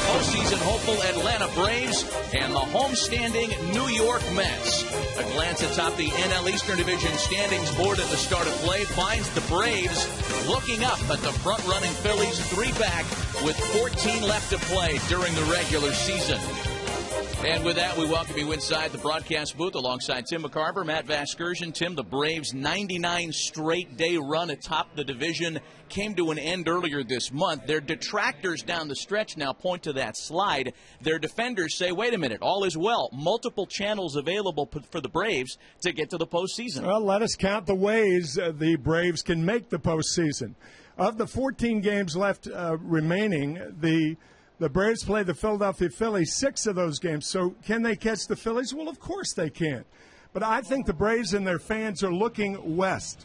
postseason hopeful Atlanta Braves and the homestanding New York Mets. A glance atop the NL Eastern Division standings board at the start of play finds the Braves looking up at the front-running Phillies, 3 back with 14 left to play during the regular season. And with that, we welcome you inside the broadcast booth alongside Tim McCarver, Matt Vasgersian. Tim, the Braves' 99 straight day run atop the division came to an end earlier this month. Their detractors down the stretch now point to that slide. Their defenders say, wait a minute, all is well. Multiple channels available for the Braves to get to the postseason. Well, let us count the ways the Braves can make the postseason. Of the 14 games left remaining, the Braves play the Philadelphia Phillies 6 of those games. So can they catch the Phillies? Well, of course they can. But I think the Braves and their fans are looking west,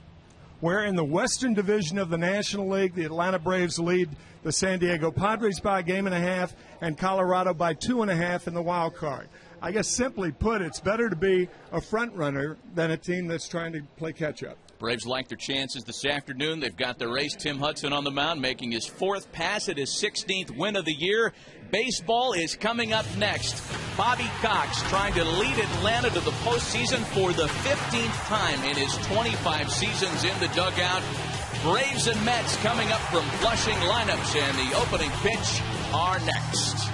where in the Western Division of the National League, the Atlanta Braves lead the San Diego Padres by a game and a half and Colorado by 2.5 in the wild card. I guess simply put, it's better to be a front runner than a team that's trying to play catch-up. Braves like their chances this afternoon. They've got their ace, Tim Hudson, on the mound, making his 4th pass at his 16th win of the year. Baseball is coming up next. Bobby Cox trying to lead Atlanta to the postseason for the 15th time in his 25 seasons in the dugout. Braves and Mets coming up from Flushing lineups, and the opening pitch are next.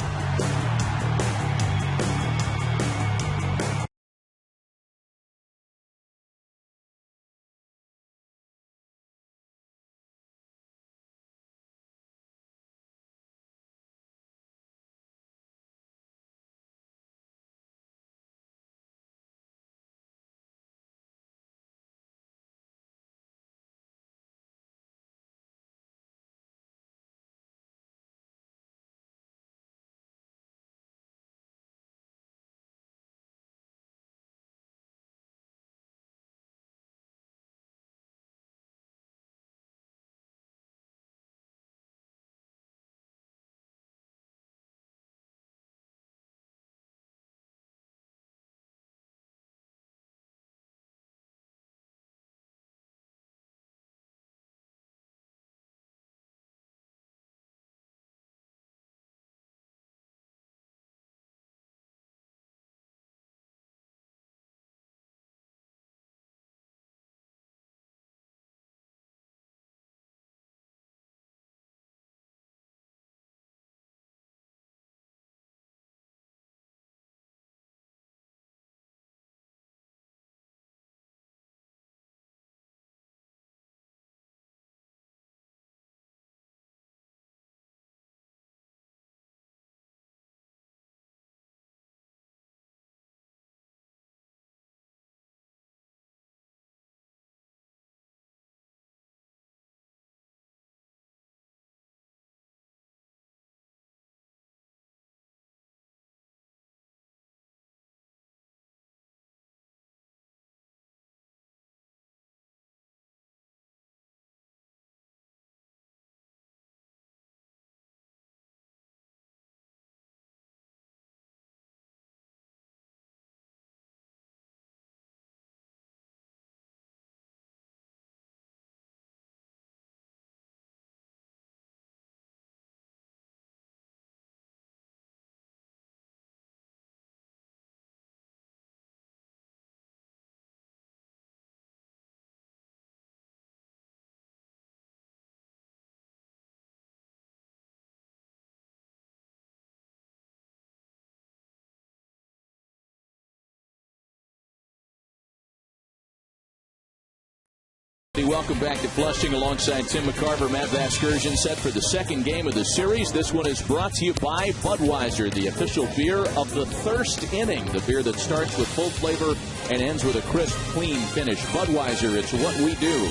Welcome back to Flushing alongside Tim McCarver, Matt Vasgersian, set for the second game of the series. This one is brought to you by Budweiser, the official beer of the thirst inning, the beer that starts with full flavor and ends with a crisp, clean finish. Budweiser, it's what we do.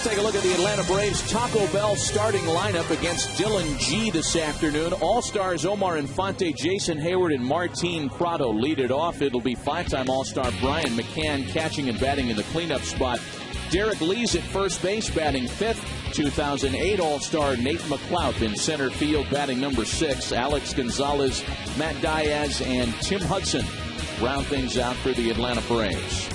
Let's take a look at the Atlanta Braves Taco Bell starting lineup against Dylan G this afternoon. All-Stars Omar Infante, Jason Hayward, and Martin Prado lead it off. It'll be 5-time All-Star Brian McCann catching and batting in the cleanup spot. Derek Lee's at first base, batting 5th. 2008 All-Star Nate McClout in center field, batting number 6. Alex Gonzalez, Matt Diaz, and Tim Hudson round things out for the Atlanta Braves.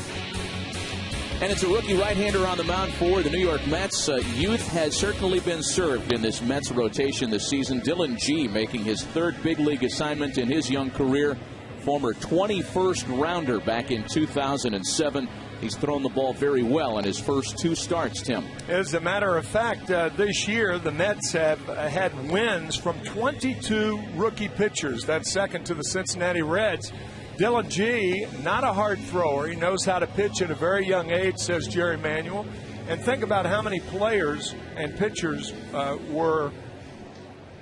And it's a rookie right-hander on the mound for the New York Mets. Youth has certainly been served in this Mets rotation this season. Dylan G making his third big league assignment in his young career. Former 21st rounder back in 2007. He's thrown the ball very well in his first 2 starts, Tim. As a matter of fact, this year the Mets have had wins from 22 rookie pitchers. That's second to the Cincinnati Reds. Dylan G, not a hard thrower. He knows how to pitch at a very young age, says Jerry Manuel. And think about how many players and pitchers were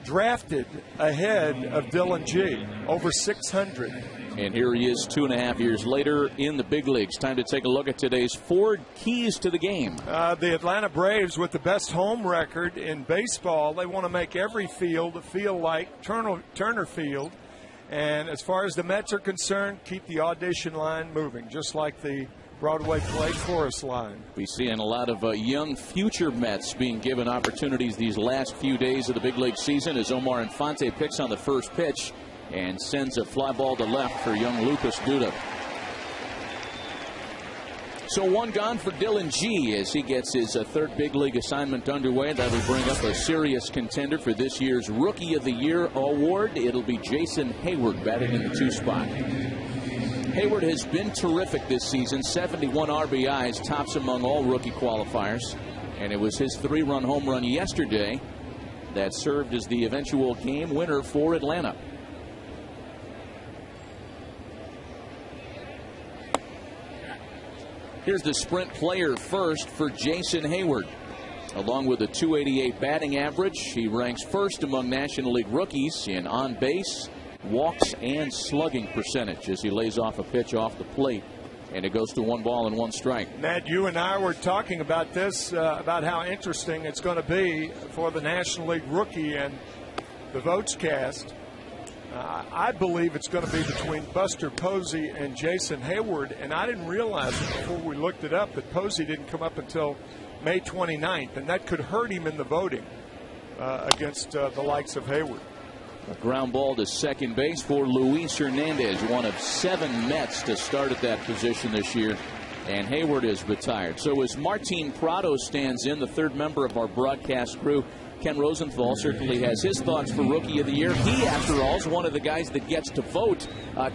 drafted ahead of Dylan G. Over 600. And here he is 2.5 years later in the big leagues. Time to take a look at today's 4 keys to the game. The Atlanta Braves, with the best home record in baseball, they want to make every field feel like Turner Field. And as far as the Mets are concerned, keep the audition line moving, just like the Broadway play chorus line. We're seeing a lot of young future Mets being given opportunities these last few days of the big league season as Omar Infante picks on the first pitch and sends a fly ball to left for young Lucas Duda. So 1 gone for Dylan G as he gets his third big league assignment underway. That'll bring up a serious contender for this year's Rookie of the Year award. It'll be Jason Hayward batting in the 2 spot. Hayward has been terrific this season. 71 RBIs, tops among all rookie qualifiers. And it was his 3-run home run yesterday that served as the eventual game winner for Atlanta. Here's the sprint player first for Jason Hayward. Along with a .288 batting average, he ranks first among National League rookies in on-base, walks, and slugging percentage as he lays off a pitch off the plate. And it goes to 1 ball and 1 strike. Matt, you and I were talking about this, about how interesting it's going to be for the National League rookie and the votes cast. I believe it's going to be between Buster Posey and Jason Hayward, and I didn't realize it before we looked it up that Posey didn't come up until May 29th, and that could hurt him in the voting against the likes of Hayward. A ground ball to second base for Luis Hernandez, one of 7 Mets to start at that position this year, and Hayward is retired. So as Martin Prado stands in, the third member of our broadcast crew, Ken Rosenthal certainly has his thoughts for Rookie of the Year. He, after all, is one of the guys that gets to vote.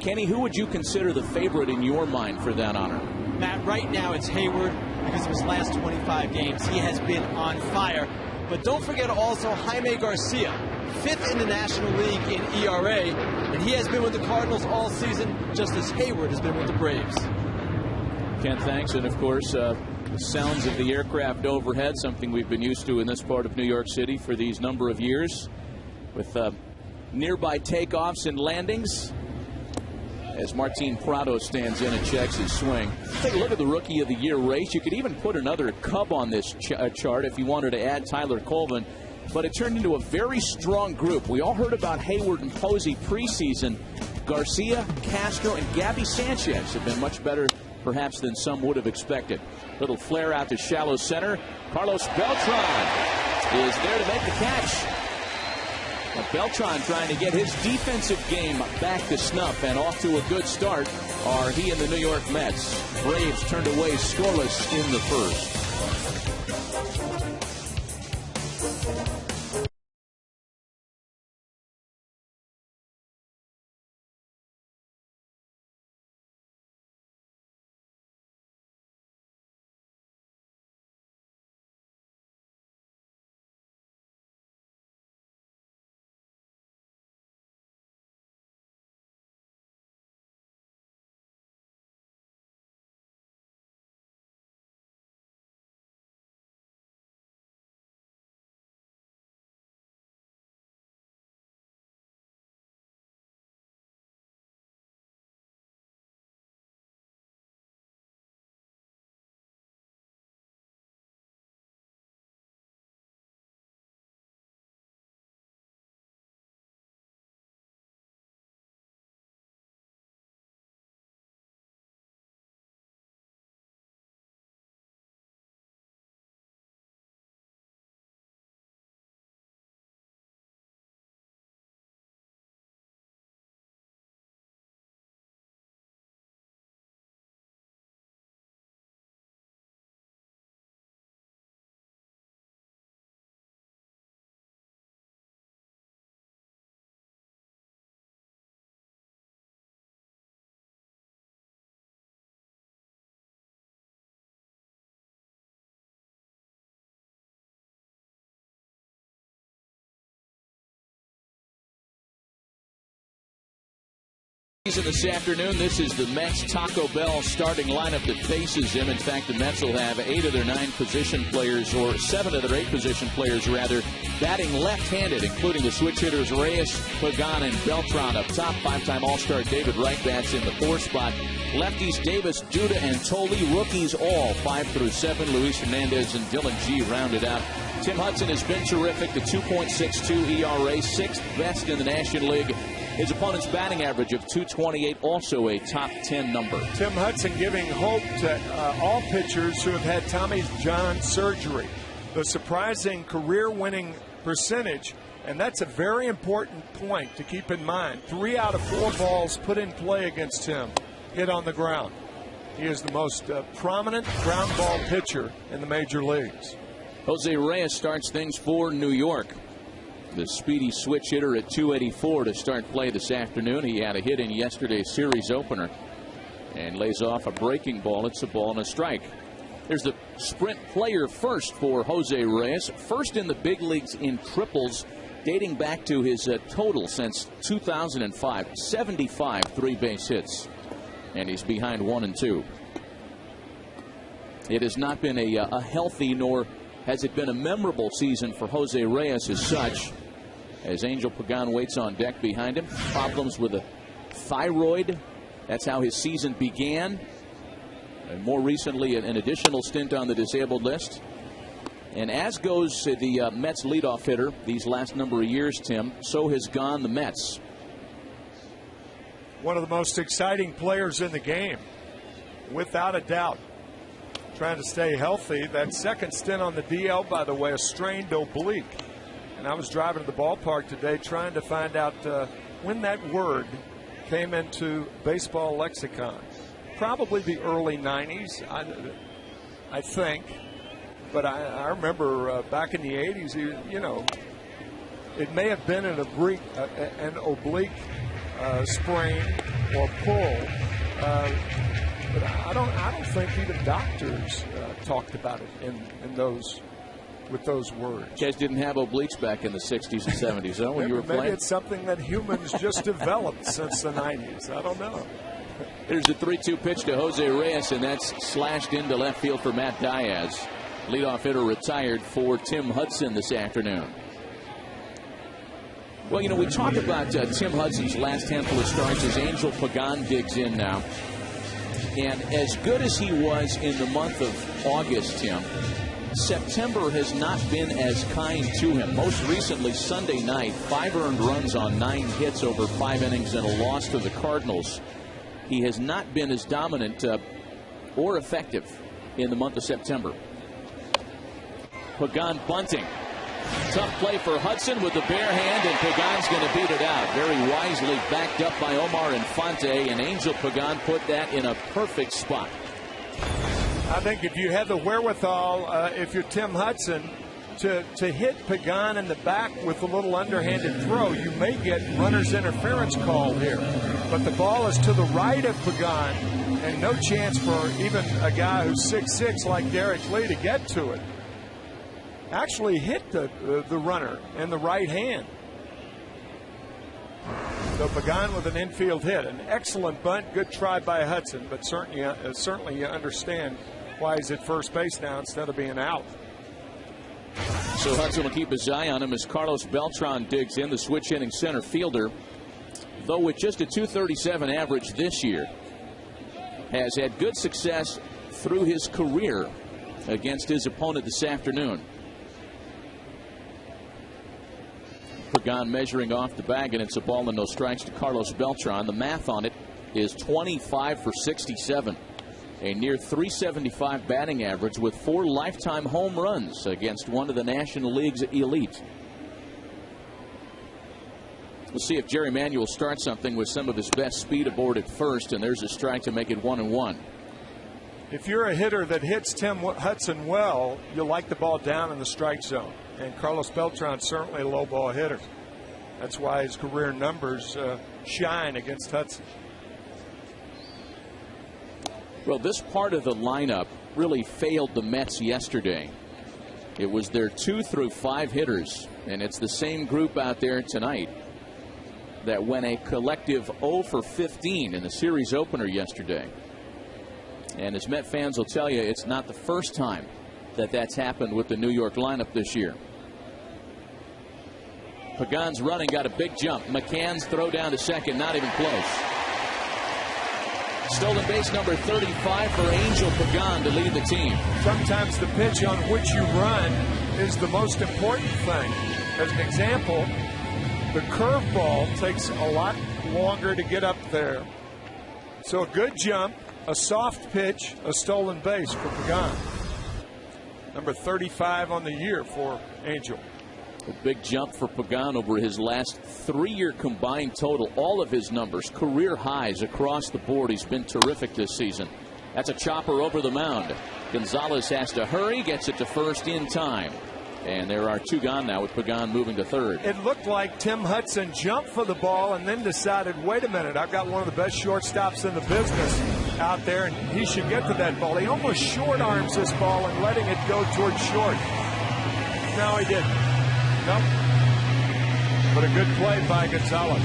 Kenny, who would you consider the favorite in your mind for that honor? Matt, right now it's Hayward because of his last 25 games. He has been on fire. But don't forget also Jaime Garcia, 5th in the National League in ERA, and he has been with the Cardinals all season, just as Hayward has been with the Braves. Ken, thanks. And, of course, the sounds of the aircraft overhead, something we've been used to in this part of New York City for these number of years, with nearby takeoffs and landings as Martin Prado stands in and checks his swing. Take a look at the Rookie of the Year race. You could even put another Cub on this chart if you wanted to add Tyler Colvin, but it turned into a very strong group. We all heard about Hayward and Posey preseason. Garcia, Castro, and Gabby Sanchez have been much better perhaps than some would have expected. Little flare out to shallow center. Carlos Beltran is there to make the catch. But Beltran trying to get his defensive game back to snuff, and off to a good start are he and the New York Mets. Braves turned away scoreless in the first. This afternoon, this is the Mets Taco Bell starting lineup that faces him. In fact, the Mets will have 8 of their 9 position players, or 7 of their 8 position players, rather, batting left-handed, including the switch hitters Reyes, Pagan, and Beltran up top. 5-time All-Star David Wright bats in the 4th spot. Lefties Davis, Duda, and Tolle. Rookies all 5 through 7. Luis Hernandez and Dylan G rounded out. Tim Hudson has been terrific. The 2.62 ERA, 6th best in the National League. His opponent's batting average of .228, also a top 10 number. Tim Hudson giving hope to all pitchers who have had Tommy John surgery. The surprising career-winning percentage, and that's a very important point to keep in mind. 3 out of 4 balls put in play against him hit on the ground. He is the most prominent ground ball pitcher in the major leagues. Jose Reyes starts things for New York. The speedy switch hitter at 284 to start play this afternoon. He had a hit in yesterday's series opener and lays off a breaking ball. It's a ball and a strike. There's the sprint player first for Jose Reyes. First in the big leagues in triples, dating back to his total since 2005. 75 three-base hits. And he's behind 1 and 2. It has not been a healthy, nor has it been a memorable season for Jose Reyes as such, as Angel Pagan waits on deck behind him. Problems with a thyroid. That's how his season began. And more recently, an additional stint on the disabled list. And as goes the Mets leadoff hitter these last number of years, Tim, so has gone the Mets. One of the most exciting players in the game, without a doubt. Trying to stay healthy. That second stint on the DL, by the way, a strained oblique. And I was driving to the ballpark today trying to find out when that word came into baseball lexicon. Probably the early 90s, I think. But I remember back in the 80s, you know, it may have been an oblique sprain or pull. But I don't think even doctors talked about it in those with those words. You guys didn't have obliques back in the 60s and 70s, though, when you were playing? Maybe it's something that humans just developed since the 90s. I don't know. There's a 3-2 pitch to Jose Reyes, and that's slashed into left field for Matt Diaz. Leadoff hitter retired for Tim Hudson this afternoon. Well, you know, we talk about Tim Hudson's last handful of starts as Angel Pagan digs in now. And as good as he was in the month of August, Tim, September has not been as kind to him. Most recently, Sunday night, 5 earned runs on 9 hits over 5 innings and a loss to the Cardinals. He has not been as dominant or effective in the month of September. Pagan bunting. Tough play for Hudson with the bare hand, and Pagan's going to beat it out. Very wisely backed up by Omar Infante, and Angel Pagan put that in a perfect spot. I think if you have the wherewithal, if you're Tim Hudson, to hit Pagan in the back with a little underhanded throw, you may get runner's interference called here. But the ball is to the right of Pagan, and no chance for even a guy who's 6'6" like Derek Lee to get to it. Actually hit the runner in the right hand. So Pagan with an infield hit. An excellent bunt. Good try by Hudson, but certainly you understand why he's at first base now instead of being out. So Hudson will keep his eye on him as Carlos Beltran digs in, the switch hitting center fielder. Though with just a .237 average this year, has had good success through his career against his opponent this afternoon. Pagan measuring off the bag, and it's a ball and no strikes to Carlos Beltran. The math on it is 25 for 67. A near .375 batting average with 4 lifetime home runs against one of the National League's elite. We'll see if Jerry Manuel starts something with some of his best speed aboard at first, and there's a strike to make it 1-1. If you're a hitter that hits Tim Hudson well, you'll like the ball down in the strike zone. And Carlos Beltran's certainly a low ball hitter. That's why his career numbers shine against Hudson. Well, this part of the lineup really failed the Mets yesterday. It was their 2 through 5 hitters, and it's the same group out there tonight. that went a collective 0 for 15 in the series opener yesterday. And as Met fans will tell you, it's not the first time that that's happened with the New York lineup this year. Pagan's running, got a big jump. McCann's throw down to second, not even close. Stolen base number 35 for Angel Pagan to lead the team. Sometimes the pitch on which you run is the most important thing. As an example, the curveball takes a lot longer to get up there. So a good jump, a soft pitch, a stolen base for Pagan. Number 35 on the year for Angel. A big jump for Pagan over his last 3-year combined total. All of his numbers, career highs across the board. He's been terrific this season. That's a chopper over the mound. Gonzalez has to hurry, gets it to first in time. And there are 2 gone now with Pagan moving to third. It looked like Tim Hudson jumped for the ball and then decided, wait a minute, I've got one of the best shortstops in the business out there, and he should get to that ball. He almost short arms this ball and letting it go towards short. No, he didn't. Nope. But a good play by Gonzalez.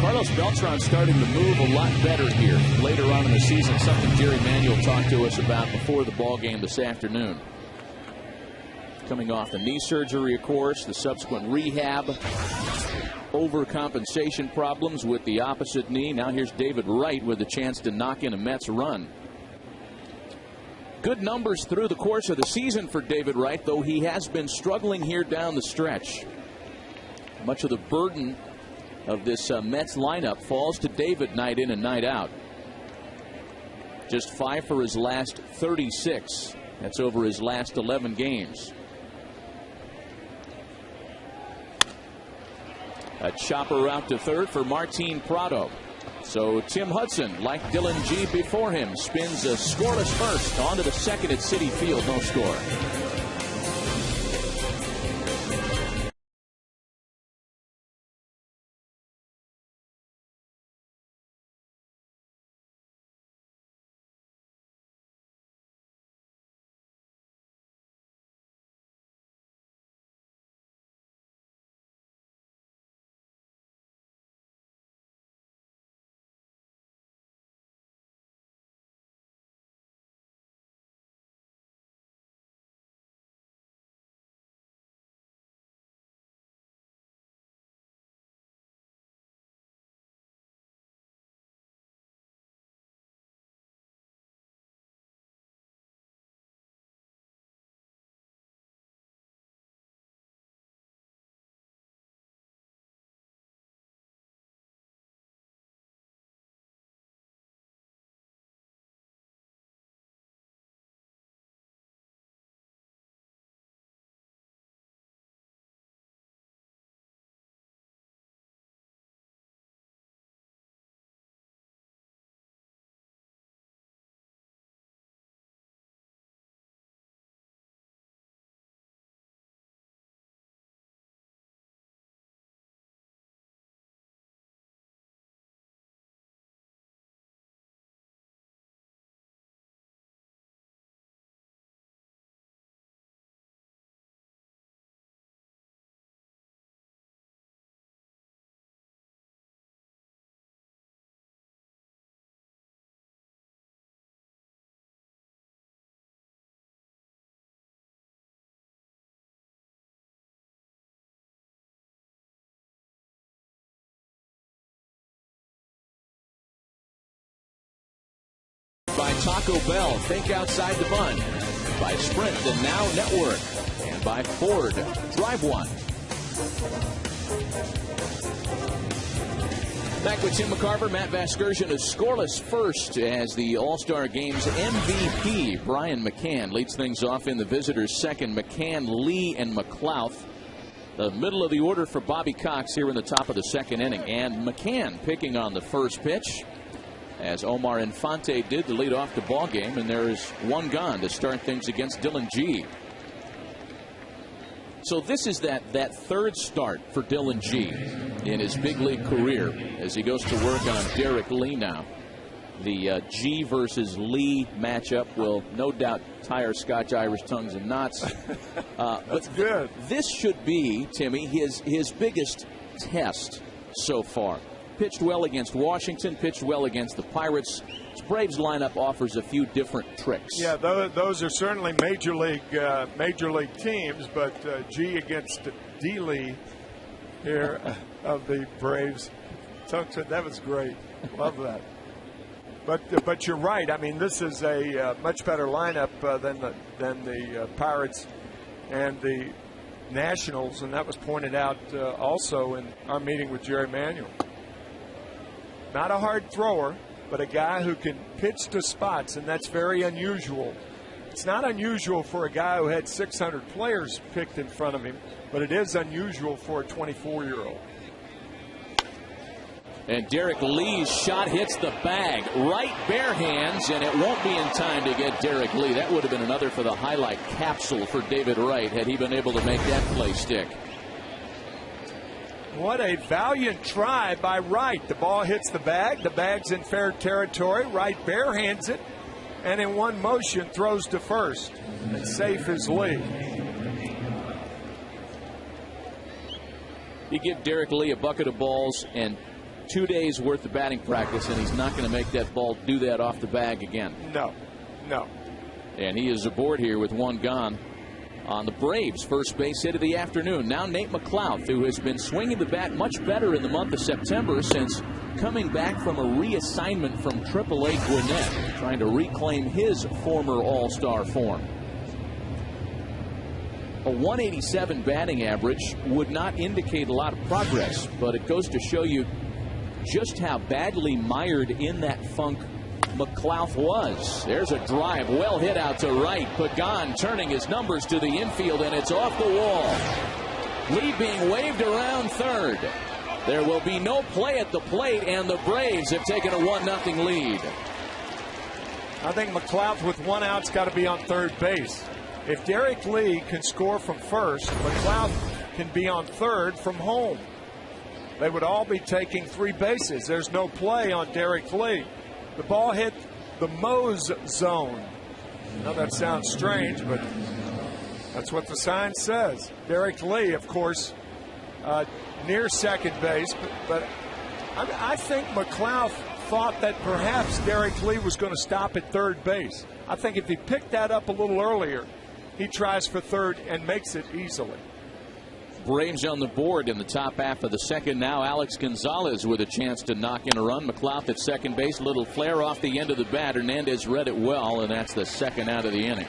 Carlos Beltran starting to move a lot better here later on in the season, something Jerry Manuel talked to us about before the ball game this afternoon. Coming off the knee surgery, of course, the subsequent rehab, overcompensation problems with the opposite knee. Now here's David Wright with a chance to knock in a Mets run. Good numbers through the course of the season for David Wright, though he has been struggling here down the stretch. Much of the burden of this Mets lineup falls to David night in and night out. Just 5 for his last 36. That's over his last 11 games. A chopper out to third for Martin Prado. So Tim Hudson, like Dylan G before him, spins a scoreless first onto the second at Citi Field. No score. By Taco Bell, think outside the bun. By Sprint, the Now Network. And by Ford, drive one. Back with Tim McCarver, Matt Vasgersian, a scoreless first as the All-Star Game's MVP, Brian McCann, leads things off in the visitors' second. McCann, Lee, and McLouth. The middle of the order for Bobby Cox here in the top of the second inning. And McCann picking on the first pitch, as Omar Infante did to lead off the ball game, and there is 1 gone to start things against Dylan G. So this is that third start for Dylan G in his big league career as he goes to work on Derek Lee now. The G versus Lee matchup will no doubt tire Scotch-Irish tongues and knots. That's good. This should be, Timmy, his biggest test so far. Pitched well against Washington, pitched well against the Pirates. This Braves lineup offers a few different tricks. Yeah, those are certainly major league teams, but G against D. Lee here of the Braves. That was great. Love that. But you're right. I mean, this is a much better lineup than the Pirates and the Nationals, and that was pointed out also in our meeting with Jerry Manuel. Not a hard thrower, but a guy who can pitch to spots, and that's very unusual. It's not unusual for a guy who had 600 players picked in front of him, but it is unusual for a 24-year-old. And Derek Lee's shot hits the bag. Right bare hands, and it won't be in time to get Derek Lee. That would have been another for the highlight capsule for David Wright had he been able to make that play stick. What a valiant try by Wright. The ball hits the bag. The bag's in fair territory. Wright bare hands it, and in one motion throws to first. And safe as Lee. You give Derek Lee a bucket of balls and 2 days worth of batting practice, and he's not going to make that ball do that off the bag again. No. And he is aboard here with one gone on the Braves' first base hit of the afternoon. Now Nate McLouth, who has been swinging the bat much better in the month of September since coming back from a reassignment from AAA Gwinnett, trying to reclaim his former All-Star form. A 187 batting average would not indicate a lot of progress, but it goes to show you just how badly mired in that funk McLouth was. There's a drive, well hit out to right. Pagan turning his numbers to the infield, and it's off the wall. Lee being waved around third. There will be no play at the plate, and the Braves have taken a 1-0 lead. I think McLouth with one out's got to be on third base. If Derek Lee can score from first, McLouth can be on third from home. They would all be taking three bases. There's no play on Derek Lee. The ball hit the Mose zone. Now that sounds strange, but that's what the sign says. Derek Lee, of course, near second base, but I think McLouth thought that perhaps Derek Lee was going to stop at third base. I think if he picked that up a little earlier, he tries for third and makes it easily. Braves on the board in the top half of the second. Now Alex Gonzalez with a chance to knock in a run. McLouth at second base. Little flare off the end of the bat. Hernandez read it well, and that's the second out of the inning.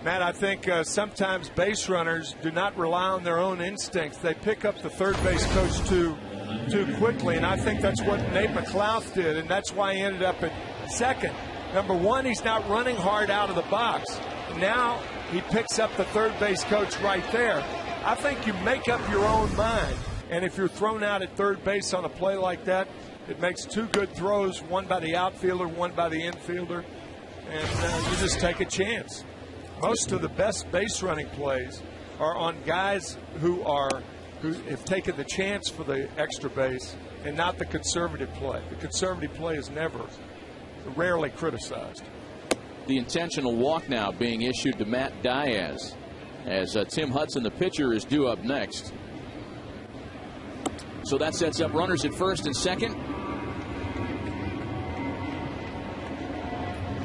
Matt, I think sometimes base runners do not rely on their own instincts. They pick up the third base coach too quickly, and I think that's what Nate McLouth did, and that's why he ended up at second. Number one, he's not running hard out of the box. Now he picks up the third base coach right there. I think you make up your own mind, and if you're thrown out at third base on a play like that, it makes two good throws, one by the outfielder, one by the infielder, and you just take a chance. Most of the best base running plays are on guys who have taken the chance for the extra base and not the conservative play. The conservative play is rarely criticized. The intentional walk now being issued to Matt Diaz as Tim Hudson, the pitcher, is due up next. So that sets up runners at first and second.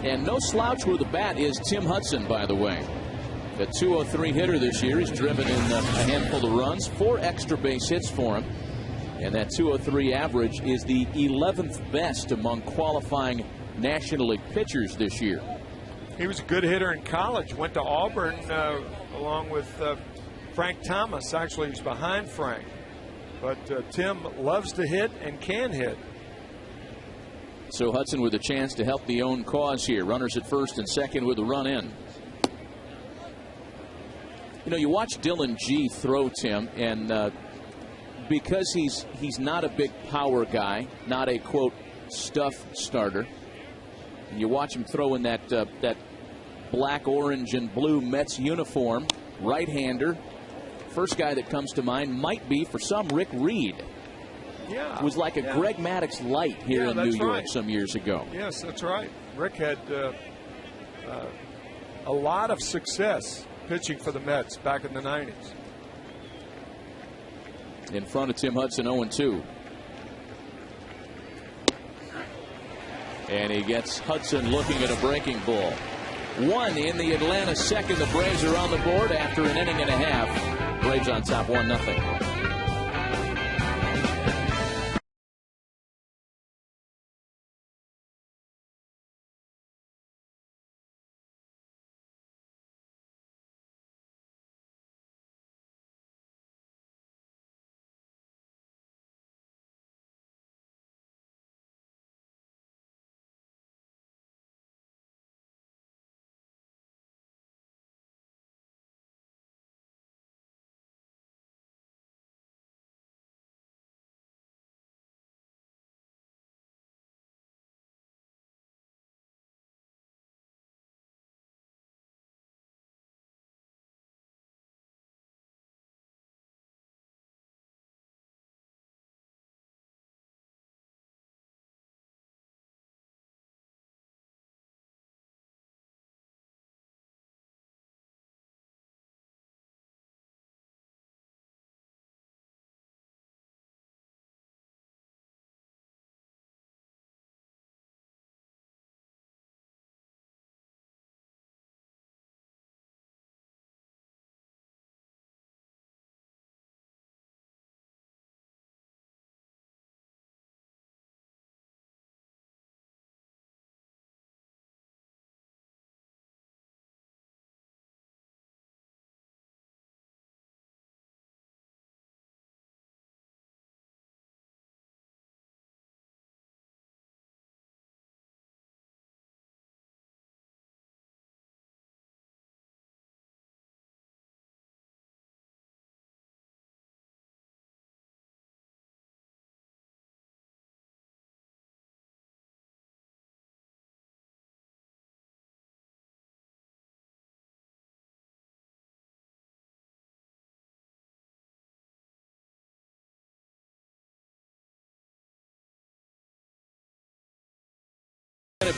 And no slouch with the bat is Tim Hudson, by the way. The .203 hitter this year. He's driven in a handful of runs, 4 extra base hits for him. And that .203 average is the 11th best among qualifying National League pitchers this year. He was a good hitter in college. Went to Auburn along with Frank Thomas. Actually, he was behind Frank. But Tim loves to hit and can hit. So Hudson with a chance to help the own cause here. Runners at first and second with a run in. You know, you watch Dylan G throw, Tim, and because he's not a big power guy, not a, quote, stuff starter, and you watch him throw in that black, orange, and blue Mets uniform, right-hander. First guy that comes to mind might be, for some, Rick Reed. was like a Greg Maddux light here in New York some years ago. Yes, that's right. Rick had a lot of success pitching for the Mets back in the 90s. In front of Tim Hudson, 0-2. And he gets Hudson looking at a breaking ball. 1 in the Atlanta second. The Braves are on the board after an inning and a half. Braves on top 1-0.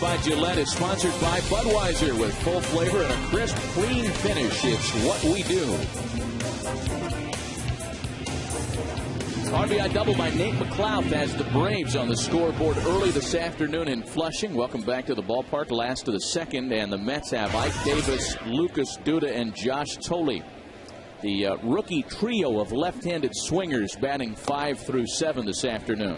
By Gillette is sponsored by Budweiser with full flavor and a crisp, clean finish. It's what we do. RBI double by Nate McLeod has the Braves on the scoreboard early this afternoon in Flushing. Welcome back to the ballpark. Last of the second, and the Mets have Ike Davis, Lucas Duda, and Josh Thole. The rookie trio of left-handed swingers batting 5 through 7 this afternoon.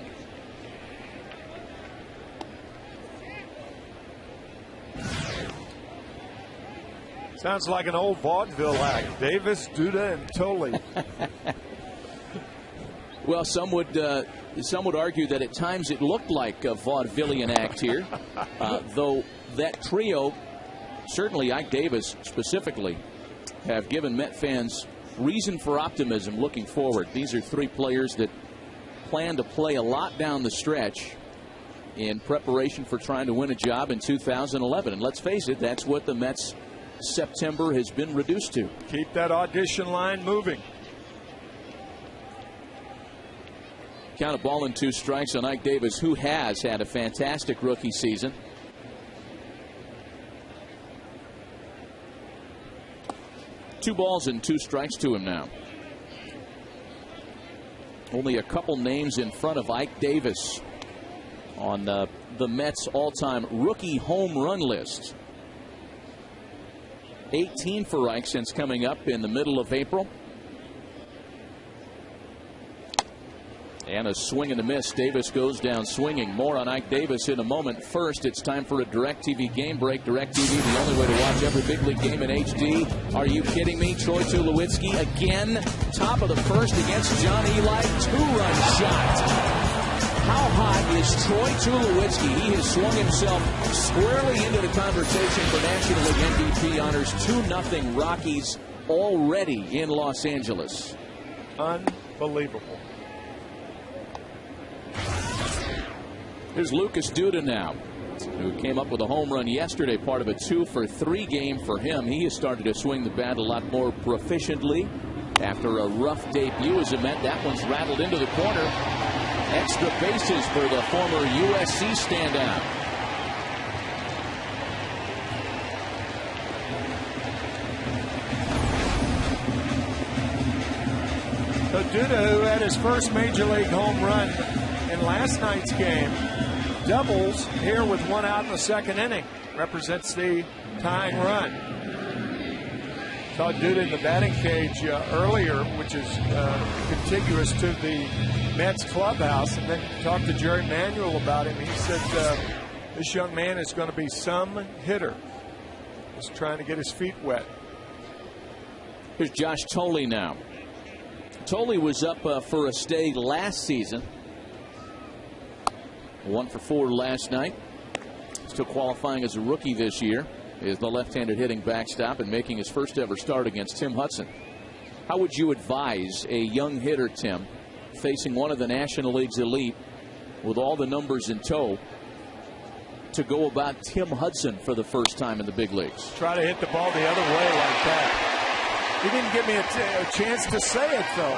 Sounds like an old vaudeville act. Davis, Duda, and Thole. Well, some would argue that at times it looked like a vaudevillian act here, though that trio, certainly Ike Davis specifically, have given Met fans reason for optimism looking forward. These are 3 players that plan to play a lot down the stretch in preparation for trying to win a job in 2011. And let's face it, that's what the Mets' September has been reduced to. Keep that audition line moving. Count a ball and 2 strikes on Ike Davis, who has had a fantastic rookie season. Two balls and 2 strikes to him now. Only a couple names in front of Ike Davis on the Mets' all-time rookie home run list. 18 for Ike since coming up in the middle of April. And a swing and a miss. Davis goes down swinging. More on Ike Davis in a moment. First, it's time for a DirecTV game break. DirecTV, the only way to watch every big league game in HD. Are you kidding me? Troy Tulowitzki again. Top of the first against John Eli. 2-run shot. How hot is Troy Tulowitzki? He has swung himself squarely into the conversation for National League MVP honors. 2-0 Rockies already in Los Angeles. Unbelievable. Here's Lucas Duda now, who came up with a home run yesterday, part of a 2-for-3 game for him. He has started to swing the bat a lot more proficiently After a rough debut as a Met, that one's rattled into the corner. Extra bases for the former USC standout. So Duda, who had his first major league home run in last night's game, doubles here with one out in the second inning. Represents the tying run. Saw Duda in the batting cage earlier, which is contiguous to the Mets clubhouse, and then talked to Jerry Manuel about him. He said this young man is going to be some hitter. He's trying to get his feet wet. Here's Josh Thole now. Thole was up for a stay last season. 1 for 4 last night. Still qualifying as a rookie this year. Is the left-handed hitting backstop and making his first ever start against Tim Hudson. How would you advise a young hitter, Tim, facing one of the National League's elite with all the numbers in tow, to go about Tim Hudson for the first time in the big leagues? Try to hit the ball the other way like that. He didn't give me a chance to say it, though.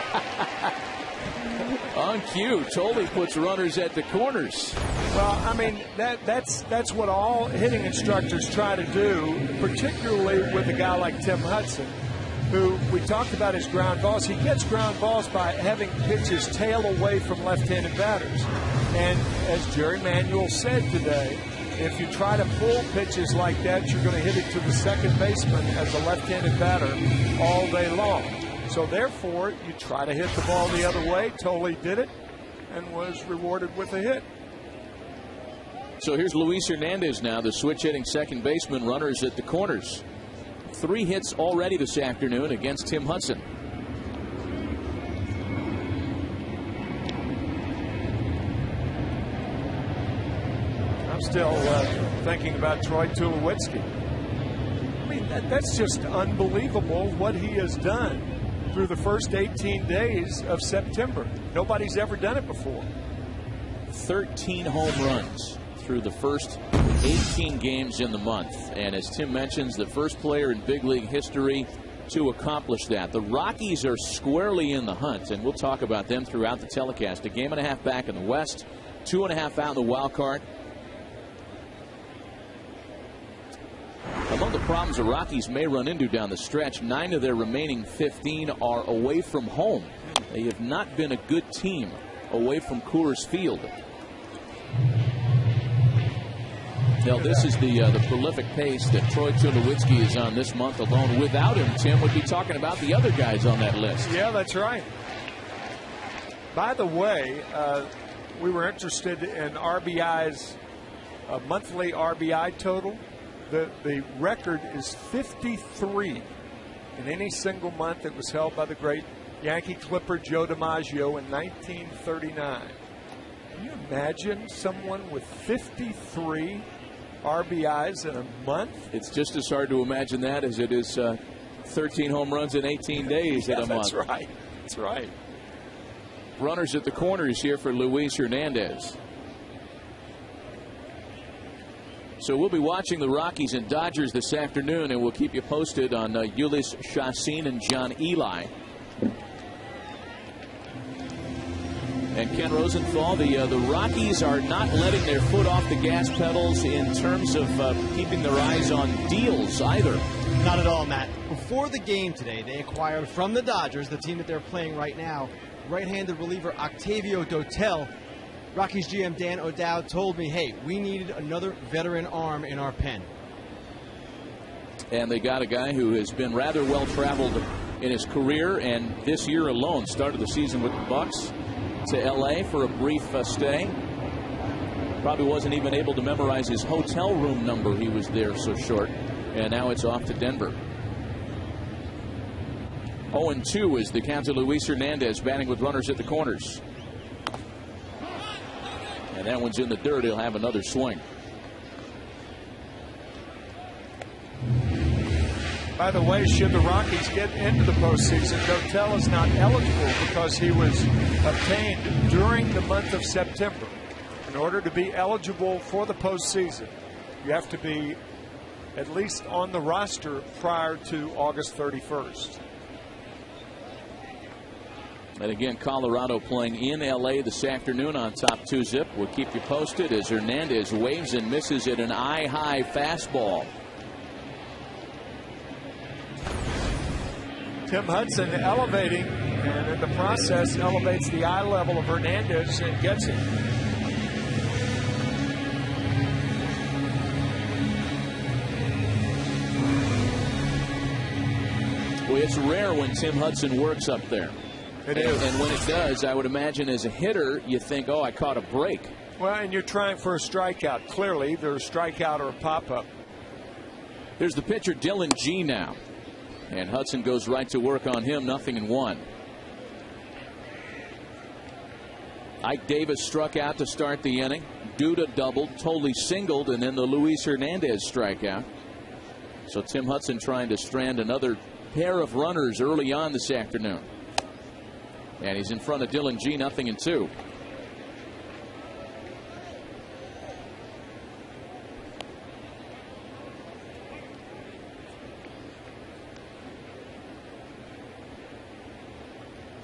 On cue, Thole puts runners at the corners. Well, I mean, that's what all hitting instructors try to do, particularly with a guy like Tim Hudson, who we talked about his ground balls. He gets ground balls by having pitches tail away from left-handed batters. And as Jerry Manuel said today, if you try to pull pitches like that, you're going to hit it to the second baseman as a left-handed batter all day long. So therefore, you try to hit the ball the other way. Thole did it and was rewarded with a hit. So here's Luis Hernandez now, the switch-hitting second baseman, runners at the corners. 3 hits already this afternoon against Tim Hudson. I'm still thinking about Troy Tulowitzki. I mean, that's just unbelievable what he has done through the first 18 days of September. Nobody's ever done it before. 13 home runs through the first 18 games in the month. And as Tim mentions, the first player in big league history to accomplish that. The Rockies are squarely in the hunt, and we'll talk about them throughout the telecast. A game and a half back in the West, 2.5 out in the wild card. Among the problems the Rockies may run into down the stretch, 9 of their remaining 15 are away from home. They have not been a good team away from Coors Field. Now, this is the prolific pace that Troy Tulowitzki is on this month alone. Without him, Tim would be talking about the other guys on that list. Yeah, that's right. By the way, we were interested in RBI's monthly RBI total. The record is 53 in any single month. It was held by the great Yankee Clipper Joe DiMaggio in 1939. Can you imagine someone with 53 RBIs in a month? It's just as hard to imagine that as it is 13 home runs in 18 days in a month. That's right. That's right. Runners at the corners here for Luis Hernandez. So we'll be watching the Rockies and Dodgers this afternoon, and we'll keep you posted on Ulyss Chassin and John Eli. And Ken Rosenthal, the Rockies are not letting their foot off the gas pedals in terms of keeping their eyes on deals either. Not at all, Matt. Before the game today, they acquired from the Dodgers, the team that they're playing right now, right-handed reliever Octavio Dotel. Rockies GM Dan O'Dowd told me, hey, we needed another veteran arm in our pen. And they got a guy who has been rather well-traveled in his career, and this year alone started the season with the Bucks to L.A. for a brief stay. Probably wasn't even able to memorize his hotel room number. He was there so short. And now it's off to Denver. 0-2 is the count to Luis Hernandez, batting with runners at the corners. And that one's in the dirt. He'll have another swing. By the way, should the Rockies get into the postseason, Dotel is not eligible because he was obtained during the month of September. In order to be eligible for the postseason, you have to be at least on the roster prior to August 31st. And again, Colorado playing in L.A. this afternoon on top 2-zip. We'll keep you posted as Hernandez waves and misses at an eye-high fastball. Tim Hudson elevating, and in the process elevates the eye level of Hernandez and gets it. Well, it's rare when Tim Hudson works up there. It is. And when it does, I would imagine as a hitter, you think, oh, I caught a break. Well, and you're trying for a strikeout. Clearly, either a strikeout or a pop-up. There's the pitcher, Dylan G. now. And Hudson goes right to work on him, 0-1. Ike Davis struck out to start the inning. Duda doubled, Tolley singled, and then the Luis Hernandez strikeout. So Tim Hudson trying to strand another pair of runners early on this afternoon. And he's in front of Dylan G, 0-2.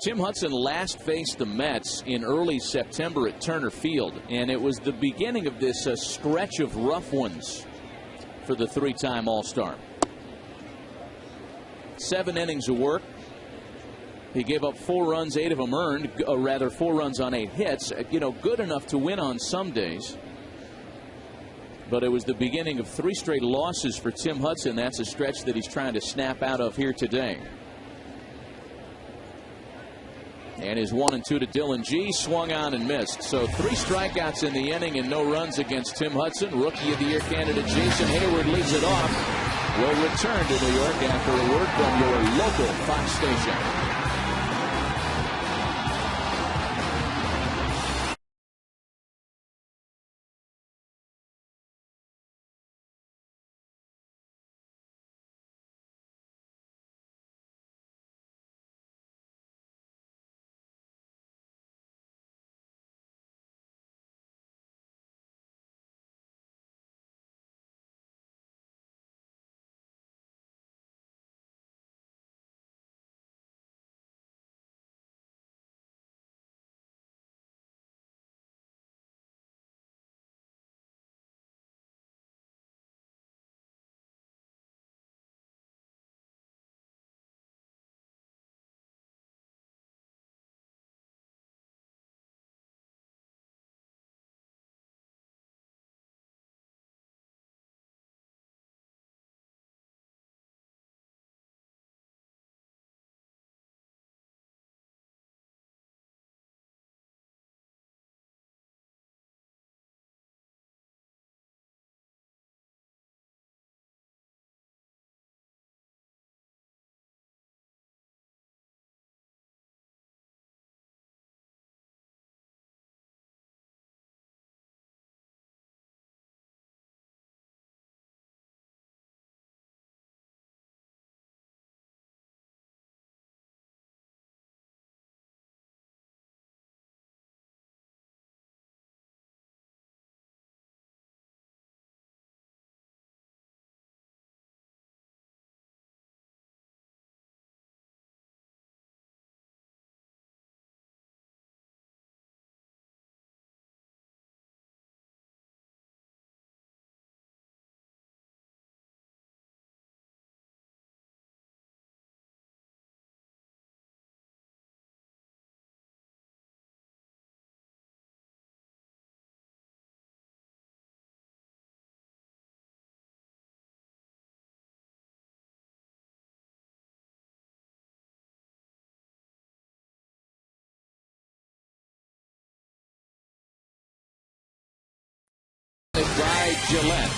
Tim Hudson last faced the Mets in early September at Turner Field, and it was the beginning of this stretch of rough ones for the three-time All-Star. 7 innings of work. He gave up 4 runs, 8 of them earned, or rather 4 runs on 8 hits. You know, good enough to win on some days. But it was the beginning of 3 straight losses for Tim Hudson. That's a stretch that he's trying to snap out of here today. And his 1-2 to Dylan G, swung on and missed. So 3 strikeouts in the inning and no runs against Tim Hudson. Rookie of the Year candidate Jason Hayward leads it off. We'll return to New York after a word from your local Fox station. By Gillette.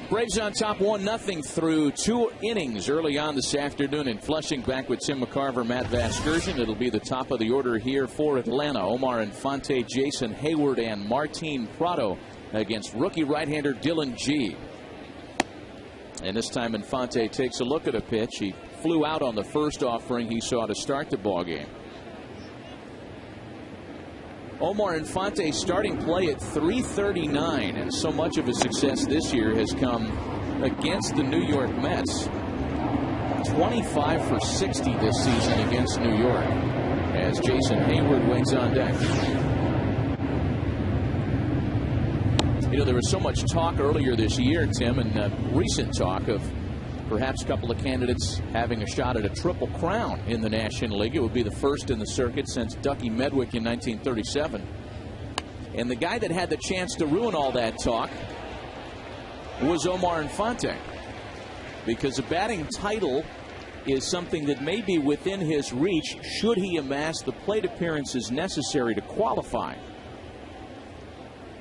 Braves on top 1-0 through 2 innings early on this afternoon in Flushing. Back with Tim McCarver, Matt Vasgersian. It'll be the top of the order here for Atlanta. Omar Infante, Jason Hayward, and Martin Prado against rookie right-hander Dylan G. And this time Infante takes a look at a pitch. He flew out on the first offering he saw to start the ballgame. Omar Infante starting play at .339, and so much of his success this year has come against the New York Mets. 25 for 60 this season against New York, as Jason Hayward waits on deck. You know, there was so much talk earlier this year, Tim, and recent talk of perhaps a couple of candidates having a shot at a triple crown in the National League. It would be the first in the circuit since Ducky Medwick in 1937. And the guy that had the chance to ruin all that talk was Omar Infante, because a batting title is something that may be within his reach should he amass the plate appearances necessary to qualify.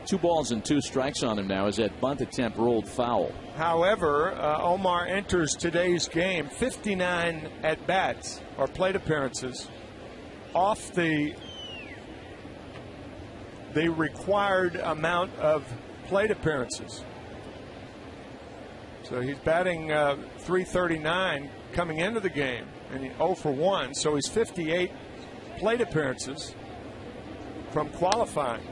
2 balls and 2 strikes on him now as that bunt attempt rolled foul. However, Omar enters today's game 59 at-bats or plate appearances off the required amount of plate appearances. So he's batting .339 coming into the game, and 0 for 1. So he's 58 plate appearances from qualifying.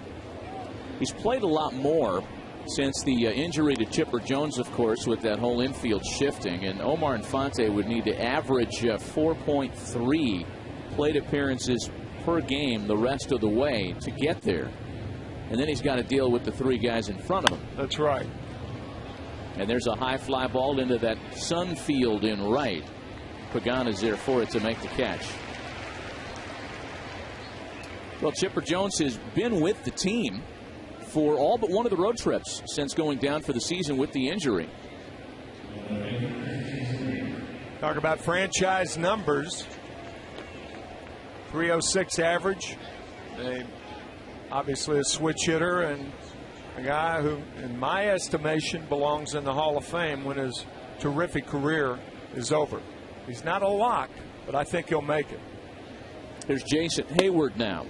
He's played a lot more since the injury to Chipper Jones, of course, with that whole infield shifting. And Omar Infante would need to average 4.3 plate appearances per game the rest of the way to get there. And then he's got to deal with the 3 guys in front of him. That's right. And there's a high fly ball into that sun field in right. Pagano's there for it to make the catch. Well, Chipper Jones has been with the team for all but one of the road trips since going down for the season with the injury. Talk about franchise numbers. 306 average. Obviously a switch hitter and a guy who, in my estimation, belongs in the Hall of Fame when his terrific career is over. He's not a lock, but I think he'll make it. There's Jason Hayward now.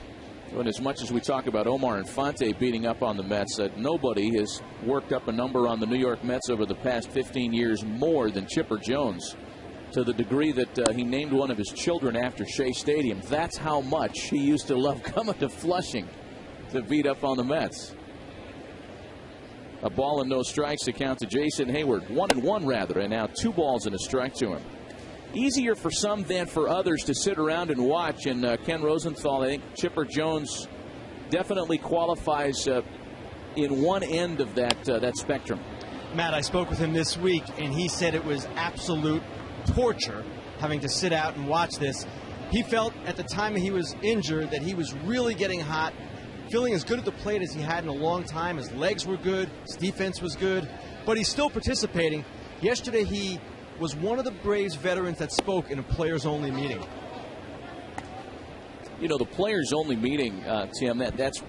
And as much as we talk about Omar Infante beating up on the Mets, nobody has worked up a number on the New York Mets over the past 15 years more than Chipper Jones, to the degree that he named one of his children after Shea Stadium. That's how much he used to love coming to Flushing to beat up on the Mets. A ball and no strikes to count to Jason Hayward. 1-1 rather, and now 2 balls and a strike to him. Easier for some than for others to sit around and watch. And Ken Rosenthal, I think Chipper Jones definitely qualifies in one end of that spectrum. Matt, I spoke with him this week, and he said it was absolute torture having to sit out and watch this. He felt at the time he was injured that he was really getting hot, feeling as good at the plate as he had in a long time. His legs were good, his defense was good, but he's still participating. Yesterday he was one of the Braves veterans that spoke in a players-only meeting. You know, the players-only meeting, Tim, that's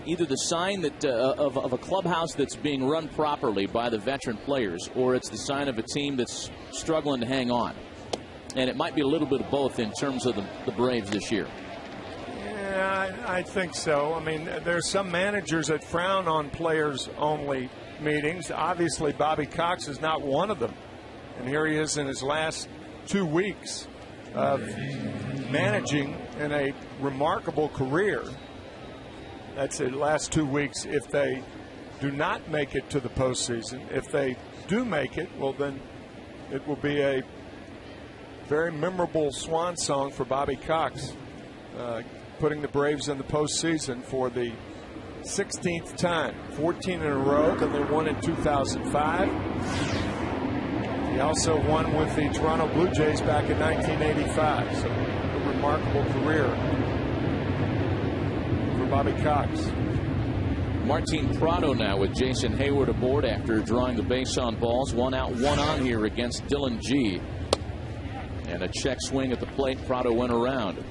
either the sign that of a clubhouse that's being run properly by the veteran players, or it's the sign of a team that's struggling to hang on. And it might be a little bit of both in terms of the Braves this year. Yeah, I think so. I mean, there's some managers that frown on players-only meetings. Obviously, Bobby Cox is not one of them. And here he is in his last 2 weeks of managing in a remarkable career. That's the last 2 weeks if they do not make it to the postseason. If they do make it, well, then it will be a very memorable swan song for Bobby Cox, putting the Braves in the postseason for the 16th time, 14 in a row. Then they won in 2005. He also won with the Toronto Blue Jays back in 1985. So a remarkable career for Bobby Cox. Martin Prado now with Jason Hayward aboard after drawing the base on balls. 1 out, 1 on here against Dylan G. And a check swing at the plate. Prado went around.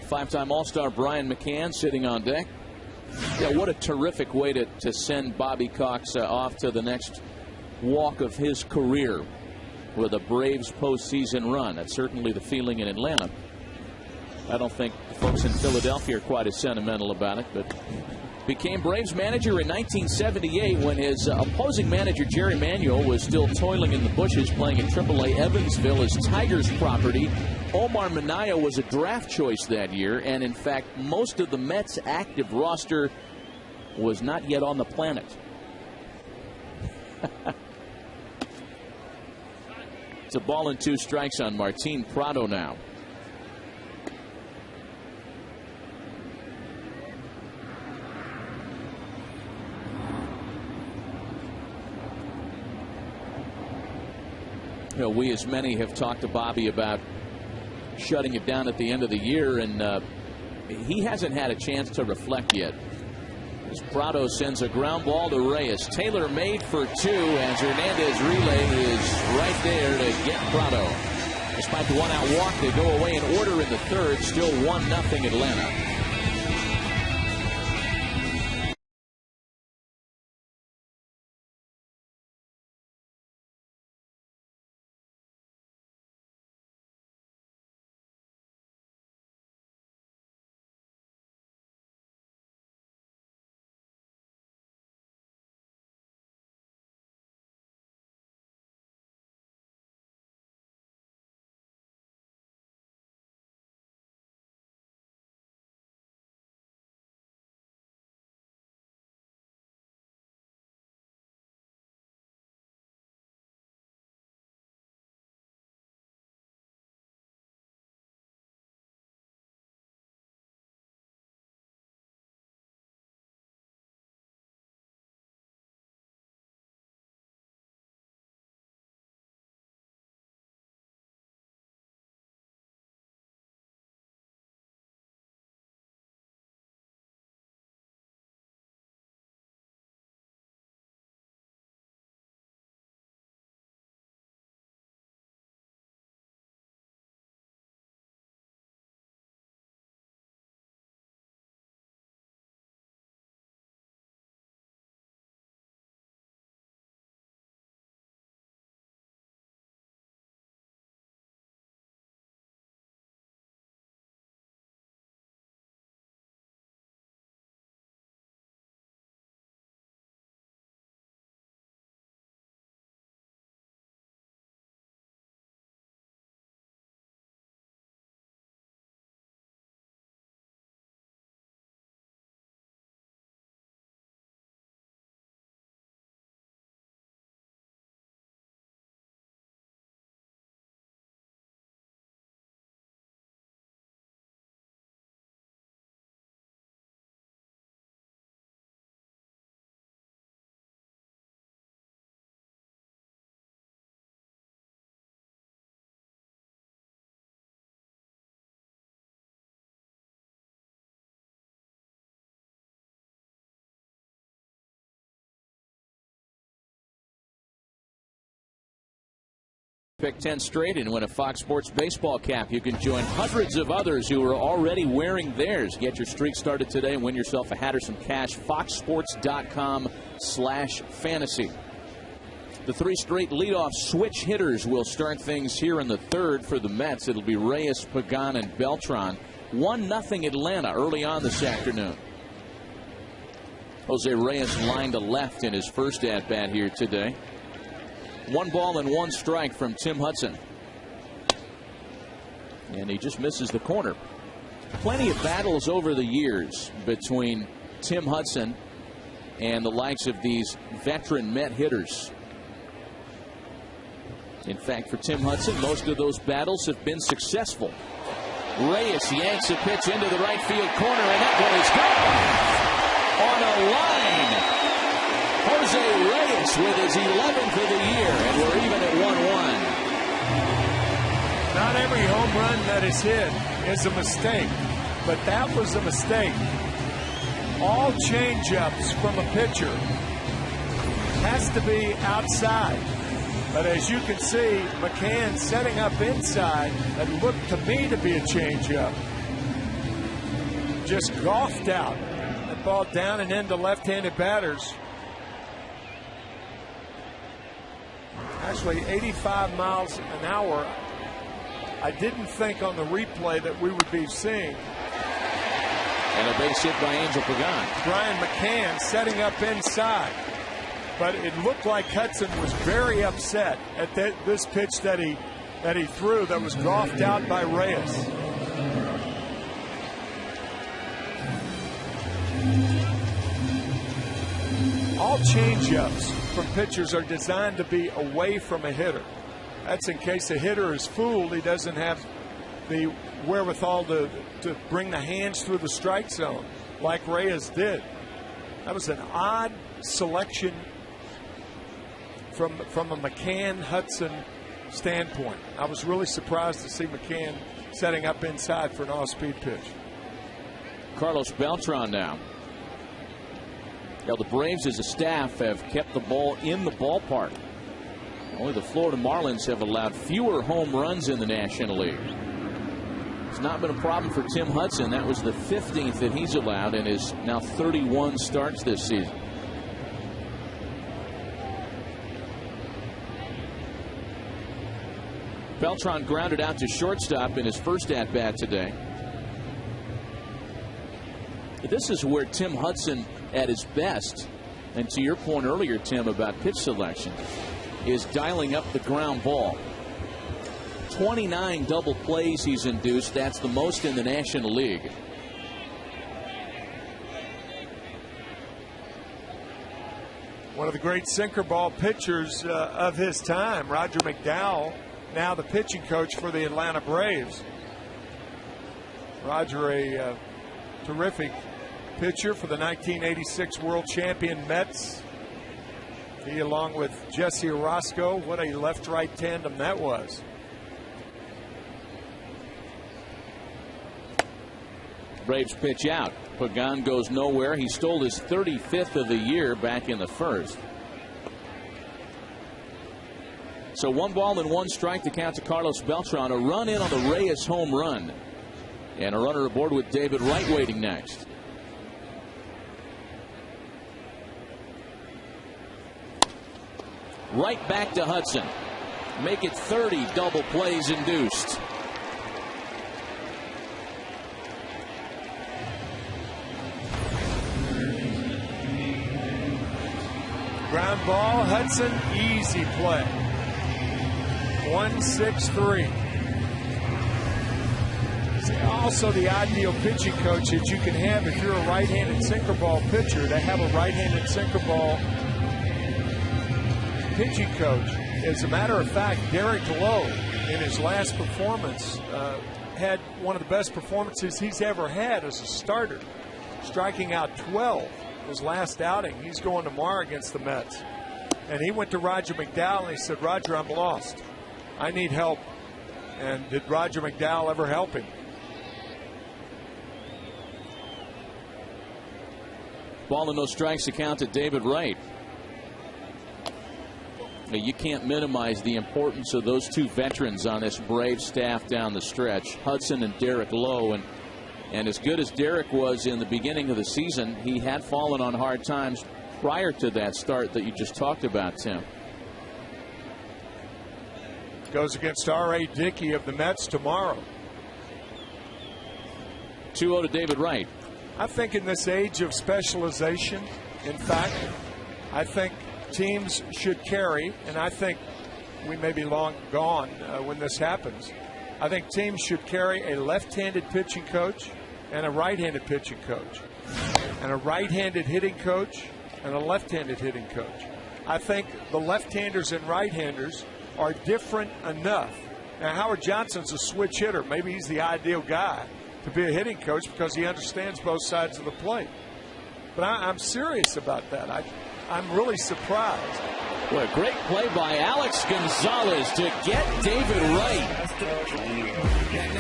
Five-time All-Star Brian McCann sitting on deck. Yeah, what a terrific way to send Bobby Cox off to the next walk of his career with a Braves postseason run. That's certainly the feeling in Atlanta. I don't think the folks in Philadelphia are quite as sentimental about it, but became Braves manager in 1978 when his opposing manager Jerry Manuel was still toiling in the bushes playing at AAA Evansville as Tigers property. Omar Minaya was a draft choice that year, and in fact most of the Mets active roster was not yet on the planet. It's a ball and 2 strikes on Martin Prado now. You know, we as many have talked to Bobby about shutting it down at the end of the year, and he hasn't had a chance to reflect yet. As Prado sends a ground ball to Reyes. Taylor made for 2 as Hernandez relay is right there to get Prado. Despite the 1-out walk, they go away in order in the third. Still 1-0 Atlanta. Pick 10 straight and win a Fox Sports baseball cap. You can join hundreds of others who are already wearing theirs. Get your streak started today and win yourself a hat or some cash. foxsports.com/fantasy. The 3 straight leadoff switch hitters will start things here in the third for the Mets. It'll be Reyes, Pagan, and Beltran. 1-0 Atlanta early on this afternoon. Jose Reyes lined to left in his first at-bat here today. 1 ball and 1 strike from Tim Hudson. And he just misses the corner. Plenty of battles over the years between Tim Hudson and the likes of these veteran Met hitters. In fact, for Tim Hudson, most of those battles have been successful. Reyes yanks a pitch into the right field corner, and that one is gone. On a line. Jose Reyes with his 11th of the year, and we're even at 1-1. Not every home run that is hit is a mistake, but that was a mistake. All changeups from a pitcher has to be outside. But as you can see, McCann setting up inside that looked to me to be a changeup. Just golfed out. That ball down and into left-handed batters. Actually, 85 miles an hour. I didn't think on the replay that we would be seeing. And a base hit by Angel Pagan. Brian McCann setting up inside. But it looked like Hudson was very upset at this pitch that he threw that was golfed out by Reyes. all changeups from pitchers are designed to be away from a hitter. That's in case a hitter is fooled, he doesn't have the wherewithal to bring the hands through the strike zone like Reyes did. That was an odd selection from a McCann-Hudson standpoint. I was really surprised to see McCann setting up inside for an off-speed pitch. Carlos Beltran now. Now the Braves as a staff have kept the ball in the ballpark. Only the Florida Marlins have allowed fewer home runs in the National League. It's not been a problem for Tim Hudson. That was the 15th that he's allowed in his now 31 starts this season. Beltran grounded out to shortstop in his first at-bat today. This is where Tim Hudson at his best, and to your point earlier, Tim, about pitch selection, is dialing up the ground ball. 29 double plays he's induced. That's the most in the National League. One of the great sinker ball pitchers of his time, Roger McDowell, now the pitching coach for the Atlanta Braves. Roger, a terrific pitcher for the 1986 world champion Mets. He, along with Jesse Orosco, what a left-right tandem that was. Braves pitch out. Pagan goes nowhere. He stole his 35th of the year back in the first. So 1 ball and 1 strike to count to Carlos Beltran. A run in on the Reyes home run. And a runner aboard with David Wright waiting next. Right back to Hudson. Make it 30 double plays induced. Ground ball, Hudson, easy play. 1-6-3. Also the ideal pitching coach that you can have if you're a right-handed sinker ball pitcher, to have a right-handed sinker ball pitching coach. As a matter of fact, Derek Lowe in his last performance had one of the best performances he's ever had as a starter, striking out 12 his last outing. He's going tomorrow against the Mets. And he went to Roger McDowell and he said, Roger, I'm lost. I need help. And did Roger McDowell ever help him? Ball and no strikes to count to David Wright. Now, you can't minimize the importance of those two veterans on this Brave staff down the stretch, Hudson and Derek Lowe. And as good as Derek was in the beginning of the season, he had fallen on hard times prior to that start that you just talked about, Tim. Goes against R.A. Dickey of the Mets tomorrow. 2-0 to David Wright. I think in this age of specialization, in fact, I think teams should carry, and I think we may be long gone when this happens. I think teams should carry a left-handed pitching coach and a right-handed pitching coach, and a right-handed hitting coach and a left-handed hitting coach. I think the left-handers and right-handers are different enough. Now, Howard Johnson's a switch hitter. Maybe he's the ideal guy to be a hitting coach because he understands both sides of the plate. But I'm serious about that. I'm really surprised. Well, a great play by Alex Gonzalez to get David Wright.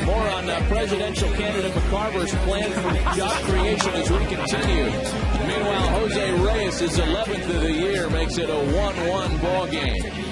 More on presidential candidate McCarver's plan for job creation as we continue. Meanwhile, Jose Reyes' 11th of the year makes it a 1-1 ball game.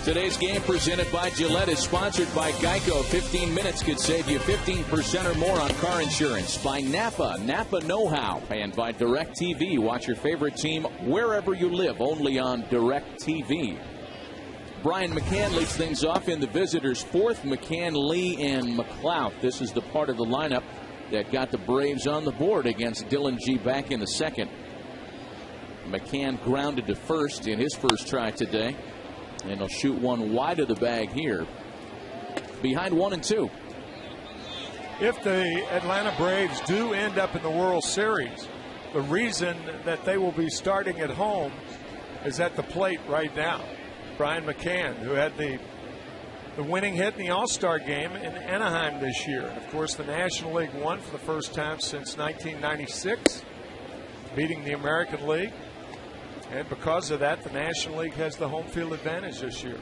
Today's game presented by Gillette is sponsored by Geico. 15 minutes could save you 15% or more on car insurance. By Napa Know-How. And by DirecTV. Watch your favorite team wherever you live, only on DirecTV. Brian McCann leads things off in the visitors' fourth. McCann, Lee, and McLeod. This is the part of the lineup that got the Braves on the board against Dylan G back in the second. McCann grounded to first in his first try today. And he'll shoot one wide of the bag here. Behind 1-2. If the Atlanta Braves do end up in the World Series, the reason that they will be starting at home is at the plate right now. Brian McCann, who had the winning hit in the All-Star game in Anaheim this year. And of course, the National League won for the first time since 1996, beating the American League. And because of that, the National League has the home field advantage this year.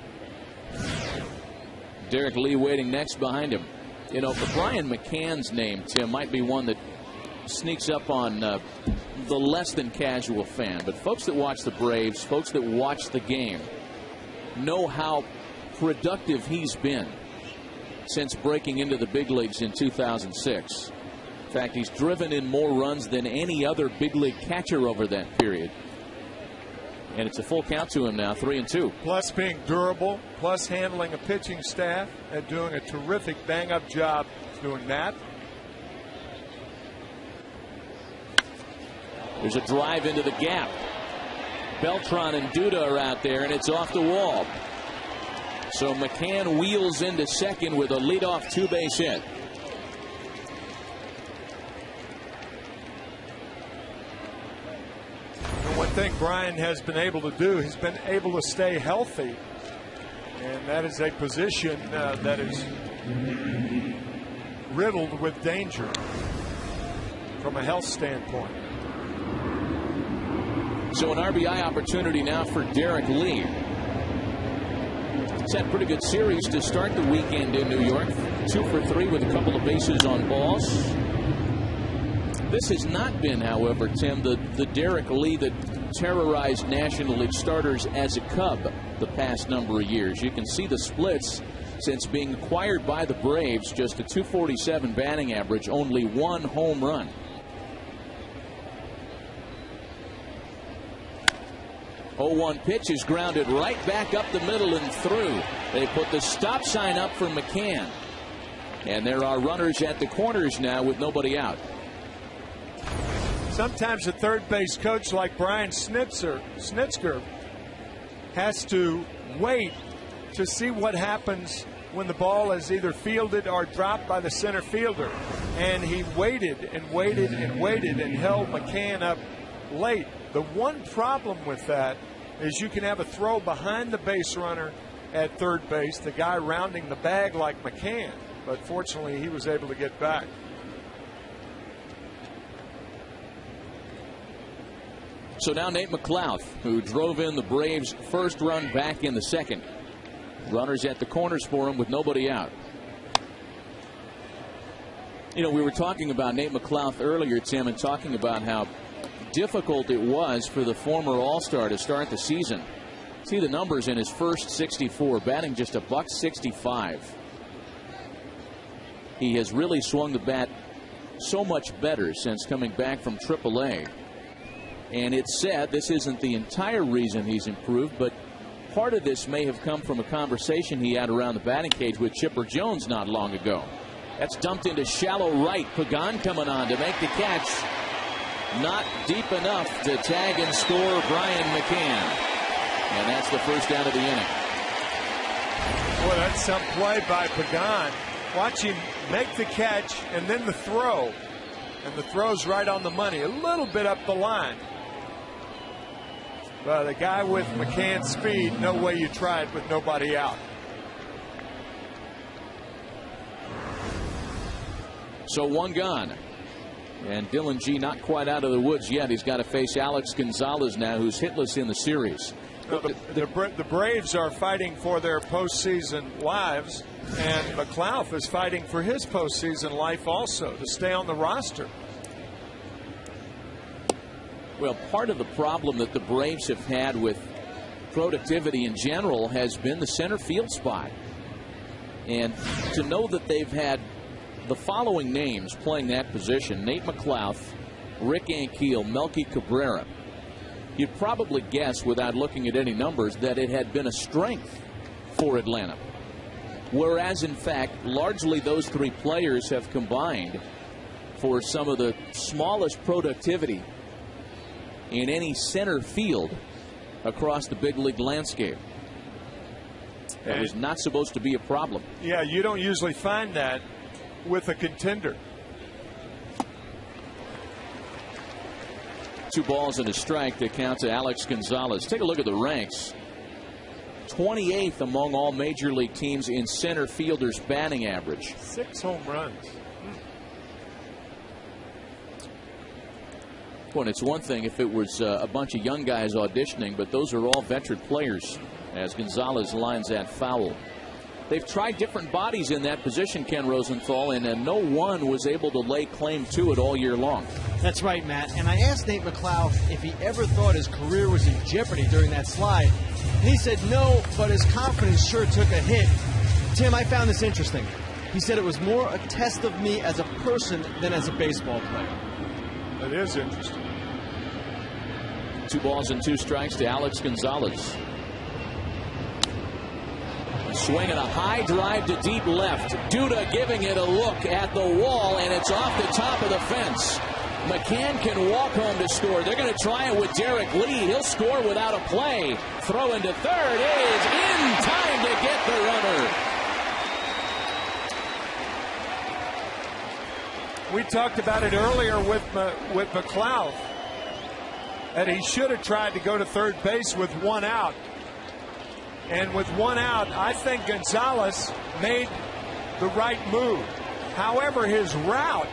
Derek Lee waiting next behind him. You know, Brian McCann's name, Tim, might be one that sneaks up on the less than casual fan. But folks that watch the Braves, folks that watch the game, know how productive he's been since breaking into the big leagues in 2006. In fact, he's driven in more runs than any other big league catcher over that period. And it's a full count to him now, 3-2. Plus being durable, plus handling a pitching staff and doing a terrific bang-up job doing that. There's a drive into the gap. Beltran and Duda are out there, and it's off the wall. So McCann wheels into second with a leadoff two-base hit. One thing Brian has been able to do, he's been able to stay healthy. And that is a position that is riddled with danger from a health standpoint. So an RBI opportunity now for Derek Lee. He's had a pretty good series to start the weekend in New York. 2 for 3 with a couple of bases on balls. This has not been, however, Tim, the Derek Lee that terrorized National League starters as a Cub the past number of years. You can see the splits since being acquired by the Braves. Just a .247 batting average, only 1 home run. Oh, 1 pitch is grounded right back up the middle and through. They put the stop sign up for McCann. And there are runners at the corners now with nobody out. Sometimes a third base coach like Brian Snitzer has to wait to see what happens when the ball is either fielded or dropped by the center fielder. And he waited and waited and waited and held McCann up late. The one problem with that is you can have a throw behind the base runner at third base, the guy rounding the bag like McCann. But fortunately, he was able to get back. So now Nate McLeod, who drove in the Braves' first run back in the second. Runners at the corners for him with nobody out. You know, we were talking about Nate McLeod earlier, Tim, and talking about how difficult it was for the former All-Star to start the season. See the numbers in his first 64, batting just a .165. He has really swung the bat so much better since coming back from AAA. And it's said this isn't the entire reason he's improved, but part of this may have come from a conversation he had around the batting cage with Chipper Jones not long ago. That's dumped into shallow right. Pagan coming on to make the catch. Not deep enough to tag and score Brian McCann. And that's the first out of the inning. Boy, that's some play by Pagan. Watch him make the catch and then the throw. And the throw's right on the money, a little bit up the line. But the guy with McCann's speed, no way you try it with nobody out. So 1 gone. And Dylan G not quite out of the woods yet. He's got to face Alex Gonzalez now, who's hitless in the series. The Braves are fighting for their postseason lives, and McLeod is fighting for his postseason life also, to stay on the roster. Well, part of the problem that the Braves have had with productivity in general has been the center field spot. And to know that they've had the following names playing that position: Nate McLouth, Rick Ankiel, Melky Cabrera, you'd probably guess without looking at any numbers that it had been a strength for Atlanta. Whereas, in fact, largely those three players have combined for some of the smallest productivity in any center field across the big league landscape. That was not supposed to be a problem. Yeah, you don't usually find that with a contender. 2 balls and a strike to count to Alex Gonzalez. Take a look at the ranks. 28th among all major league teams in center fielders batting average. 6 home runs. Well, it's one thing if it was a bunch of young guys auditioning, but those are all veteran players as Gonzalez lines that foul. They've tried different bodies in that position, Ken Rosenthal, and no one was able to lay claim to it all year long. That's right, Matt. And I asked Nate McLouth if he ever thought his career was in jeopardy during that slide. And he said no, but his confidence sure took a hit. Tim, I found this interesting. He said it was more a test of me as a person than as a baseball player. That is interesting. 2 balls and 2 strikes to Alex Gonzalez. Swinging a high drive to deep left. Duda giving it a look at the wall, and it's off the top of the fence. McCann can walk home to score. They're going to try it with Derek Lee. He'll score without a play. Throw into third is in time to get the runner. We talked about it earlier with McLouth, that he should have tried to go to third base with 1 out. And with 1 out, I think Gonzalez made the right move. However, his route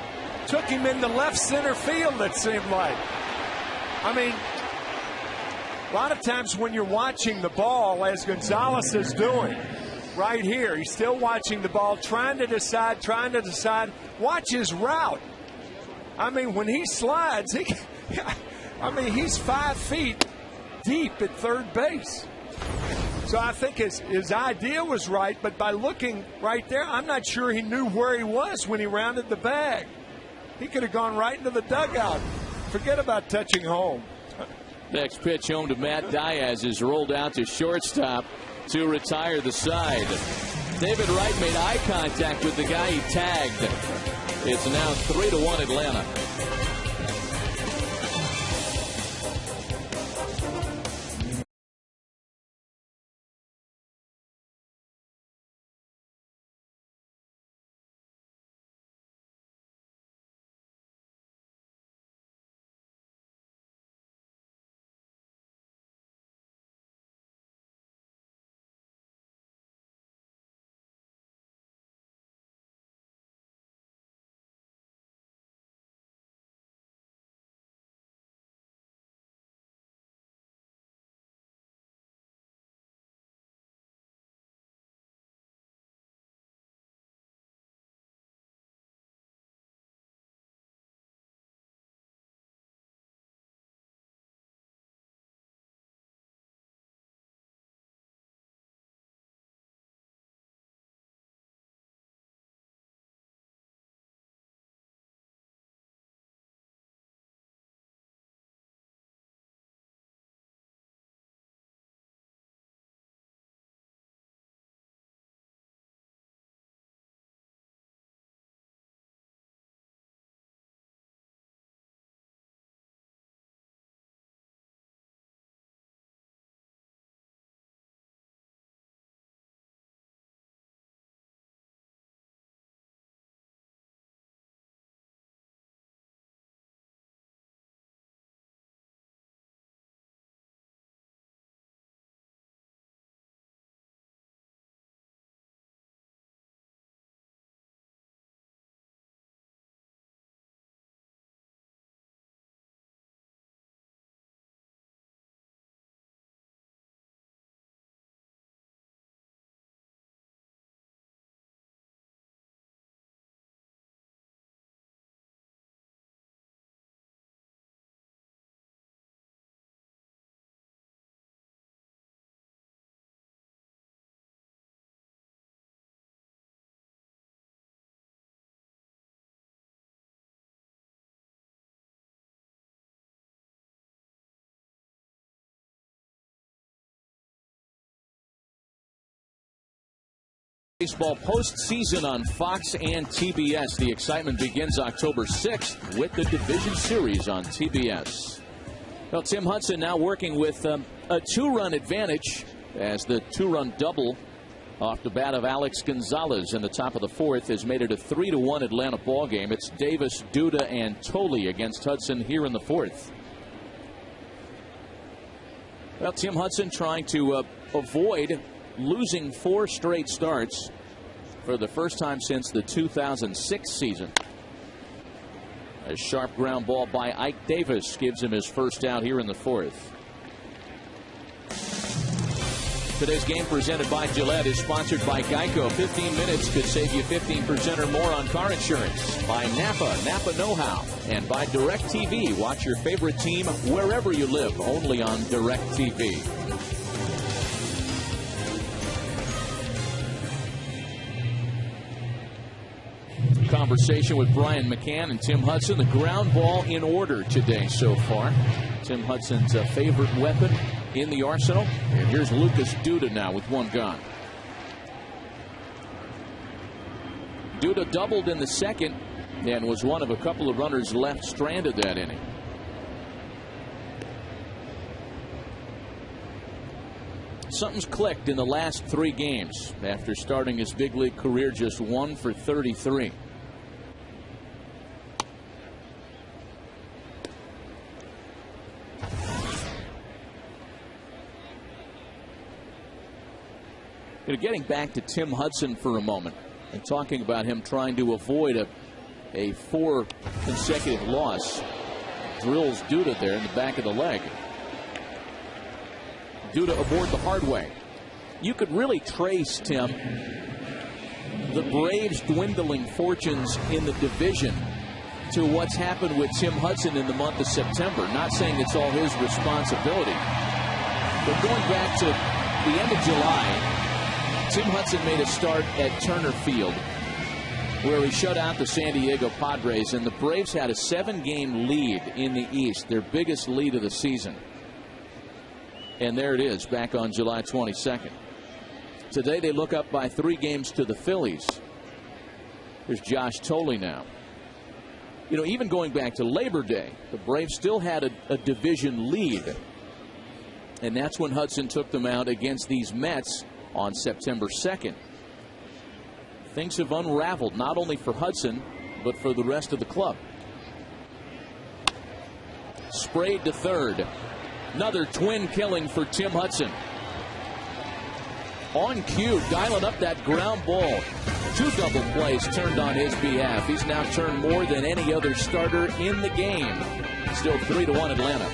took him into left center field, it seemed like. I mean, a lot of times when you're watching the ball, as Gonzalez is doing right here, he's still watching the ball, trying to decide. Watch his route. I mean, when he slides, he's 5 feet deep at third base. So I think his idea was right, but by looking right there, I'm not sure he knew where he was when he rounded the bag. He could have gone right into the dugout. Forget about touching home. Next pitch home to Matt Diaz is rolled out to shortstop to retire the side. David Wright made eye contact with the guy he tagged. It's now 3-1 Atlanta. Baseball postseason on Fox and TBS. The excitement begins October 6th with the Division Series on TBS. Well, Tim Hudson now working with a 2-run advantage as the 2-run double off the bat of Alex Gonzalez in the top of the 4th has made it a 3-1 Atlanta ball game. It's Davis, Duda, and Tolley against Hudson here in the 4th. Well, Tim Hudson trying to avoid losing 4 straight starts for the first time since the 2006 season. A sharp ground ball by Ike Davis gives him his first out here in the 4th. Today's game presented by Gillette is sponsored by Geico. 15 minutes could save you 15% or more on car insurance. By Napa Know-How. And by DirecTV. Watch your favorite team wherever you live, only on DirecTV. Conversation with Brian McCann and Tim Hudson. The ground ball in order today so far. Tim Hudson's favorite weapon in the arsenal. And here's Lucas Duda now with 1 gone. Duda doubled in the 2nd and was one of a couple of runners left stranded that inning. Something's clicked in the last 3 games after starting his big league career just 1 for 33. Getting back to Tim Hudson for a moment and talking about him trying to avoid a 4 consecutive loss. Drills Duda there in the back of the leg. Duda aboard the hard way. You could really trace, Tim, the Braves' dwindling fortunes in the division to what's happened with Tim Hudson in the month of September. Not saying it's all his responsibility, but going back to the end of July, Tim Hudson made a start at Turner Field where he shut out the San Diego Padres, and the Braves had a 7-game lead in the East, their biggest lead of the season. And there it is, back on July 22nd. Today they look up by 3 games to the Phillies. Here's Josh Tolley now. Even going back to Labor Day, the Braves still had a division lead. And that's when Hudson took them out against these Mets on September 2nd. Things have unraveled, not only for Hudson, but for the rest of the club. Sprayed to third. Another twin killing for Tim Hudson. On cue, dialing up that ground ball. 2 double plays turned on his behalf. He's now turned more than any other starter in the game. Still 3-1 Atlanta.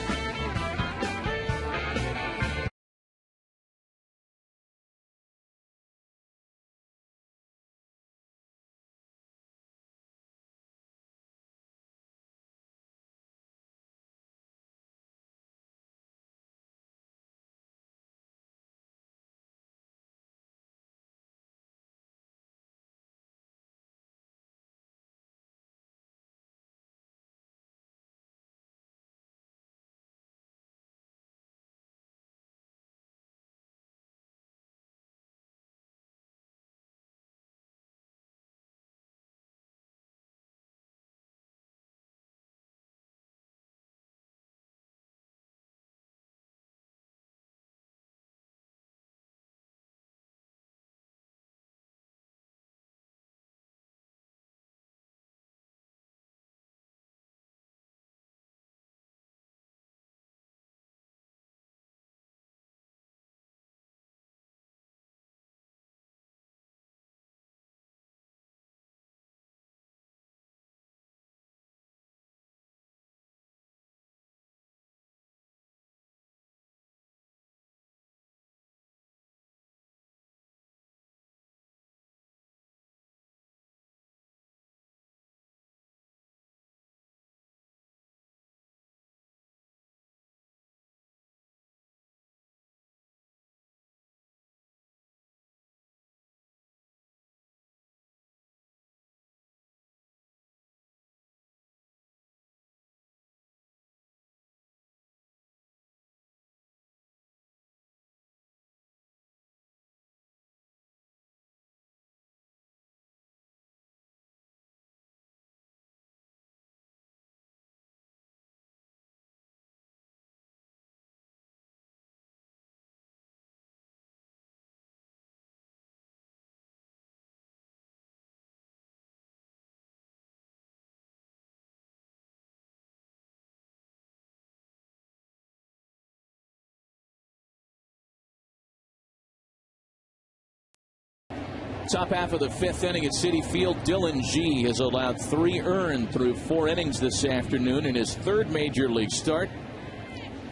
Top half of the 5th inning at Citi Field, Dylan G has allowed 3 earned through 4 innings this afternoon in his 3rd major league start.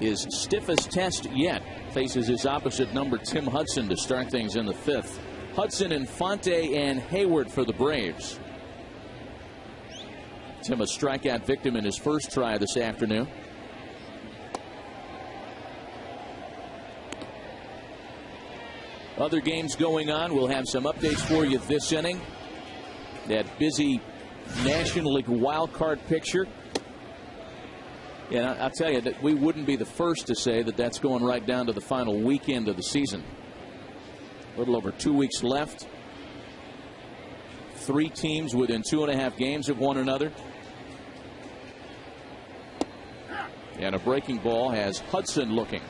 His stiffest test yet. Faces his opposite number, Tim Hudson, to start things in the 5th. Hudson, Infante, and Hayward for the Braves. Tim a strikeout victim in his first try this afternoon. Other games going on. We'll have some updates for you this inning. That busy National League wild card picture. And I'll tell you that we wouldn't be the first to say that that's going right down to the final weekend of the season. A little over 2 weeks left. 3 teams within 2.5 games of one another. And a breaking ball has Hudson looking.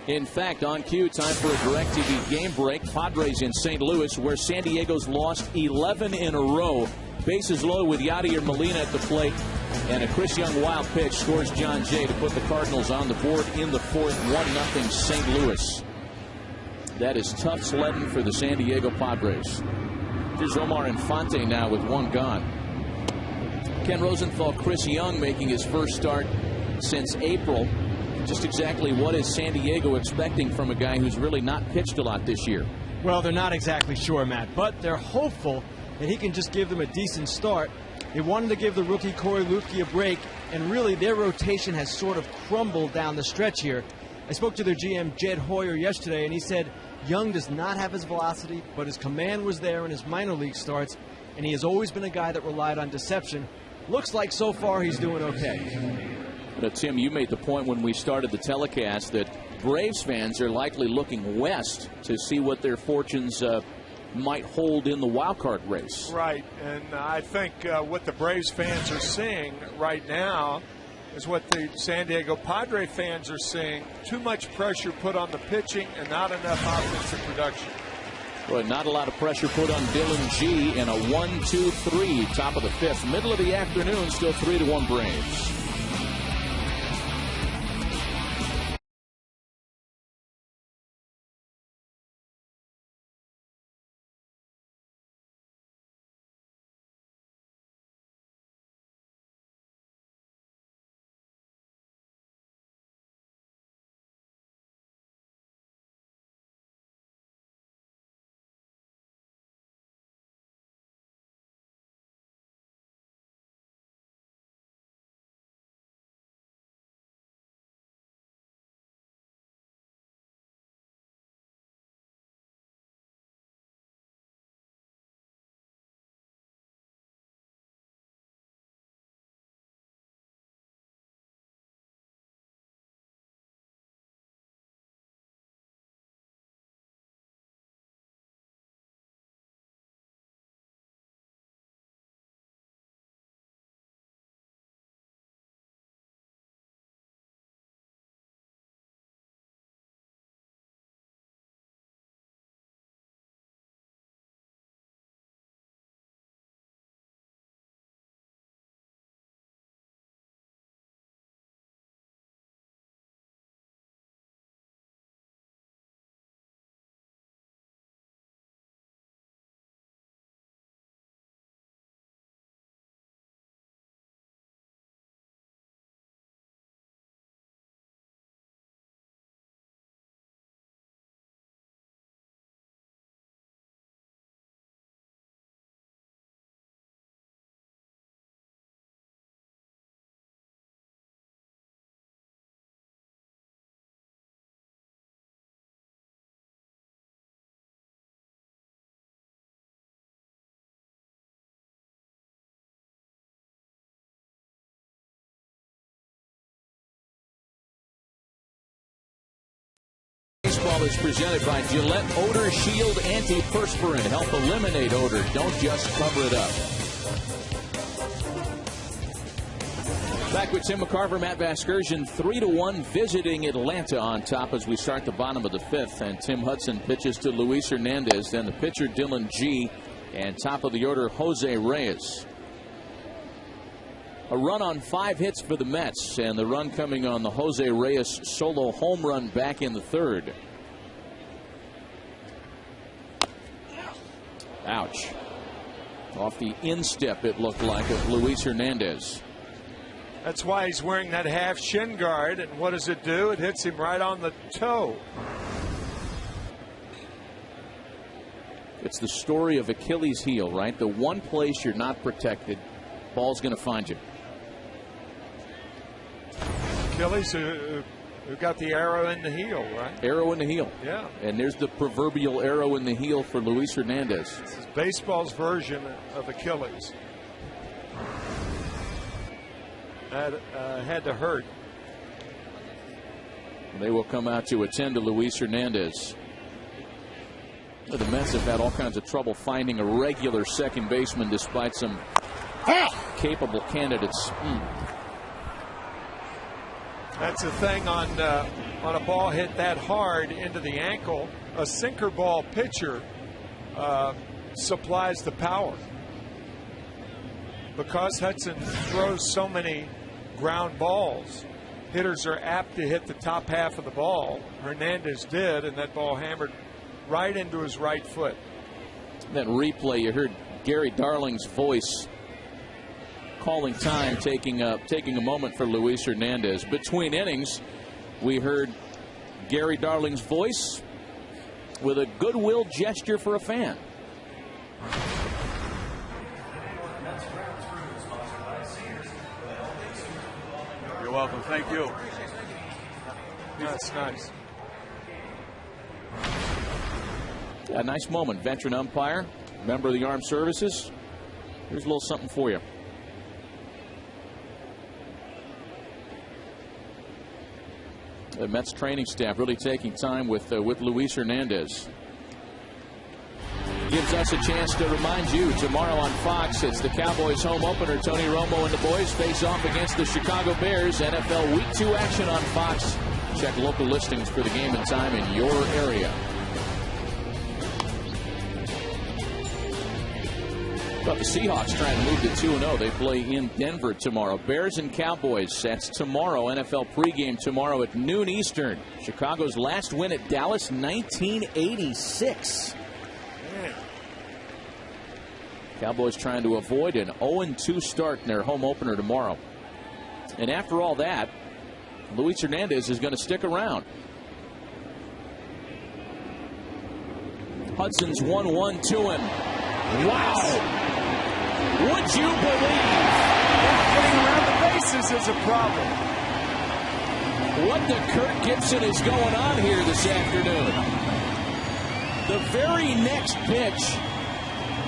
In fact, on cue, time for a DirecTV game break. Padres in St. Louis, where San Diego's lost 11 in a row. Bases loaded with Yadier Molina at the plate. And a Chris Young wild pitch scores John Jay to put the Cardinals on the board in the 4th, 1-0 St. Louis. That is tough sledding for the San Diego Padres. Here's Omar Infante now with 1 gone. Ken Rosenthal, Chris Young making his first start since April. Just exactly what is San Diego expecting from a guy who's really not pitched a lot this year? Well, they're not exactly sure, Matt, but they're hopeful that he can just give them a decent start. They wanted to give the rookie Corey Lutke a break, and really their rotation has sort of crumbled down the stretch here. I spoke to their GM, Jed Hoyer, yesterday, and he said Young does not have his velocity, but his command was there in his minor league starts, and he has always been a guy that relied on deception. Looks like so far he's doing okay. Tim, you made the point when we started the telecast that Braves fans are likely looking west to see what their fortunes might hold in the wild card race. Right, and I think what the Braves fans are seeing right now is what the San Diego Padre fans are seeing. Too much pressure put on the pitching and not enough offensive production. Well, not a lot of pressure put on Dylan G in a 1-2-3 top of the 5th. Middle of the afternoon, still 3-1 Braves. Baseball is presented by Gillette Odor Shield Antiperspirant. Help eliminate odor. Don't just cover it up. Back with Tim McCarver, Matt Vasgersian, 3-1 visiting Atlanta on top as we start the bottom of the 5th. And Tim Hudson pitches to Luis Hernandez. Then the pitcher, Dylan G. And top of the order, Jose Reyes. A run on 5 hits for the Mets, and the run coming on the Jose Reyes solo home run back in the 3rd. Ouch. Off the instep, it looked like, of Luis Hernandez. That's why he's wearing that half shin guard. And what does it do? It hits him right on the toe. It's the story of Achilles' heel, right? The one place you're not protected, ball's going to find you. Achilles, who got the arrow in the heel, right? Arrow in the heel. Yeah. And there's the proverbial arrow in the heel for Luis Hernandez. This is baseball's version of Achilles. That had to hurt. They will come out to attend to Luis Hernandez. The Mets have had all kinds of trouble finding a regular second baseman despite some capable candidates. That's the thing on a ball hit that hard into the ankle. A sinker ball pitcher supplies the power. Because Hudson throws so many ground balls, hitters are apt to hit the top half of the ball. Hernandez did, and that ball hammered right into his right foot. That replay, you heard Gary Darling's voice calling time, taking a moment for Luis Hernandez. Between innings, we heard Gary Darling's voice with a goodwill gesture for a fan. You're welcome. Thank you. That's nice. A nice moment. Veteran umpire, member of the Armed Services. Here's a little something for you. The Mets training staff really taking time with Luis Hernandez. Gives us a chance to remind you, tomorrow on Fox, it's the Cowboys home opener. Tony Romo and the boys face off against the Chicago Bears. NFL Week 2 action on Fox. Check local listings for the game and time in your area. But the Seahawks trying to move to 2-0. They play in Denver tomorrow. Bears and Cowboys. That's tomorrow. NFL pregame tomorrow at noon Eastern. Chicago's last win at Dallas, 1986. Man. Cowboys trying to avoid an 0-2 start in their home opener tomorrow. And after all that, Luis Hernandez is going to stick around. Hudson's 1-1 to him. Wow! Would you believe? Getting around the bases is a problem. What the Kirk Gibson is going on here this afternoon? The very next pitch,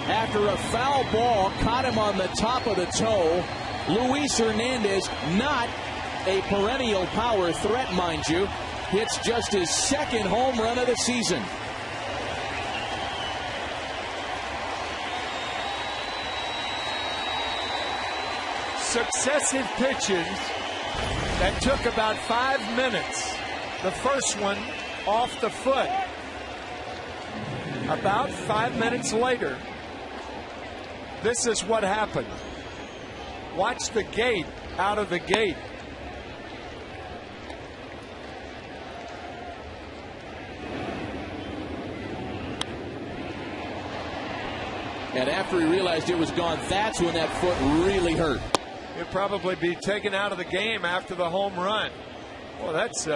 after a foul ball caught him on the top of the toe, Luis Hernandez, not a perennial power threat, mind you, hits just his second home run of the season. Successive pitches that took about 5 minutes. The first one off the foot. About 5 minutes later, this is what happened. Watch the gate out of the gate. And after he realized it was gone, that's when that foot really hurt. He'll probably be taken out of the game after the home run. Well, that's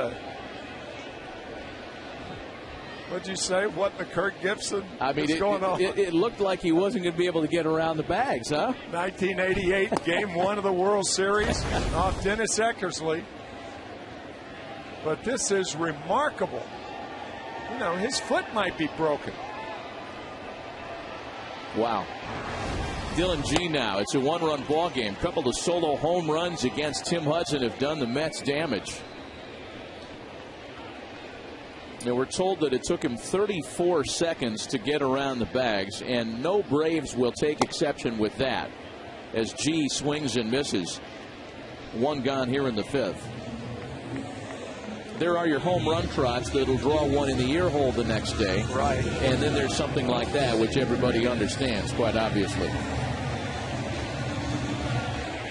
what'd you say? What the Kirk Gibson? I mean, it looked like he wasn't going to be able to get around the bags, huh? 1988, Game 1 of the World Series, off Dennis Eckersley. But this is remarkable. You know, his foot might be broken. Wow. Dylan G now. It's a one-run ball game. A couple of solo home runs against Tim Hudson have done the Mets damage. Now, we're told that it took him 34 seconds to get around the bags, and no Braves will take exception with that as G swings and misses. One gone here in the fifth. There are your home run trots that'll draw one in the ear hole the next day. Right. And then there's something like that, which everybody understands, quite obviously.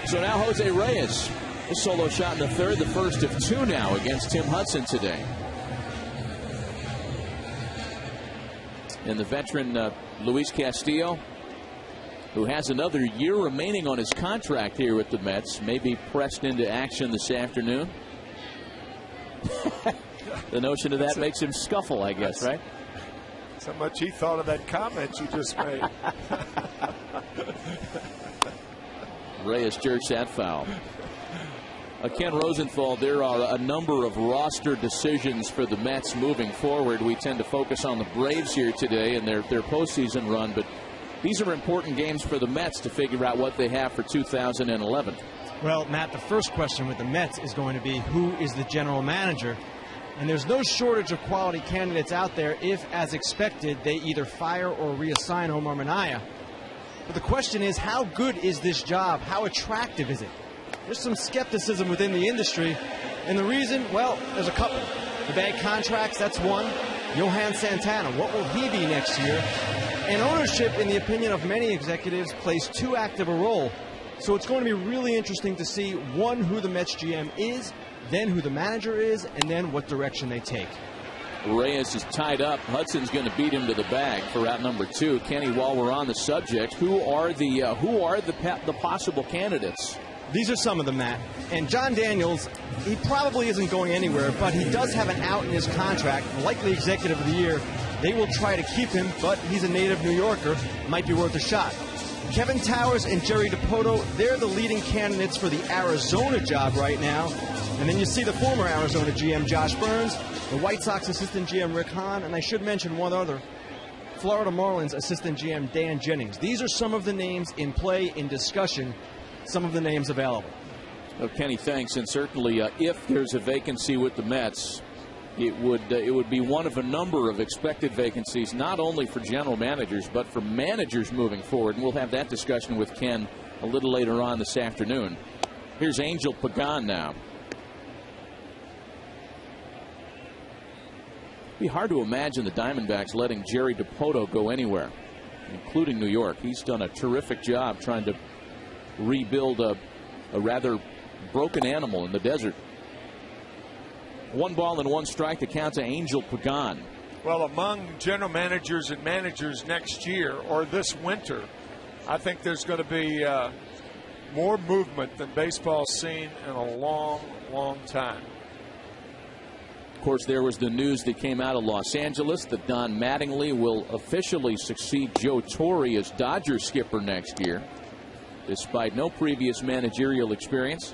So now Jose Reyes, a solo shot in the third, the first of two now against Tim Hudson today. And the veteran Luis Castillo, who has another year remaining on his contract here with the Mets, may be pressed into action this afternoon. The notion of that makes him scuffle, I guess, right? So much he thought of that comment you just made. Reyes jerks that foul. Ken Rosenthal, there are a number of roster decisions for the Mets moving forward. We tend to focus on the Braves here today and their postseason run, but these are important games for the Mets to figure out what they have for 2011. Well, Matt, the first question with the Mets is going to be who is the general manager? And there's no shortage of quality candidates out there if, as expected, they either fire or reassign Omar Minaya. But the question is, how good is this job? How attractive is it? There's some skepticism within the industry, and the reason, well, there's a couple. The bad contracts, that's one. Johan Santana, what will he be next year? And ownership, in the opinion of many executives, plays too active a role. So it's going to be really interesting to see, one, who the Mets GM is, then who the manager is, and then what direction they take. Reyes is tied up. Hudson's going to beat him to the bag for out number 2. Kenny, while we're on the subject, who are the possible candidates? These are some of them, Matt. And John Daniels, he probably isn't going anywhere, but he does have an out in his contract, likely executive of the year. They will try to keep him, but he's a native New Yorker. Might be worth a shot. Kevin Towers and Jerry DiPoto, they're the leading candidates for the Arizona job right now. And then you see the former Arizona GM, Josh Burns, the White Sox assistant GM, Rick Hahn, and I should mention one other, Florida Marlins assistant GM, Dan Jennings. These are some of the names in play, in discussion, some of the names available. Well, Kenny, thanks. And certainly if there's a vacancy with the Mets, it would be one of a number of expected vacancies, not only for general managers, but for managers moving forward. And we'll have that discussion with Ken a little later on this afternoon. Here's Angel Pagan now. It'd be hard to imagine the Diamondbacks letting Jerry DiPoto go anywhere, including New York. He's done a terrific job trying to rebuild a rather broken animal in the desert. 1 ball and 1 strike to count to Angel Pagan. Well, among general managers and managers next year or this winter, I think there's going to be more movement than baseball's seen in a long, long time. Of course, there was the news that came out of Los Angeles that Don Mattingly will officially succeed Joe Torre as Dodger skipper next year, despite no previous managerial experience.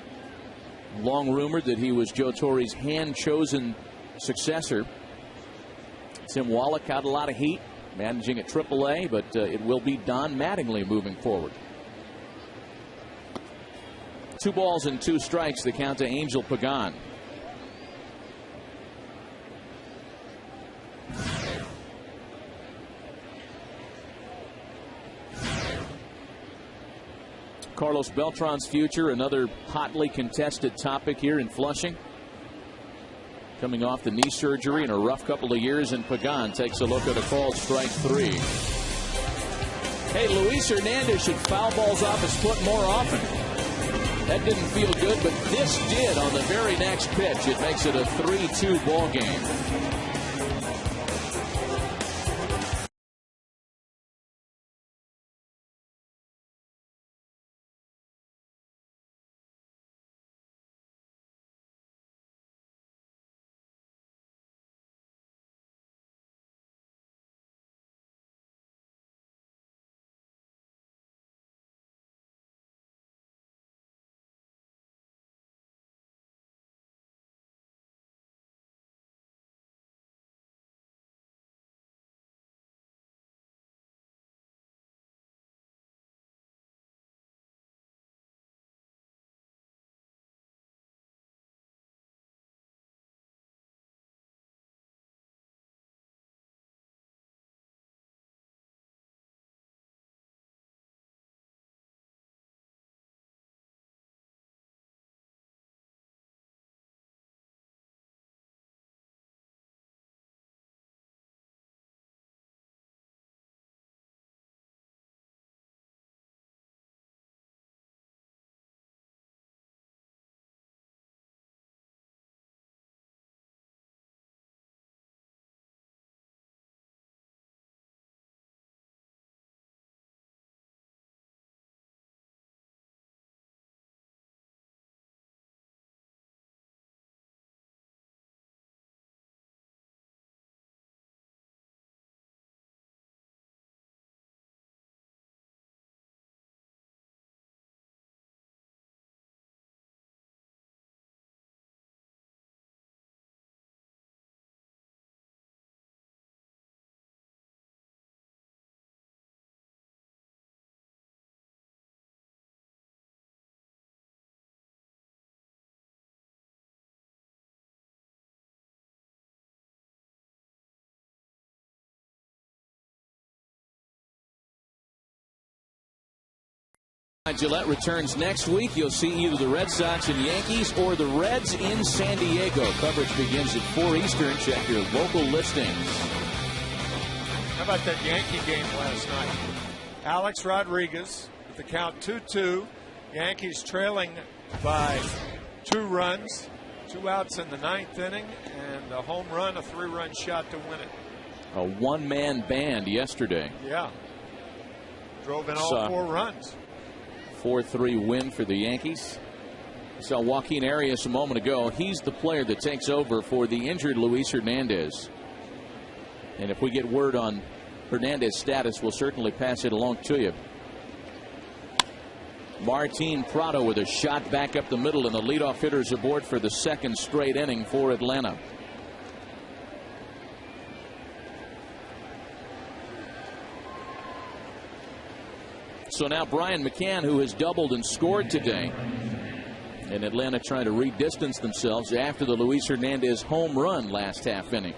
Long rumored that he was Joe Torre's hand-chosen successor. Tim Wallach got a lot of heat managing at AAA, but it will be Don Mattingly moving forward. 2 balls and 2 strikes, the count to Angel Pagan. Carlos Beltran's future, another hotly contested topic here in Flushing. Coming off the knee surgery and a rough couple of years, and Pagan takes a look at a called strike 3. Hey, Luis Hernandez should foul balls off his foot more often. That didn't feel good, but this did on the very next pitch. It makes it a 3-2 ball game. Gillette returns next week. You'll see either the Red Sox and Yankees or the Reds in San Diego. Coverage begins at 4 Eastern. Check your local listings. How about that Yankee game last night? Alex Rodriguez with the count 2-2. Yankees trailing by 2 runs, 2 outs in the 9th inning, and a home run, a 3-run shot to win it. A one-man band yesterday. Yeah. Drove in all 4 runs. 4-3 win for the Yankees. We saw Joaquin Arias a moment ago. He's the player that takes over for the injured Luis Hernandez. And if we get word on Hernandez's status, we'll certainly pass it along to you. Martin Prado with a shot back up the middle, and the leadoff hitters aboard for the 2nd straight inning for Atlanta. So now Brian McCann, who has doubled and scored today. And Atlanta trying to redistance themselves after the Luis Hernandez home run last half inning.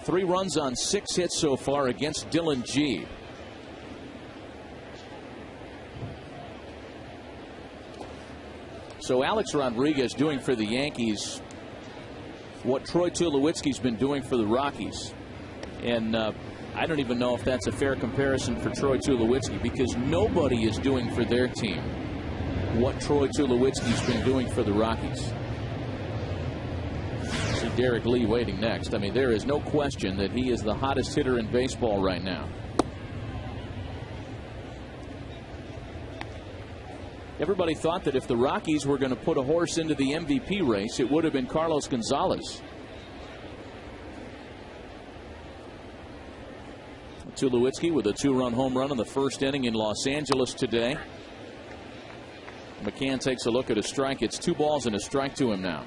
3 runs on 6 hits so far against Dylan G. So Alex Rodriguez doing for the Yankees what Troy Tulowitzki's been doing for the Rockies. And I don't even know if that's a fair comparison for Troy Tulowitzki, because nobody is doing for their team what Troy Tulowitzki's been doing for the Rockies. See Derek Lee waiting next. I mean, there is no question that he is the hottest hitter in baseball right now. Everybody thought that if the Rockies were going to put a horse into the MVP race, it would have been Carlos Gonzalez. Tulowitzki with a 2-run home run in the 1st inning in Los Angeles today. McCann takes a look at a strike. It's 2 balls and a strike to him now.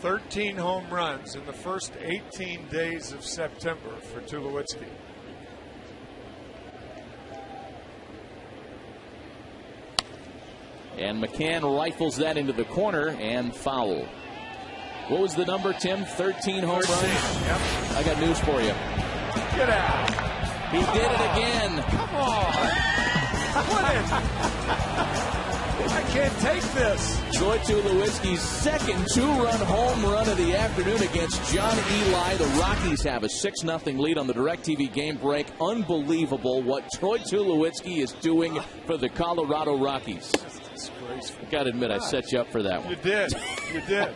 13 home runs in the first 18 days of September for Tulowitzki. And McCann rifles that into the corner and foul. What was the number, Tim? 13 home runs? Yep. I got news for you. Get out. He did it again. Come on. I can't take this. Troy Tulowitzki's 2nd 2-run home run of the afternoon against John Eli. The Rockies have a 6-0 lead on the DirecTV game break. Unbelievable what Troy Tulowitzki is doing for the Colorado Rockies. I got to admit, I set you up for that one. You did. You did.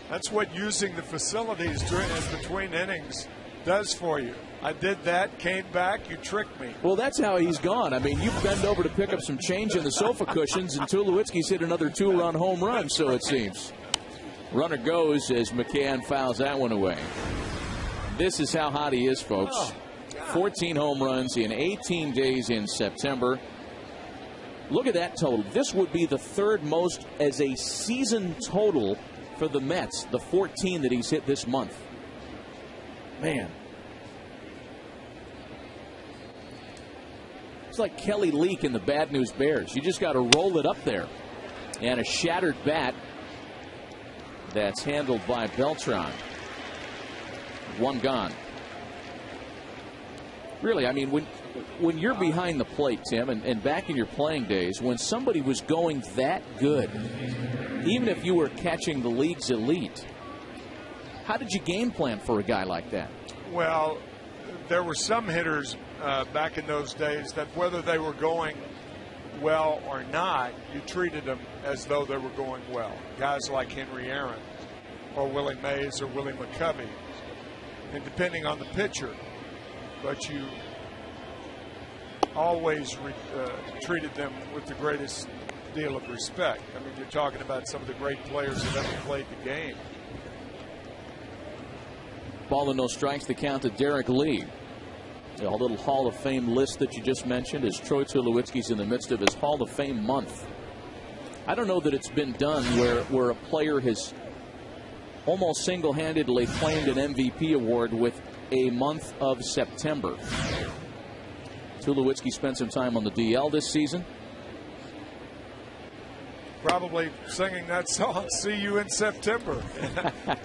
That's what using the facilities between innings does for you. I did that, came back, you tricked me. Well, that's how he's gone. I mean, you bend over to pick up some change in the sofa cushions, and Tulowitzki's hit another 2-run home run, so it seems. Runner goes as McCann fouls that one away. This is how hot he is, folks. 14 home runs in 18 days in September. Look at that total. This would be the 3rd most as a season total for the Mets, the 14 that he's hit this month. Man. It's like Kelly Leak in the Bad News Bears. You just got to roll it up there. And a shattered bat that's handled by Beltran. 1 gone. Really, I mean, when you're behind the plate, Tim, and back in your playing days, when somebody was going that good, even if you were catching the league's elite, how did you game plan for a guy like that? Well, there were some hitters back in those days that whether they were going well or not, you treated them as though they were going well. Guys like Henry Aaron or Willie Mays or Willie McCovey, and depending on the pitcher. But you always treated them with the greatest deal of respect. I mean, you're talking about some of the great players that ever played the game. Ball and no strikes, the count to Derek Lee. A little Hall of Fame list that you just mentioned as Troy Tulowitzki's in the midst of his Hall of Fame month. I don't know that it's been done where a player has almost single-handedly claimed an MVP award with a month of September. Tulowitzki spent some time on the DL this season. Probably singing that song, "See You in September."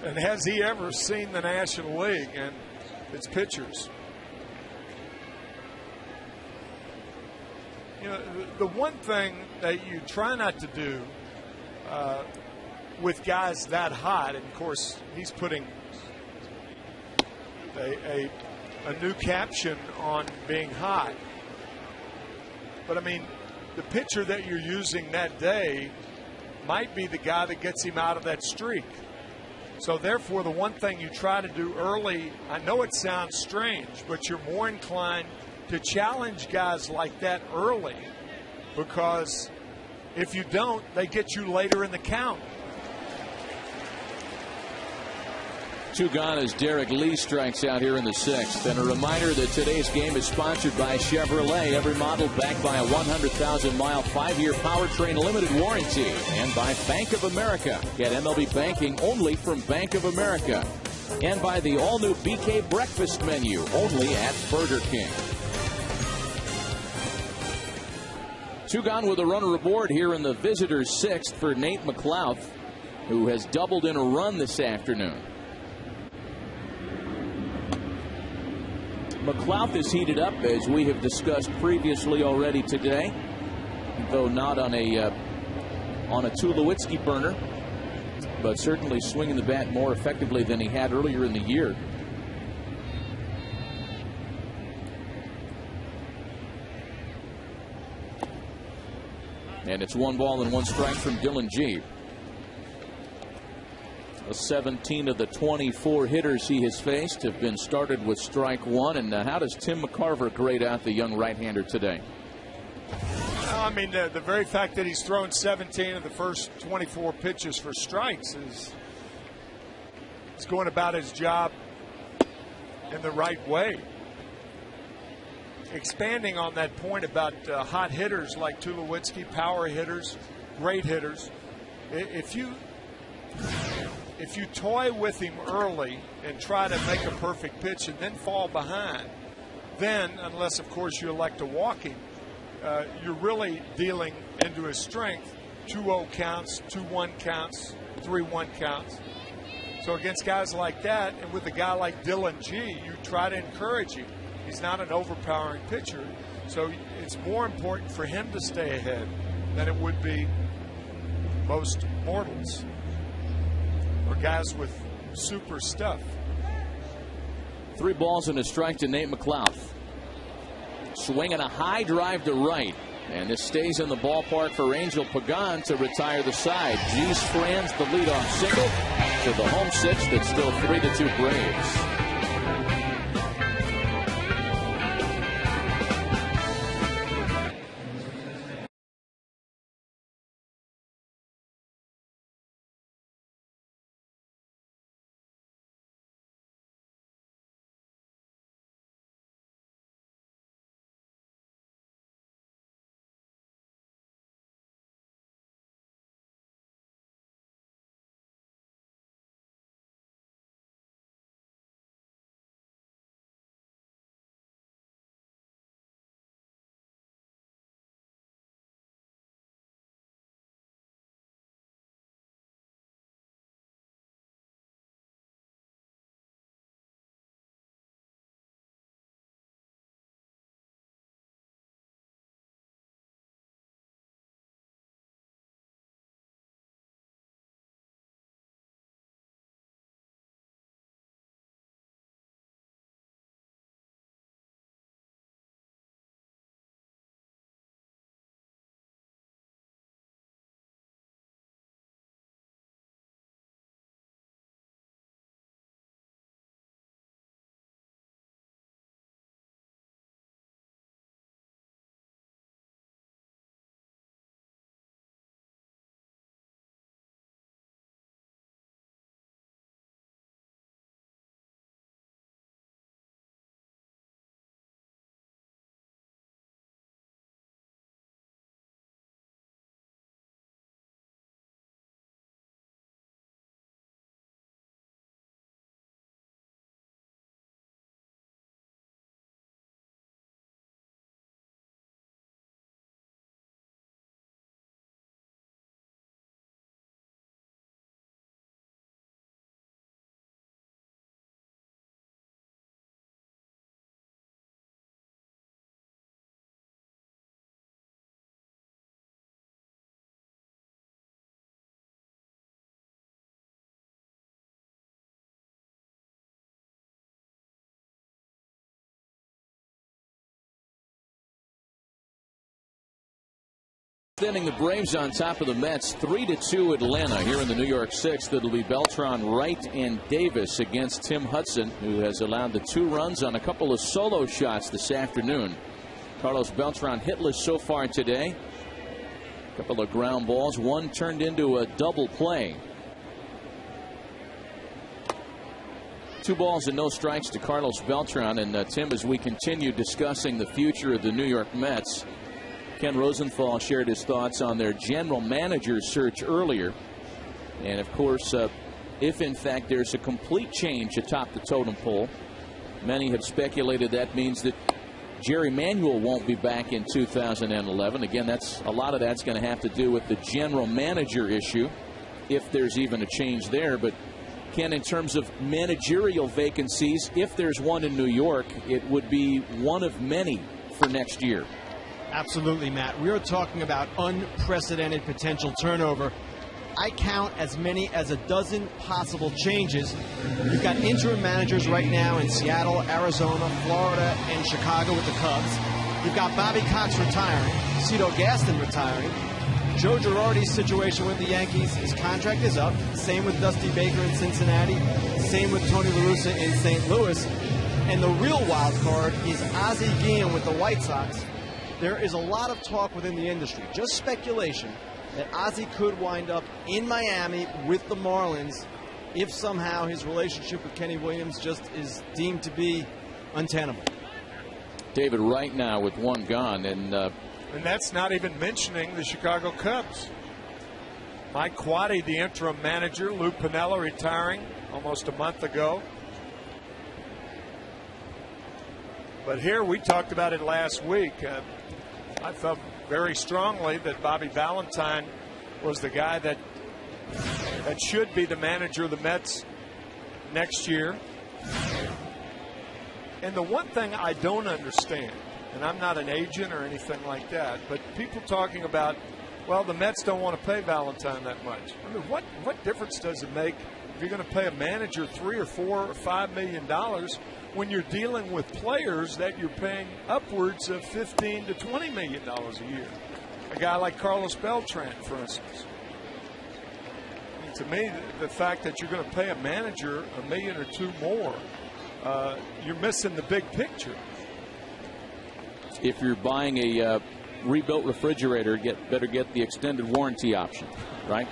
And has he ever seen the National League and its pitchers? You know, the one thing that you try not to do with guys that hot, and of course he's putting a new caption on being hot. But I mean, the pitcher that you're using that day might be the guy that gets him out of that streak. So therefore, the one thing you try to do early, I know it sounds strange, but you're more inclined to challenge guys like that early, because if you don't, they get you later in the count. 2 gone as Derek Lee strikes out here in the 6th. And a reminder that today's game is sponsored by Chevrolet. Every model backed by a 100,000-mile 5-year powertrain limited warranty. And by Bank of America. Get MLB banking only from Bank of America. And by the all-new BK breakfast menu, only at Burger King. 2 gone with a runner aboard here in the visitors' 6th for Nate McLouth, who has doubled in a run this afternoon. McLouth is heated up, as we have discussed previously already today, though not on a Tulowitzki burner, but certainly swinging the bat more effectively than he had earlier in the year. And it's 1 ball and 1 strike from Dylan G. 17 of the 24 hitters he has faced have been started with strike 1. And how does Tim McCarver grade out the young right-hander today? I mean, the very fact that he's thrown 17 of the first 24 pitches for strikes is going about his job in the right way. Expanding on that point about hot hitters like Tulowitzki, power hitters, great hitters, if you toy with him early and try to make a perfect pitch and then fall behind, then, unless of course you elect to walk him, you're really dealing into his strength. 2-0 counts, 2-1 counts, 3-1 counts. So against guys like that, and with a guy like Dylan G, you try to encourage him. He's not an overpowering pitcher, so it's more important for him to stay ahead than it would be most mortals or guys with super stuff. 3 balls and a strike to Nate McLouth. Swinging a high drive to right. And this stays in the ballpark for Angel Pagan to retire the side. G strands the leadoff single to the home 6th. It's still 3-2 Braves. Fifth inning, the Braves on top of the Mets, 3-2 Atlanta here in the New York Sixth. It'll be Beltran, Wright, and Davis against Tim Hudson, who has allowed the 2 runs on a couple of solo shots this afternoon. Carlos Beltran hitless so far today. A couple of ground balls, one turned into a double play. 2 balls and no strikes to Carlos Beltran. And Tim, as we continue discussing the future of the New York Mets, Ken Rosenthal shared his thoughts on their general manager search earlier. And of course, if in fact there's a complete change atop the totem pole, many have speculated that means that Jerry Manuel won't be back in 2011. Again, a lot of that's going to have to do with the general manager issue, if there's even a change there. But Ken, in terms of managerial vacancies, if there's one in New York, it would be one of many for next year. Absolutely, Matt. We are talking about unprecedented potential turnover. I count as many as a dozen possible changes. You've got interim managers right now in Seattle, Arizona, Florida, and Chicago with the Cubs. You've got Bobby Cox retiring, Cito Gaston retiring. Joe Girardi's situation with the Yankees, his contract is up. Same with Dusty Baker in Cincinnati. Same with Tony La Russa in St. Louis. And the real wild card is Ozzie Guillen with the White Sox. There is a lot of talk within the industry, just speculation, that Ozzie could wind up in Miami with the Marlins if somehow his relationship with Kenny Williams just is deemed to be untenable. David Wright now with 1 gone, and that's not even mentioning the Chicago Cubs. Mike Quade, the interim manager, Lou Piniella retiring almost a month ago. But here, we talked about it last week. I felt very strongly that Bobby Valentine was the guy that should be the manager of the Mets next year. And the one thing I don't understand, and I'm not an agent or anything like that, but people talking about, well, the Mets don't want to pay Valentine that much. I mean, what difference does it make if you're going to pay a manager $3 or $4 or $5 million when you're dealing with players that you're paying upwards of $15 to $20 million a year? A guy like Carlos Beltran, for instance. And to me, the fact that you're going to pay a manager $1 million or $2 more, you're missing the big picture. If you're buying a rebuilt refrigerator, better get the extended warranty option, right?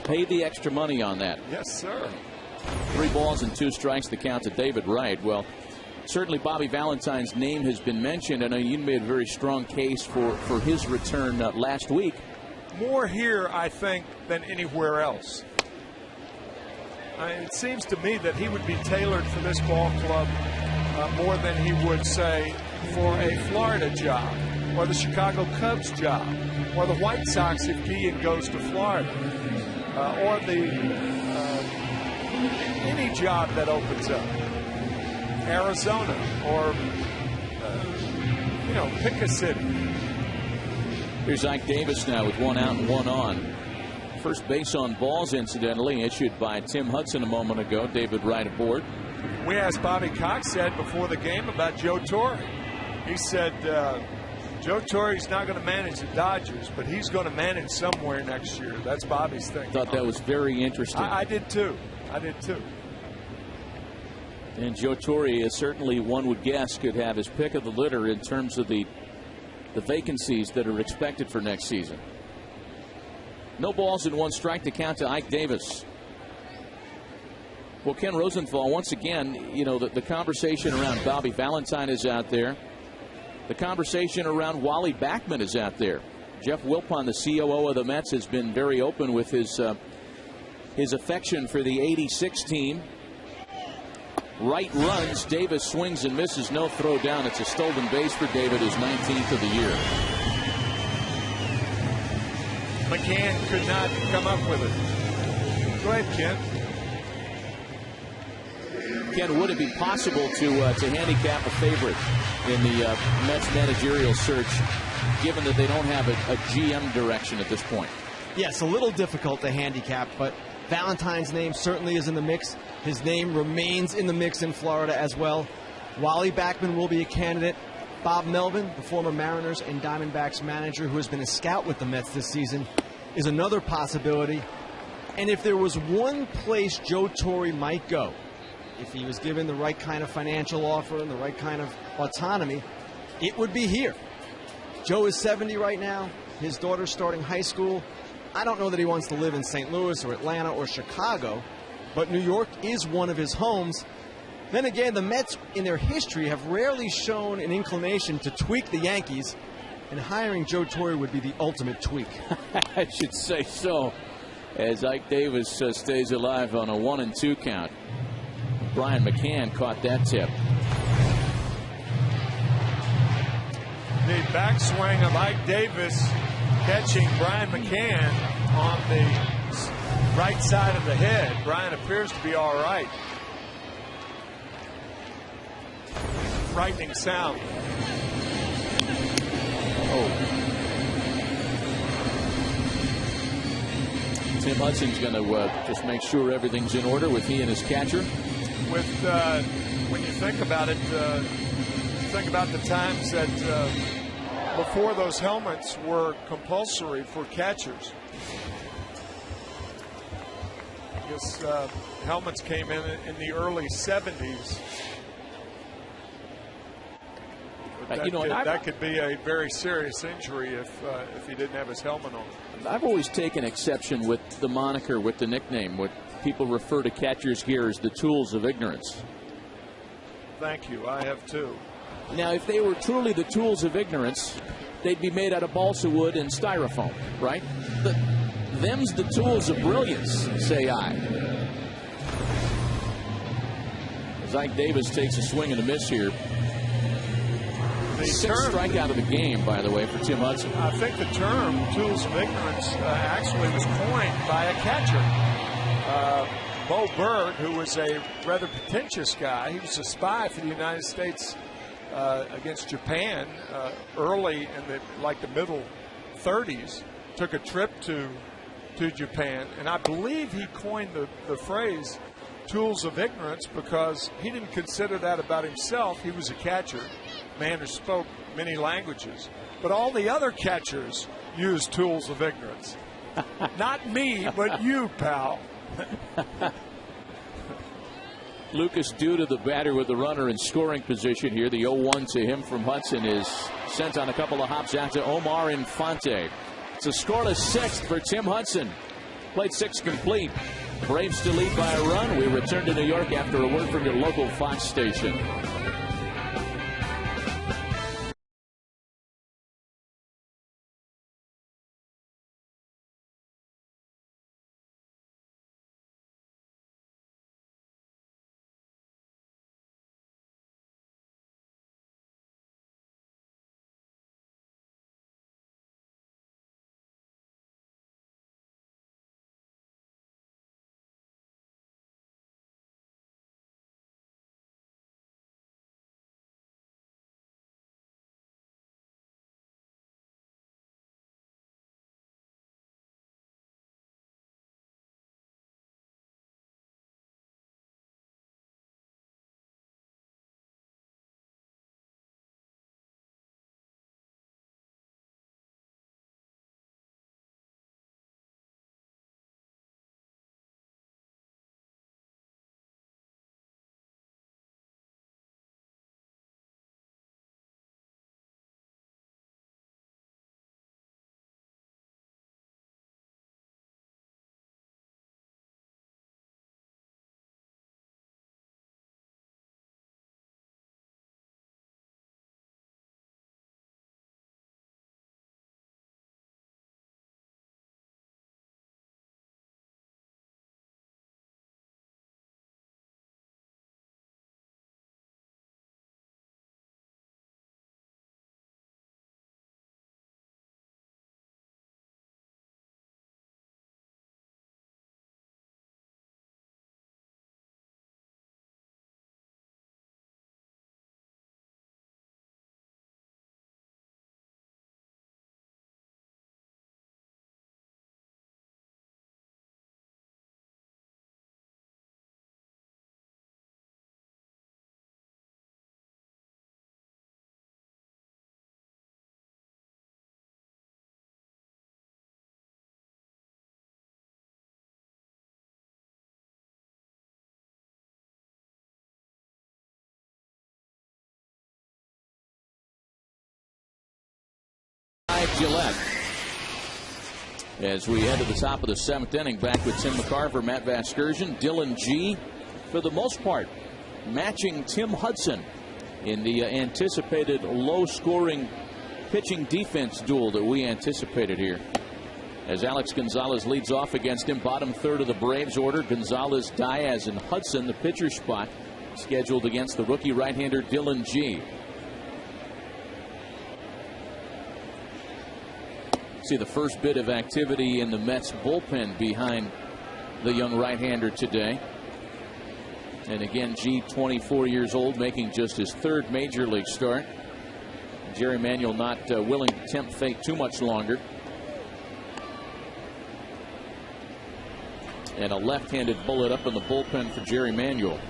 Pay the extra money on that. Yes, sir. 3 balls and 2 strikes to count to David Wright. Well, certainly Bobby Valentine's name has been mentioned. I know you made a very strong case for his return last week. More here, I think, than anywhere else. It seems to me that he would be tailored for this ball club more than he would, say, for a Florida job or the Chicago Cubs job or the White Sox if Guillen goes to Florida or any job that opens up, Arizona or pick a city. Here's Ike Davis now with 1 out and 1 on. First base on balls, incidentally, issued by Tim Hudson a moment ago. David Wright aboard. We asked Bobby Cox said before the game about Joe Torre. He said Joe Torre's not going to manage the Dodgers, but he's going to manage somewhere next year. That's Bobby's thing. Thought that was very interesting. I did too. And Joe Torre is certainly, one would guess, could have his pick of the litter in terms of the vacancies that are expected for next season. No balls and 1 strike to count to Ike Davis. Well, Ken Rosenthal, once again, the conversation around Bobby Valentine is out there. The conversation around Wally Backman is out there. Jeff Wilpon, the COO of the Mets, has been very open with his affection for the '86 team. Wright runs. Davis swings and misses. No throw down. It's a stolen base for David, his 19th of the year. McCann could not come up with it. Go ahead, Ken. Ken, would it be possible to handicap a favorite in the Mets managerial search, given that they don't have a GM direction at this point? Yes, a little difficult to handicap, but Valentine's name certainly is in the mix. His name remains in the mix in Florida as well. Wally Backman will be a candidate. Bob Melvin, the former Mariners and Diamondbacks manager who has been a scout with the Mets this season, is another possibility. And if there was one place Joe Torre might go, if he was given the right kind of financial offer and the right kind of autonomy, it would be here. Joe is 70 right now. His daughter's starting high school. I don't know that he wants to live in St. Louis or Atlanta or Chicago, but New York is one of his homes. Then again, the Mets in their history have rarely shown an inclination to tweak the Yankees, and hiring Joe Torre would be the ultimate tweak. I should say so, as Ike Davis stays alive on a 1-2 count. Brian McCann caught that tip. The backswing of Ike Davis catching Brian McCann on the right side of the head. Brian appears to be all right. Frightening sound. Oh. Tim Hudson's going to just make sure everything's in order with he and his catcher. With when you think about it, think about the times that before those helmets were compulsory for catchers. Because helmets came in the early 70s. That could be a very serious injury if he didn't have his helmet on. I've always taken exception with the moniker, with the nickname, what people refer to catcher's gear as the tools of ignorance. Thank you. I have too. Now, if they were truly the tools of ignorance, they'd be made out of balsa wood and styrofoam, right? Them's the tools of brilliance, say I. As Ike Davis takes a swing and a miss here. Sixth strikeout of the game, by the way, for Tim Hudson. I think the term tools of ignorance actually was coined by a catcher. Bo Bird, who was a rather pretentious guy. He was a spy for the United States against Japan early in the middle 30s. Took a trip to Japan, and I believe he coined the phrase tools of ignorance because he didn't consider that about himself. He was a catcher, man who spoke many languages, but all the other catchers used tools of ignorance. Not me, but you, pal. Lucas Duda, the batter with the runner in scoring position here. The 0-1 to him from Hudson is sent on a couple of hops out to Omar Infante. It's a scoreless sixth for Tim Hudson. Played 6 complete. Braves to lead by a run. We return to New York after a word from your local Fox station. Gillette. As we head to the top of the 7th inning, back with Tim McCarver, Matt Vasgersian, Dylan G, for the most part, matching Tim Hudson in the anticipated low-scoring pitching defense duel that we anticipated here. As Alex Gonzalez leads off against him, bottom third of the Braves order, Gonzalez, Diaz, and Hudson, the pitcher spot, scheduled against the rookie right-hander Dylan G. See the first bit of activity in the Mets bullpen behind the young right-hander today. And again, G, 24 years old, making just his 3rd major league start. Jerry Manuel not willing to tempt fate too much longer. And a left-handed bullet up in the bullpen for Jerry Manuel.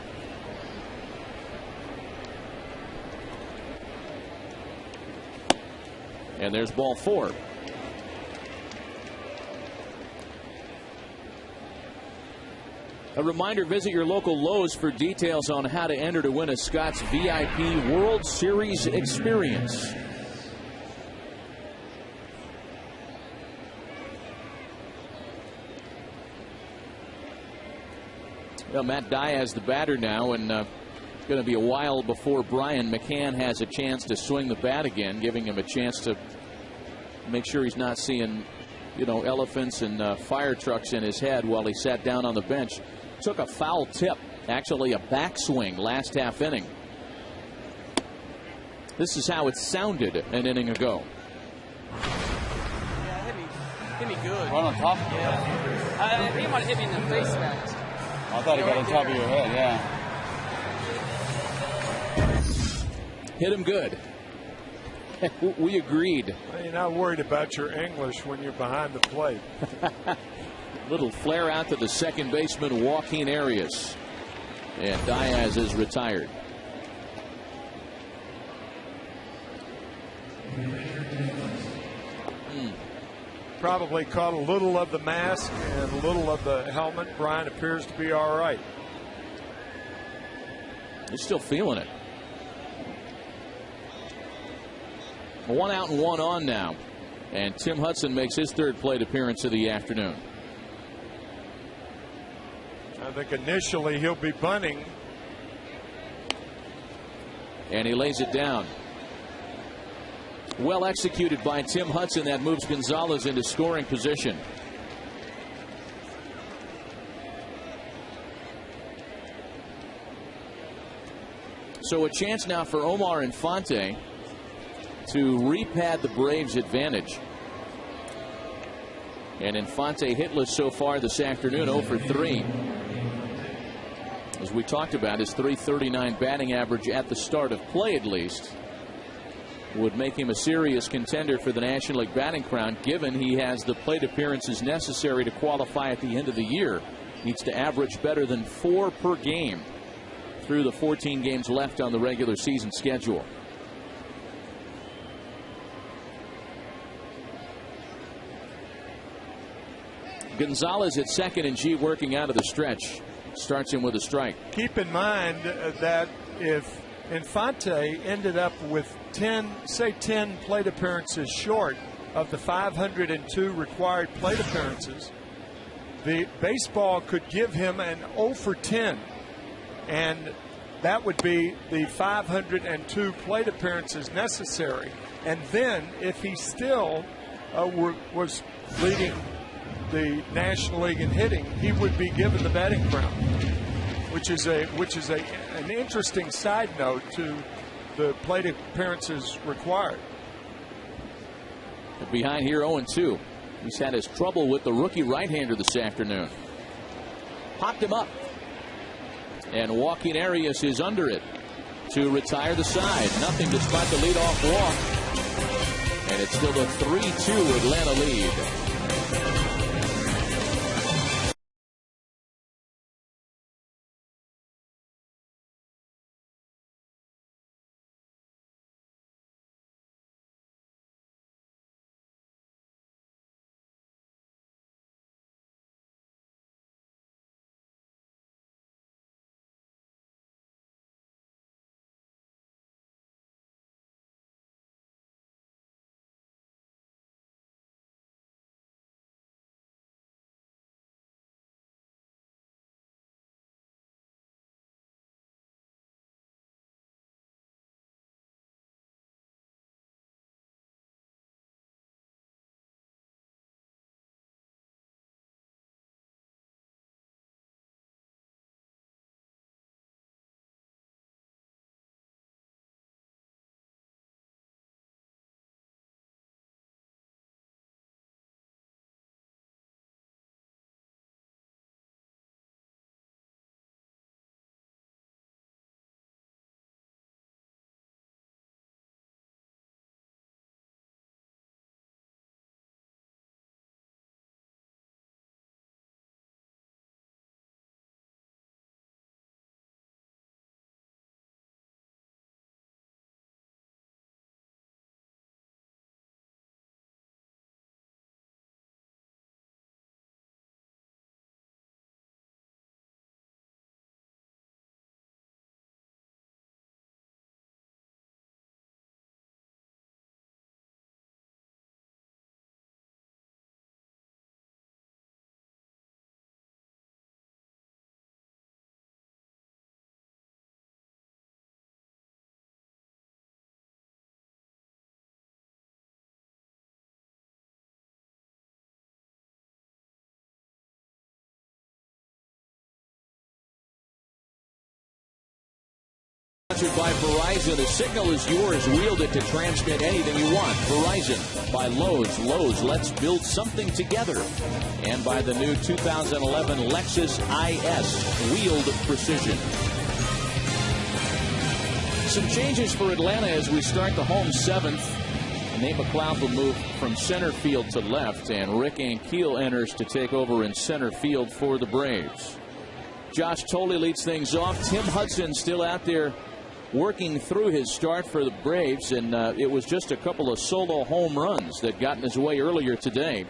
And there's ball 4. A reminder, visit your local Lowe's for details on how to enter to win a Scott's VIP World Series experience. Well, Matt Diaz the batter now, and it's going to be a while before Brian McCann has a chance to swing the bat again, giving him a chance to make sure he's not seeing, elephants and fire trucks in his head while he sat down on the bench. Took a foul tip, actually a backswing last half inning. This is how it sounded an inning ago. Yeah, hit me good. Right on top? Yeah. He might hit me in the face next. I thought he got on top of your head, yeah. Hit him good. We agreed. Well, you're not worried about your English when you're behind the plate. Little flare out to the second baseman, Joaquin Arias. And Diaz is retired. Probably caught a little of the mask and a little of the helmet. Brian appears to be all right. He's still feeling it. 1 out and 1 on now. And Tim Hudson makes his 3rd plate appearance of the afternoon. I think initially he'll be bunting. And he lays it down. Well executed by Tim Hudson. That moves Gonzalez into scoring position. So a chance now for Omar Infante to repad the Braves' advantage. And Infante hitless so far this afternoon, 0 for 3. As we talked about, his .339 batting average at the start of play, at least, would make him a serious contender for the National League batting crown, given he has the plate appearances necessary to qualify at the end of the year. Needs to average better than 4 per game through the 14 games left on the regular season schedule. Gonzalez at second and G working out of the stretch. Starts him with a strike. Keep in mind that if Infante ended up with 10 plate appearances short of the 502 required plate appearances, the baseball could give him an 0 for 10, and that would be the 502 plate appearances necessary. And then if he still was leading the National League in hitting, he would be given the batting crown, which is an interesting side note to the plate appearances required. Behind here 0-2. He's had his trouble with the rookie right-hander this afternoon. Popped him up. And Joaquin Arias is under it to retire the side. Nothing despite the leadoff walk. And it's still a 3-2 Atlanta lead. Sponsored by Verizon. The signal is yours. Wield it to transmit anything you want. Verizon by Lowe's. Lowe's, let's build something together. And by the new 2011 Lexus IS. Wield precision. Some changes for Atlanta as we start the home seventh. Nate McLeod will move from center field to left, and Rick Ankiel enters to take over in center field for the Braves. Josh Tolley leads things off. Tim Hudson still out there working through his start for the Braves, and it was just a couple of solo home runs that got in his way earlier today.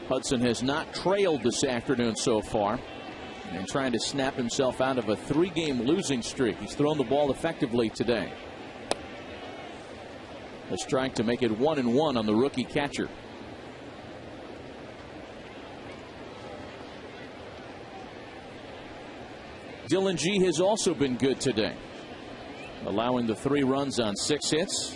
Hudson has not trailed this afternoon so far, and trying to snap himself out of a 3-game losing streak. He's thrown the ball effectively today. A strike to make it 1-1 on the rookie catcher. Dylan G has also been good today, allowing the 3 runs on 6 hits.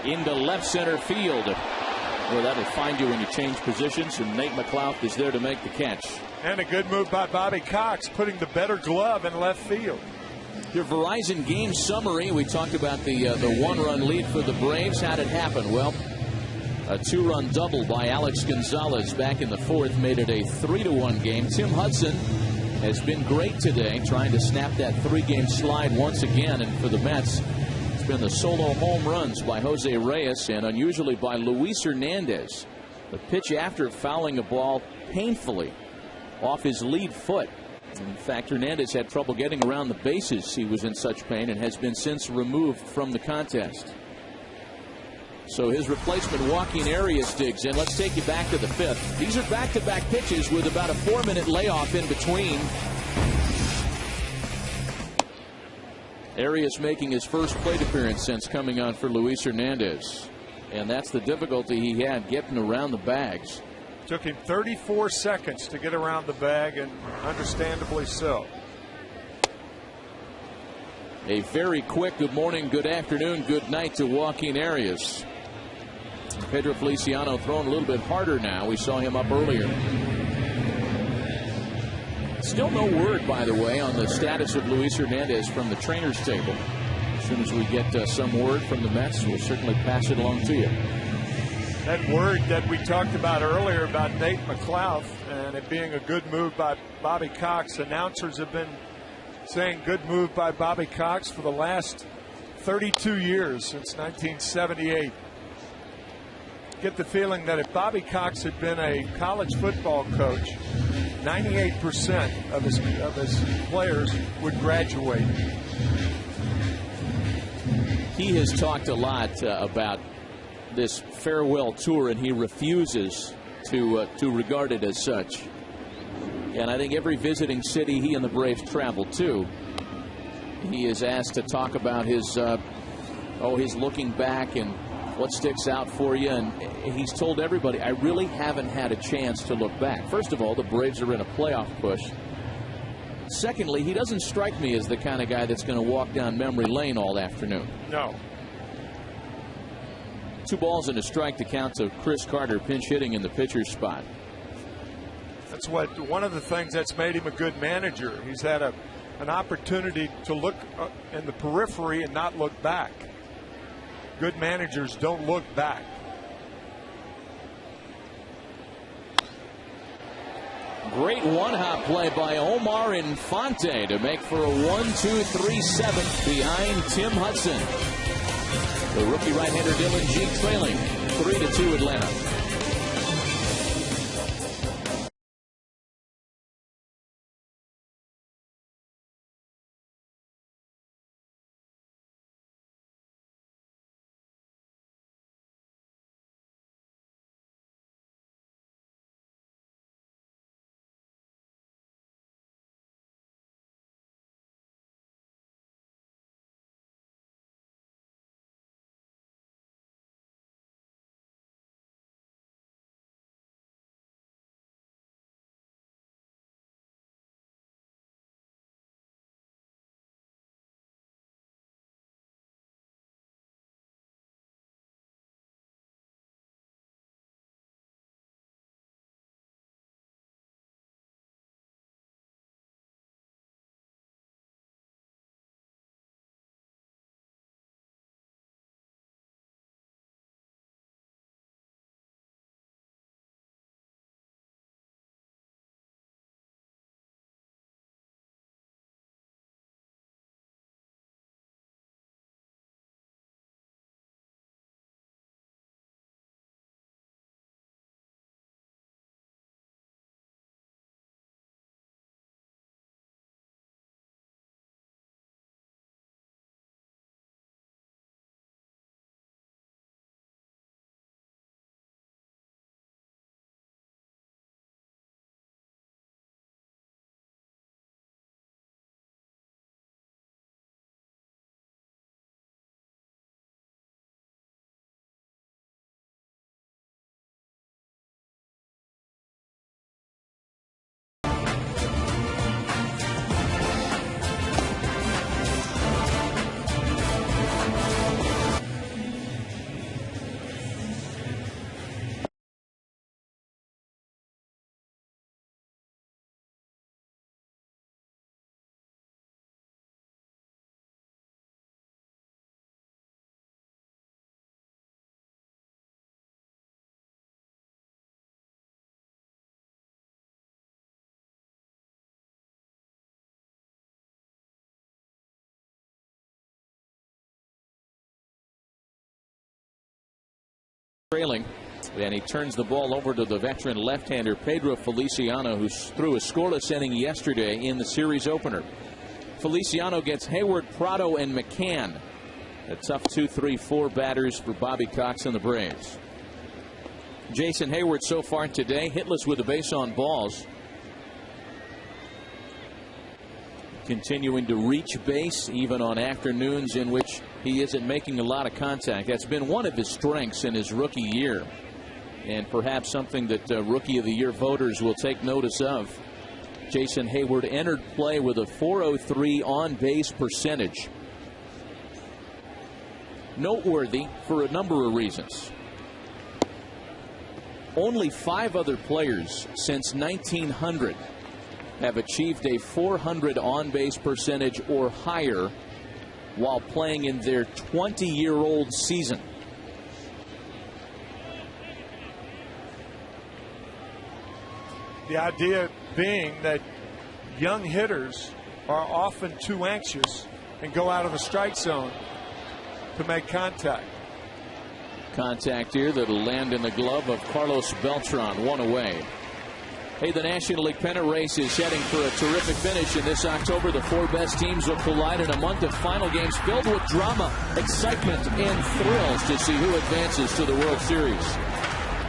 Into left center field. Well, that'll find you when you change positions, and Nate McLeod is there to make the catch. And a good move by Bobby Cox, putting the better glove in left field. Your Verizon game summary. We talked about the 1-run lead for the Braves. How'd it happen? Well, a 2-run double by Alex Gonzalez back in the 4th made it a 3-1 game. Tim Hudson has been great today, trying to snap that 3-game slide once again. And for the Mets, it's been the solo home runs by Jose Reyes and unusually by Luis Hernandez. The pitch after fouling a ball painfully off his lead foot. In fact, Hernandez had trouble getting around the bases. He was in such pain and has been since removed from the contest. So his replacement, Joaquin Arias, digs in. Let's take you back to the 5th. These are back-to-back pitches with about a 4-minute layoff in between. Arias making his first plate appearance since coming on for Luis Hernandez. And that's the difficulty he had getting around the bags. Took him 34 seconds to get around the bag, and understandably so. A very quick good morning, good afternoon, good night to Joaquin Arias. Pedro Feliciano throwing a little bit harder now. We saw him up earlier. Still no word, by the way, on the status of Luis Hernandez from the trainer's table. As soon as we get some word from the Mets, we'll certainly pass it along to you. That word that we talked about earlier about Nate McLeod and it being a good move by Bobby Cox. Announcers have been saying good move by Bobby Cox for the last 32 years, since 1978. Get the feeling that if Bobby Cox had been a college football coach, 98% of his players would graduate. He has talked a lot about this farewell tour, and he refuses to regard it as such. And I think every visiting city he and the Braves travel to, he is asked to talk about his looking back and what sticks out for you. And he's told everybody, I really haven't had a chance to look back. First of all, the Braves are in a playoff push. Secondly, he doesn't strike me as the kind of guy that's going to walk down memory lane all afternoon. No. 2 balls and a strike to count to Chris Carter, pinch hitting in the pitcher's spot. That's one of the things that's made him a good manager. He's had an opportunity to look in the periphery and not look back. Good managers don't look back. Great one-hop play by Omar Infante to make for a 1-2-3 7th behind Tim Hudson. The rookie right-hander Dylan G trailing 3-2 Atlanta. trailing. And he turns the ball over to the veteran left-hander Pedro Feliciano, who threw a scoreless inning yesterday in the series opener. Feliciano gets Hayward, Prado, and McCann. A tough 2-3-4 batters for Bobby Cox and the Braves. Jason Hayward so far today hitless with a base on balls. Continuing to reach base even on afternoons in which he isn't making a lot of contact. That's been one of his strengths in his rookie year, and perhaps something that Rookie of the Year voters will take notice of. Jason Hayward entered play with a .403 on base percentage. Noteworthy for a number of reasons. Only 5 other players since 1900 have achieved a .400 on base percentage or higher while playing in their 20-year-old season. The idea being that young hitters are often too anxious and go out of the strike zone to make contact. Contact here that'll land in the glove of Carlos Beltran, 1 away. Hey, the National League pennant race is heading for a terrific finish in this October. The 4 best teams will collide in a month of final games filled with drama, excitement, and thrills to see who advances to the World Series.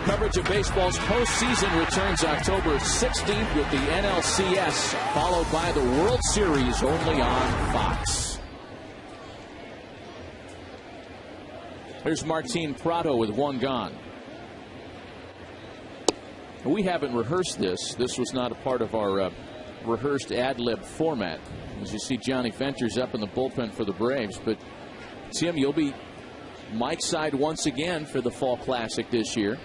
Coverage of baseball's postseason returns October 16th with the NLCS, followed by the World Series only on Fox. Here's Martin Prado with 1 gone. We haven't rehearsed this. This was not a part of our rehearsed ad-lib format. As you see, Johnny Venters up in the bullpen for the Braves. But, Tim, you'll be Mike's side once again for the Fall Classic this year.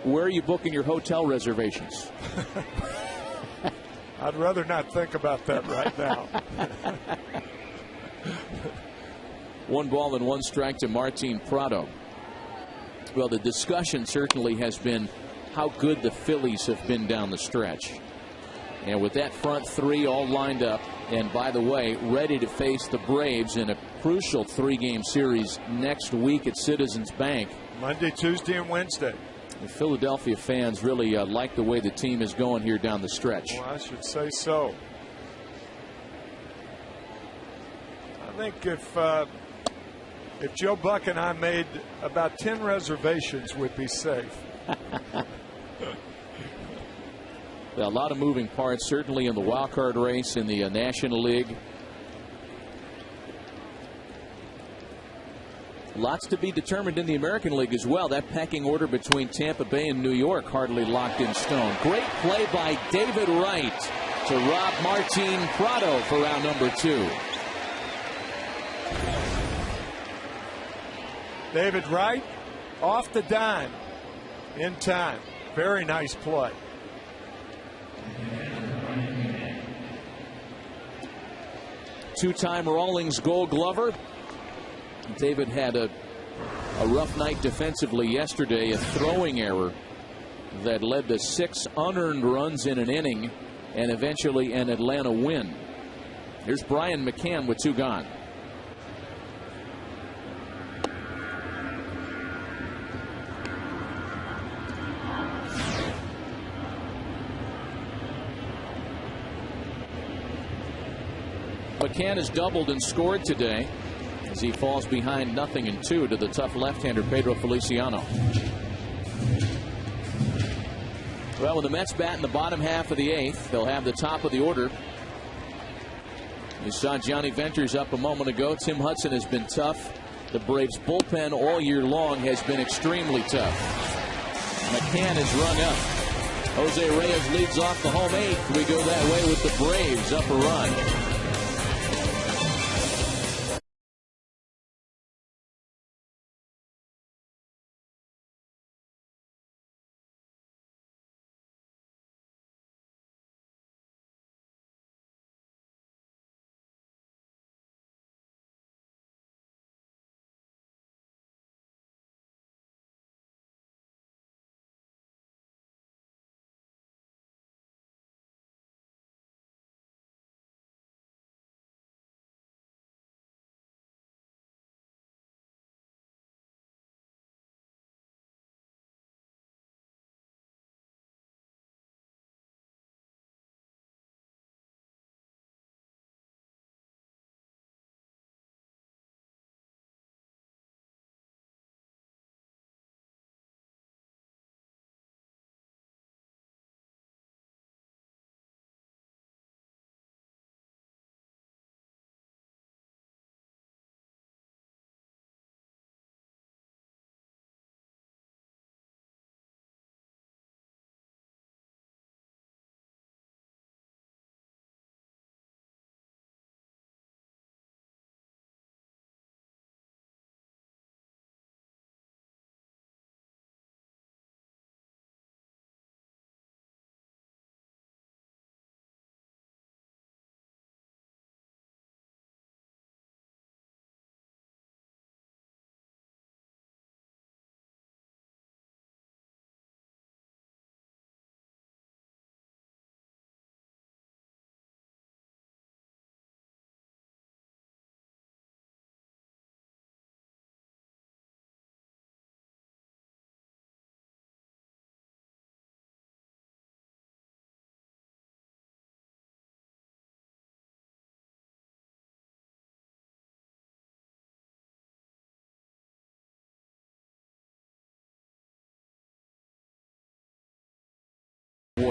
Where are you booking your hotel reservations? I'd rather not think about that right now. 1 ball and 1 strike to Martin Prado. Well, the discussion certainly has been how good the Phillies have been down the stretch. And with that front 3 all lined up, and by the way, ready to face the Braves in a crucial 3-game series next week at Citizens Bank. Monday, Tuesday, and Wednesday. The Philadelphia fans really like the way the team is going here down the stretch. Well, I should say so. I think if Joe Buck and I made about 10 reservations, we'd be safe. A lot of moving parts, certainly in the wild card race in the National League. Lots to be determined in the American League as well. That pecking order between Tampa Bay and New York hardly locked in stone. Great play by David Wright to rob Martin Prado for round number 2. David Wright off the dime in time. Very nice play. Two-time Rawlings Gold Glover. David had a rough night defensively yesterday, a throwing error that led to 6 unearned runs in an inning and eventually an Atlanta win. Here's Brian McCann with 2 gone. McCann has doubled and scored today as he falls behind 0-2 to the tough left-hander Pedro Feliciano. Well, when the Mets bat in the bottom half of the 8th, they'll have the top of the order. You saw Johnny Venters up a moment ago. Tim Hudson has been tough. The Braves bullpen all year long has been extremely tough. McCann has rung up. Jose Reyes leads off the home 8th. We go that way with the Braves up a run.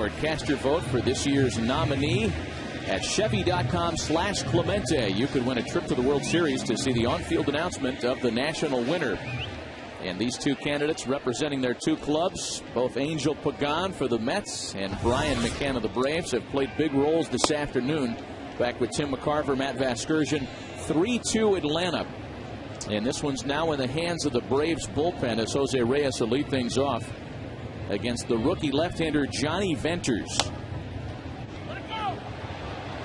board. Cast your vote for this year's nominee at Chevy.com/Clemente. You could win a trip to the World Series to see the on-field announcement of the national winner. And these two candidates representing their two clubs, both Angel Pagan for the Mets and Brian McCann of the Braves, have played big roles this afternoon. Back with Tim McCarver, Matt Vasgersian, 3-2 Atlanta. And this one's now in the hands of the Braves bullpen as Jose Reyes will lead things off against the rookie left-hander Johnny Venters.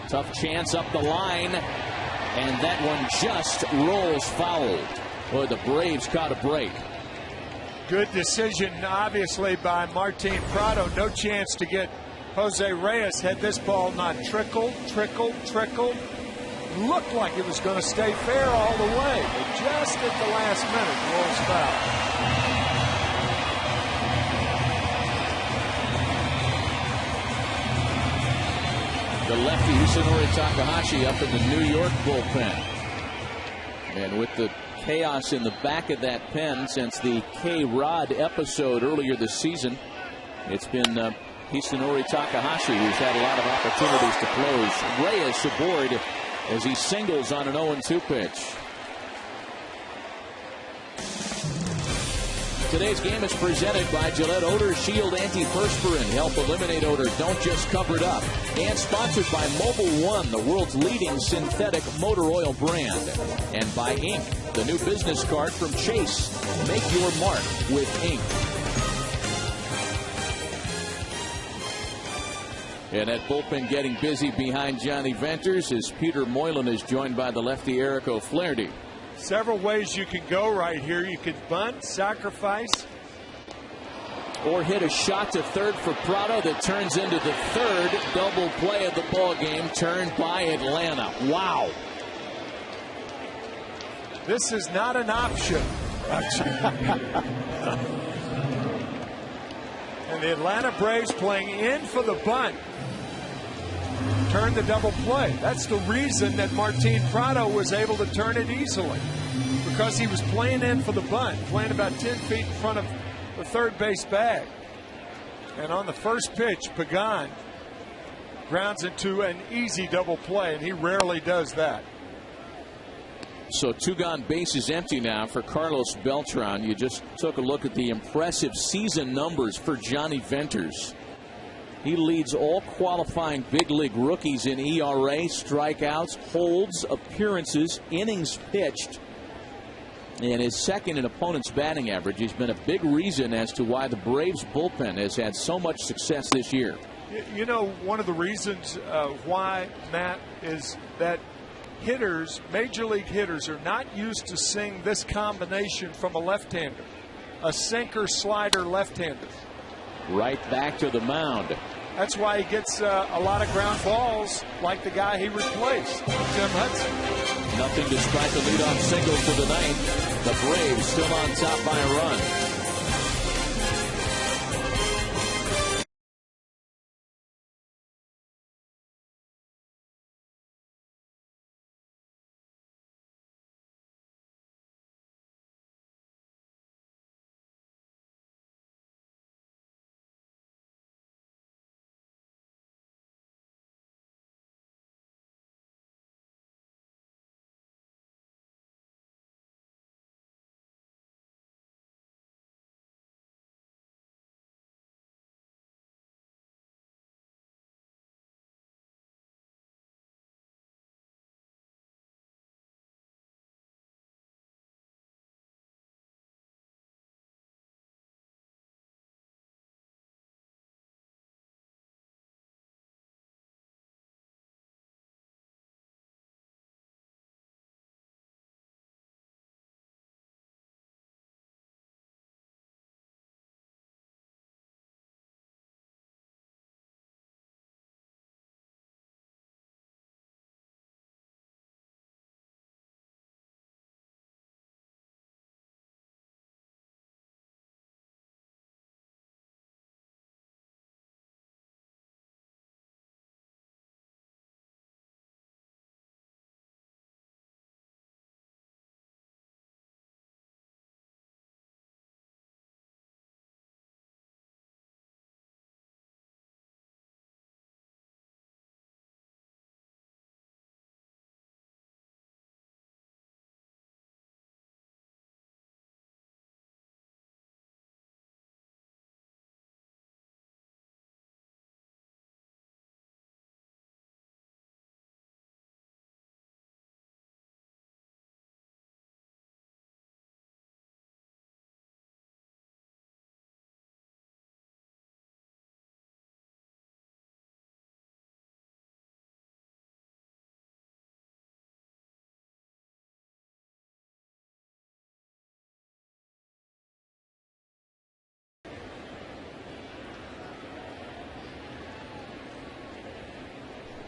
Tough chance up the line, and that one just rolls foul. Boy, the Braves caught a break. Good decision, obviously, by Martin Prado. No chance to get Jose Reyes had this ball not trickled. Looked like it was going to stay fair all the way, but just at the last minute, rolls foul. The lefty Hisanori Takahashi up in the New York bullpen. And with the chaos in the back of that pen since the K-Rod episode earlier this season, it's been Hisanori Takahashi who's had a lot of opportunities to close. Reyes aboard as he singles on an 0-2 pitch. Today's game is presented by Gillette Odor Shield Antiperspirant. Help eliminate odor, don't just cover it up. And sponsored by Mobil 1, the world's leading synthetic motor oil brand. And by Ink, the new business card from Chase. Make your mark with Ink. And that bullpen getting busy behind Johnny Venters as Peter Moylan is joined by the lefty Eric O'Flaherty. Several ways you can go right here. You could bunt, sacrifice, or hit a shot to third for Prado that turns into the third double play of the ball game, turned by Atlanta. Wow. This is not an option. And the Atlanta Braves playing in for the bunt turned the double play. That's the reason that Martin Prado was able to turn it easily, because he was playing in for the bunt, playing about 10 feet in front of the third base bag. And on the first pitch, Pagan grounds into an easy double play, and he rarely does that. So two gone, bases empty now for Carlos Beltran. You just took a look at the impressive season numbers for Johnny Venters. He leads all qualifying big league rookies in ERA, strikeouts, holds, appearances, innings pitched, and is second in opponent's batting average. He's been a big reason as to why the Braves bullpen has had so much success this year. You know, one of the reasons why, Matt, is that hitters, major league hitters, are not used to seeing this combination from a left-hander, a sinker slider left-hander. Right back to the mound. That's why he gets a lot of ground balls like the guy he replaced, Tim Hudson. Nothing despite the leadoff single to the ninth. The Braves still on top by a run.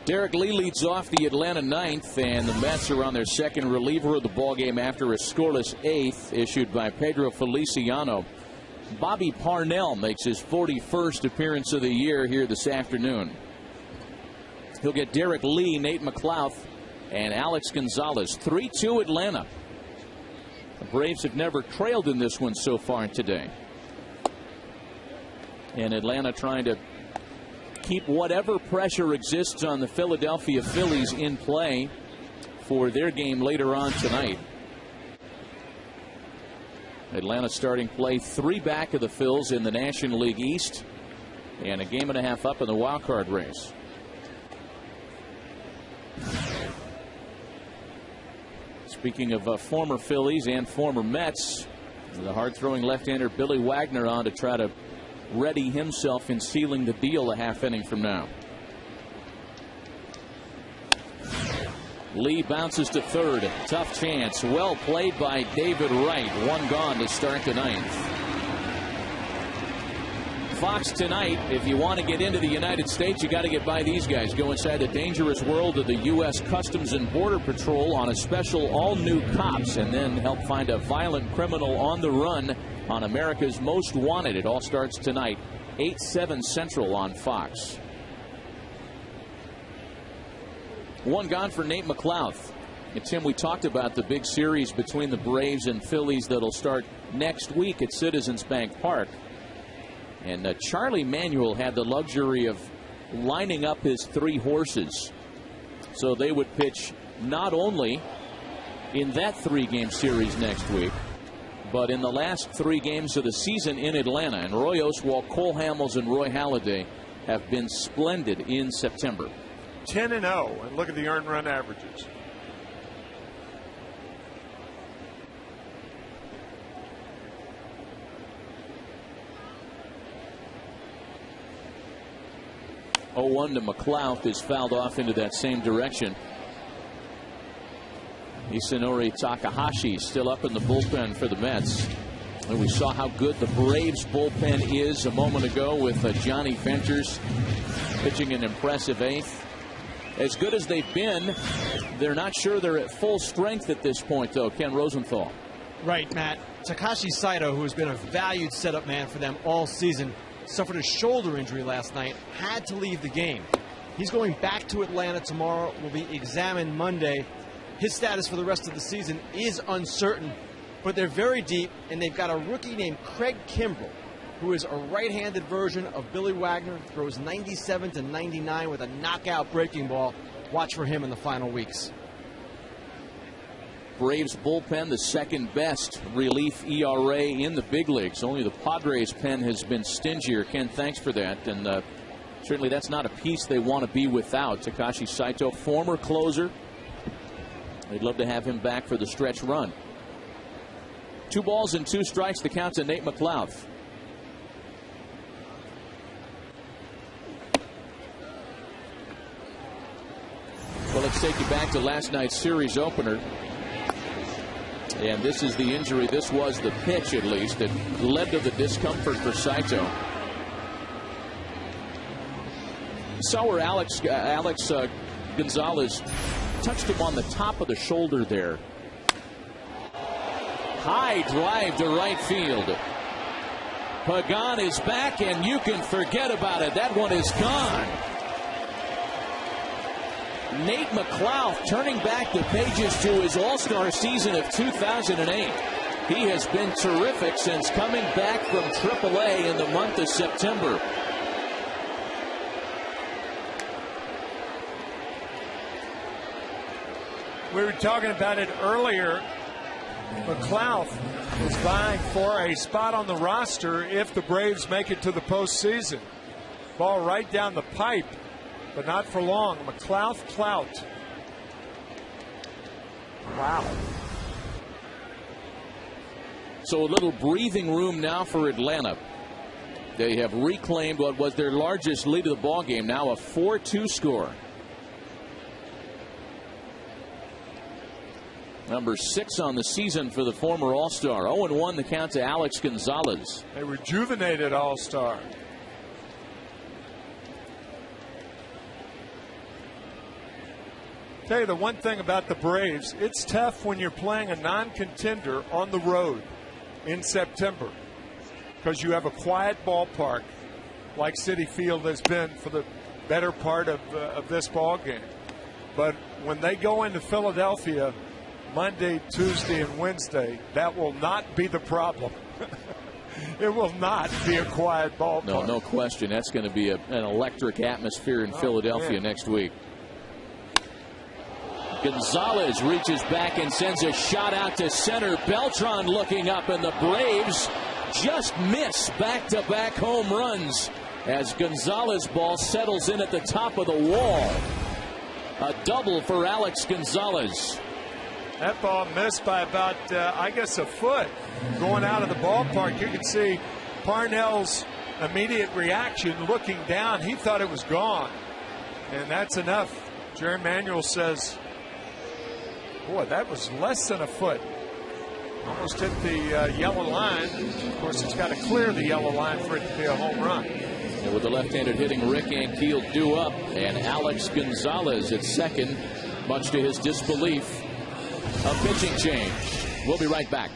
Derek Lee leads off the Atlanta ninth, and the Mets are on their second reliever of the ballgame after a scoreless eighth issued by Pedro Feliciano. Bobby Parnell makes his 41st appearance of the year here this afternoon. He'll get Derek Lee, Nate McLouth, and Alex Gonzalez. 3-2 Atlanta. The Braves have never trailed in this one so far today. And Atlanta trying to keep whatever pressure exists on the Philadelphia Phillies in play for their game later on tonight. Atlanta starting play 3 back of the Phils in the National League East and a game and a half up in the wild card race. Speaking of former Phillies and former Mets, the hard-throwing left-hander Billy Wagner on to try to ready himself in sealing the deal a half inning from now. Lee bounces to third. Tough chance. Well played by David Wright. 1 gone to start the ninth. Fox tonight, if you want to get into the United States, you got to get by these guys. Go inside the dangerous world of the U.S. Customs and Border Patrol on a special all-new Cops, and then help find a violent criminal on the run on America's Most Wanted. It all starts tonight, 8/7 Central on Fox. 1 gone for Nate McLouth. And Tim, we talked about the big series between the Braves and Phillies that'll start next week at Citizens Bank Park. And Charlie Manuel had the luxury of lining up his 3 horses so they would pitch not only in that 3-game series next week, but in the last 3 games of the season in Atlanta. And Roy Oswalt, Cole Hamels, and Roy Halladay have been splendid in September. 10-0, and look at the earned run averages. Oh, 1 to McLouth is fouled off into that same direction. Isanori Takahashi still up in the bullpen for the Mets. And we saw how good the Braves bullpen is a moment ago with Johnny Venters pitching an impressive 8th. As good as they've been, they're not sure they're at full strength at this point, though. Ken Rosenthal. Right, Matt. Takashi Saito, who has been a valued setup man for them all season, suffered a shoulder injury last night, had to leave the game. He's going back to Atlanta tomorrow, will be examined Monday. His status for the rest of the season is uncertain, but they're very deep, and they've got a rookie named Craig Kimbrell, who is a right-handed version of Billy Wagner, throws 97 to 99 with a knockout breaking ball. Watch for him in the final weeks. Braves bullpen, the second best relief ERA in the big leagues. Only the Padres pen has been stingier. Ken, thanks for that. And certainly that's not a piece they want to be without. Takashi Saito, former closer. They'd love to have him back for the stretch run. 2 balls and 2 strikes, the count to Nate McLouth. Well, let's take you back to last night's series opener. And this is the injury. This was the pitch, at least, that led to the discomfort for Saito. Saw where Alex Gonzalez touched him on the top of the shoulder there. High drive to right field. Pagan is back, and you can forget about it. That one is gone. Nate McLouth turning back the pages to his All-Star season of 2008. He has been terrific since coming back from AAA in the month of September. We were talking about it earlier. McLouth is vying for a spot on the roster if the Braves make it to the postseason. Ball right down the pipe, but not for long. McLouth clout. Wow. So a little breathing room now for Atlanta. They have reclaimed what was their largest lead of the ball game, now a 4-2 score. Number 6 on the season for the former All-Star. 0-1 the count to Alex Gonzalez. A rejuvenated All-Star. Tell you the one thing about the Braves, it's tough when you're playing a non-contender on the road in September because you have a quiet ballpark like Citi Field has been for the better part of this ball game. But when they go into Philadelphia Monday, Tuesday, and Wednesday, that will not be the problem. It will not be a quiet ballpark. No question. That's going to be an electric atmosphere in Philadelphia next week. Gonzalez reaches back and sends a shot out to center. Beltran looking up, and the Braves just miss back-to-back home runs as Gonzalez ball settles in at the top of the wall. A double for Alex Gonzalez. That ball missed by about, I guess, a foot going out of the ballpark. You can see Parnell's immediate reaction looking down. He thought it was gone. And that's enough. Jerry Manuel says, boy, that was less than a foot. Almost hit the yellow line. Of course, it's got to clear the yellow line for it to be a home run. And with the left-handed hitting Rick Ankiel due up, and Alex Gonzalez at second, much to his disbelief. A pitching change. We'll be right back.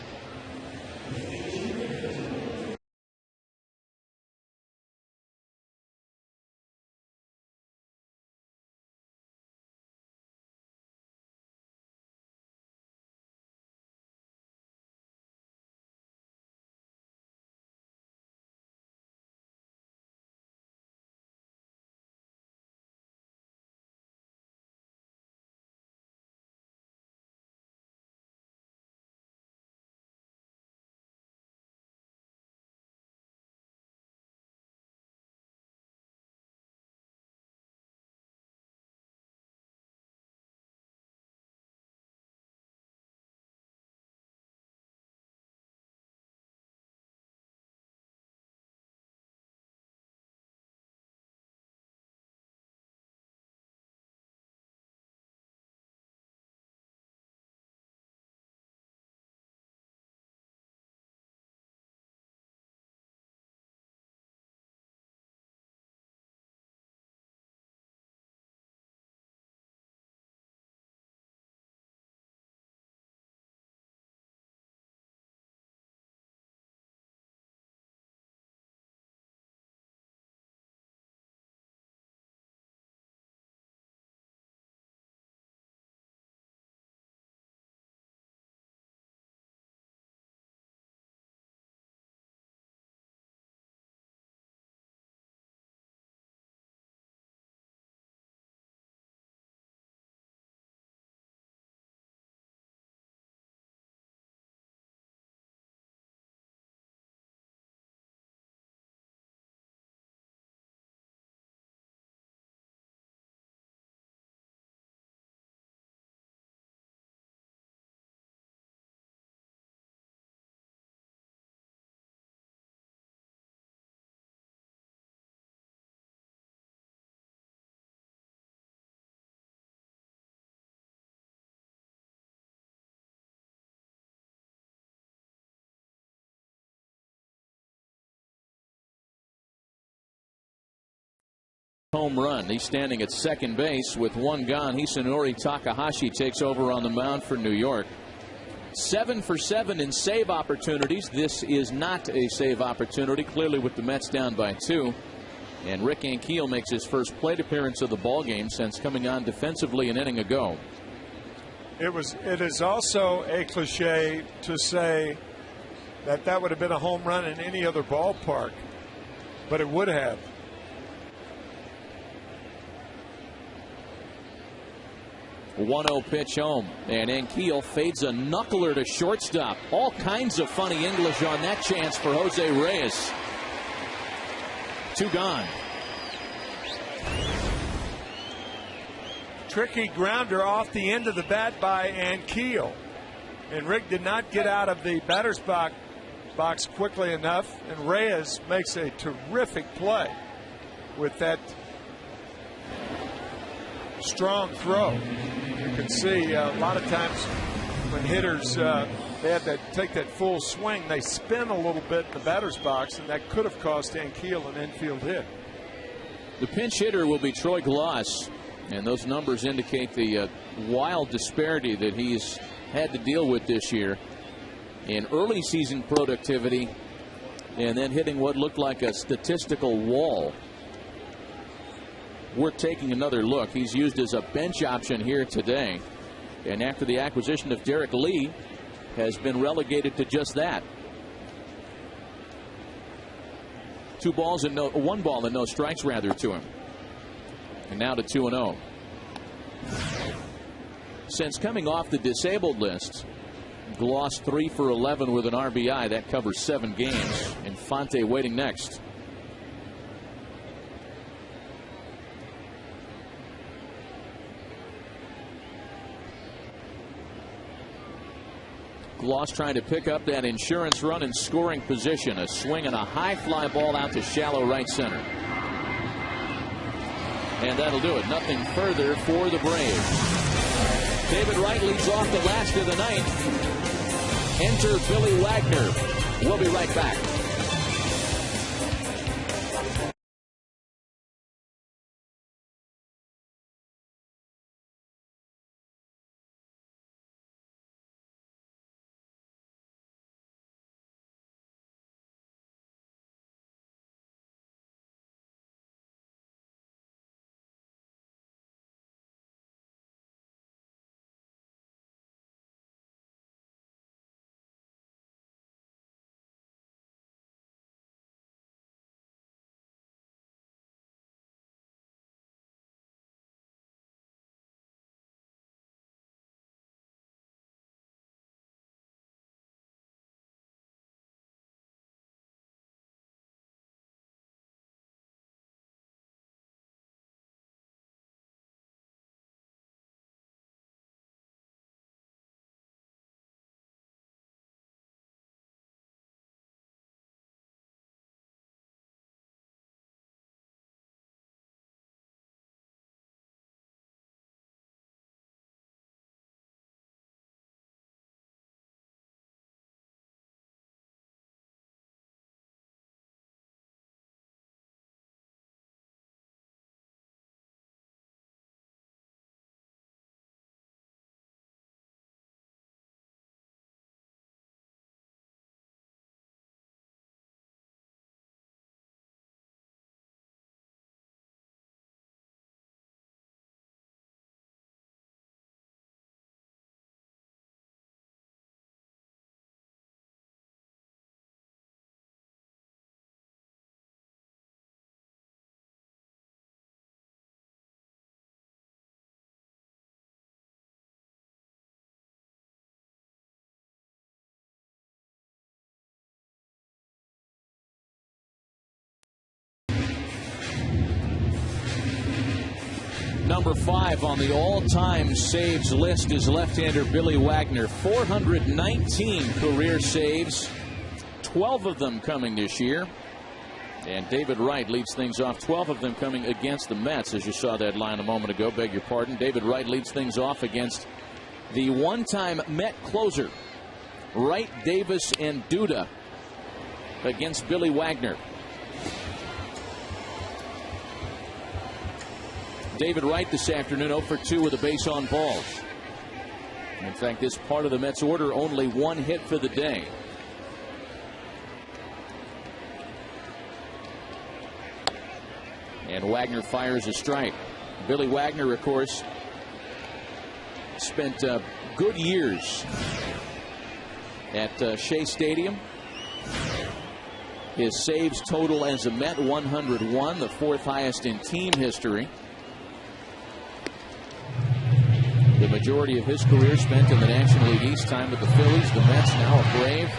Home run. He's standing at second base with one gone. Hisanori Takahashi takes over on the mound for New York. 7 for 7 in save opportunities. This is not a save opportunity, clearly with the Mets down by 2. And Rick Ankiel makes his first plate appearance of the ballgame since coming on defensively an inning ago. It is also a cliche to say that would have been a home run in any other ballpark, but it would have. A 1-0 pitch home, and Ankiel fades a knuckler to shortstop. All kinds of funny English on that chance for Jose Reyes. 2 gone. Tricky grounder off the end of the bat by Ankiel, and Rick did not get out of the batter's box quickly enough, and Reyes makes a terrific play with that strong throw. You can see a lot of times when hitters they have to take that full swing, they spin a little bit in the batter's box, and that could have cost Ankiel an infield hit. The pinch hitter will be Troy Glaus, and those numbers indicate the wild disparity that he's had to deal with this year in early season productivity and then hitting what looked like a statistical wall. We're taking another look. He's used as a bench option here today, and after the acquisition of Derek Lee, has been relegated to just that. 1 ball and no strikes rather to him, and now to 2-0. Since coming off the disabled list, Gloss 3 for 11 with an RBI. That covers 7 games. Infante waiting next. Gloss trying to pick up that insurance run in scoring position. A swing and a high fly ball out to shallow right center. And that'll do it. Nothing further for the Braves. David Wright leads off the last of the ninth. Enter Billy Wagner. We'll be right back. Number 5 on the all-time saves list is left-hander Billy Wagner. 419 career saves, 12 of them coming this year. And David Wright leads things off, 12 of them coming against the Mets, as you saw that line a moment ago. Beg your pardon. David Wright leads things off against the one-time Met closer, Wright, Davis, and Duda, against Billy Wagner. David Wright this afternoon 0 for 2 with a base on balls. In fact, this part of the Mets order only 1 hit for the day. And Wagner fires a strike. Billy Wagner, of course, spent good years at Shea Stadium. His saves total as a Met 101, the 4th highest in team history. The majority of his career spent in the National League East, time with the Phillies, the Mets, now a Brave.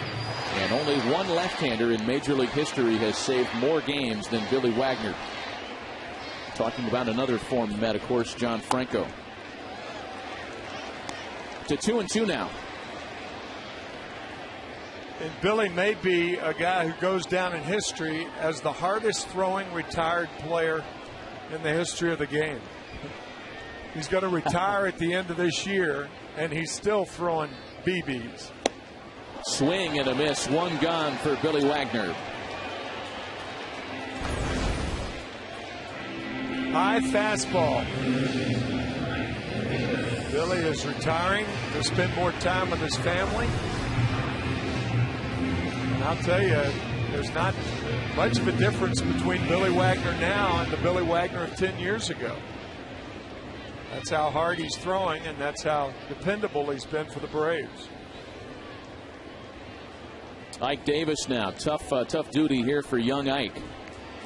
And only one left-hander in Major League history has saved more games than Billy Wagner. Talking about another former Met, of course, John Franco. To 2-2 now. And Billy may be a guy who goes down in history as the hardest throwing retired player in the history of the game. He's going to retire at the end of this year, and he's still throwing BBs. Swing and a miss. 1 gone for Billy Wagner. High fastball. Billy is retiring to spend more time with his family. And I'll tell you, there's not much of a difference between Billy Wagner now and the Billy Wagner of 10 years ago. That's how hard he's throwing, and that's how dependable he's been for the Braves. Ike Davis now. Tough duty here for young Ike.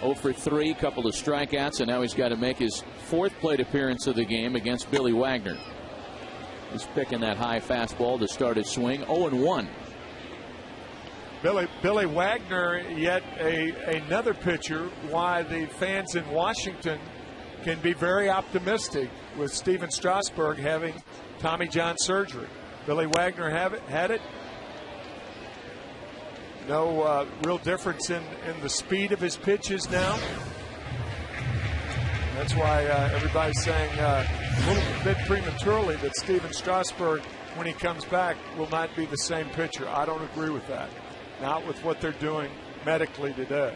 0 for 3, couple of strikeouts, and now he's got to make his 4th plate appearance of the game against Billy Wagner. He's picking that high fastball to start his swing. 0-1. Billy Wagner, yet another pitcher why the fans in Washington can be very optimistic with Steven Strasburg having Tommy John surgery. Billy Wagner had it. No real difference in the speed of his pitches now. That's why everybody's saying a little bit prematurely that Steven Strasburg, when he comes back, will not be the same pitcher. I don't agree with that. Not with what they're doing medically today.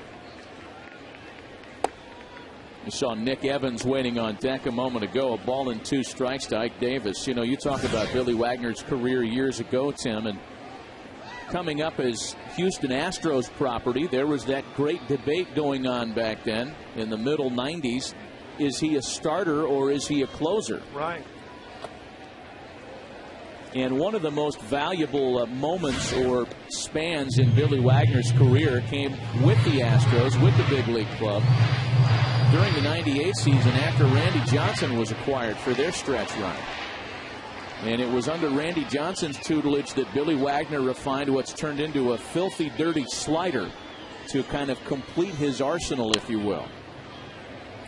You saw Nick Evans waiting on deck a moment ago. A ball and 2 strikes to Ike Davis. You know, you talk about Billy Wagner's career years ago, Tim, and coming up as Houston Astros property, there was that great debate going on back then in the middle 90s. Is he a starter or is he a closer? Right. And one of the most valuable moments or spans in Billy Wagner's career came with the Astros, with the big league club, during the '98 season after Randy Johnson was acquired for their stretch run. And it was under Randy Johnson's tutelage that Billy Wagner refined what's turned into a filthy, dirty slider to kind of complete his arsenal, if you will.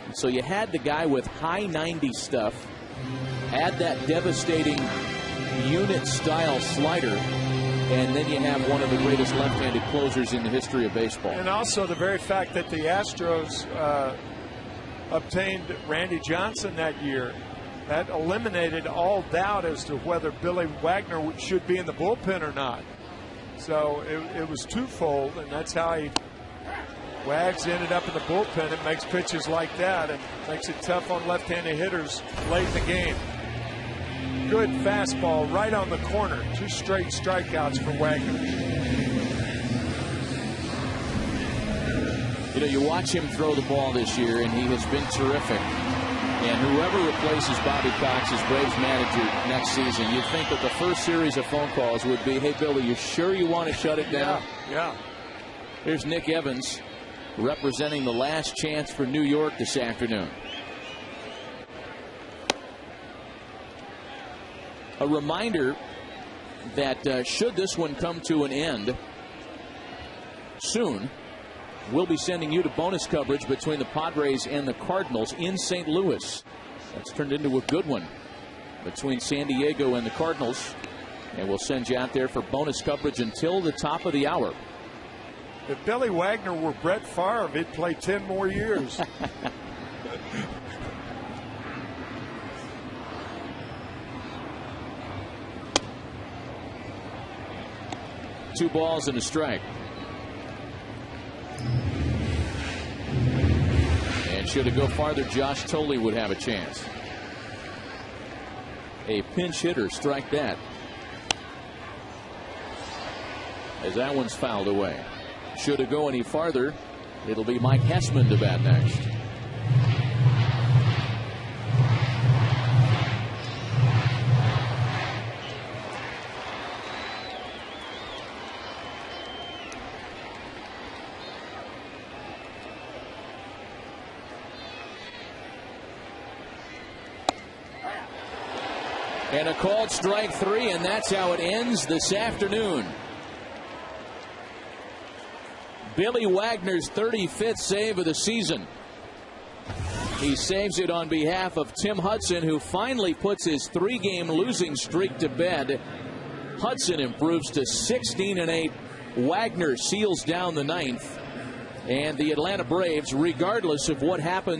And so you had the guy with high 90 stuff, add that devastating unit-style slider, and then you have one of the greatest left-handed closers in the history of baseball. And also the very fact that the Astros obtained Randy Johnson that year, that eliminated all doubt as to whether Billy Wagner should be in the bullpen or not. So it was twofold, and that's how Wags ended up in the bullpen. It makes pitches like that and makes it tough on left-handed hitters late in the game. Good fastball right on the corner. 2 straight strikeouts for Wagner. You know, you watch him throw the ball this year, and he has been terrific. And whoever replaces Bobby Cox as Braves manager next season, you'd think that the first series of phone calls would be, hey, Billy, you sure you want to shut it down? Yeah. Here's Nick Evans representing the last chance for New York this afternoon. A reminder that should this one come to an end soon, we'll be sending you to bonus coverage between the Padres and the Cardinals in St. Louis. That's turned into a good one between San Diego and the Cardinals. And we'll send you out there for bonus coverage until the top of the hour. If Billy Wagner were Brett Favre, he'd play 10 more years. 2 balls and a strike. And should it go farther, Josh Tolley would have a chance. A pinch hitter, strike that. As that one's fouled away. Should it go any farther, it'll be Mike Hessman to bat next. And a called strike 3, and that's how it ends this afternoon. Billy Wagner's 35th save of the season. He saves it on behalf of Tim Hudson, who finally puts his 3-game losing streak to bed. Hudson improves to 16-8. Wagner seals down the 9th. And the Atlanta Braves, regardless of what happens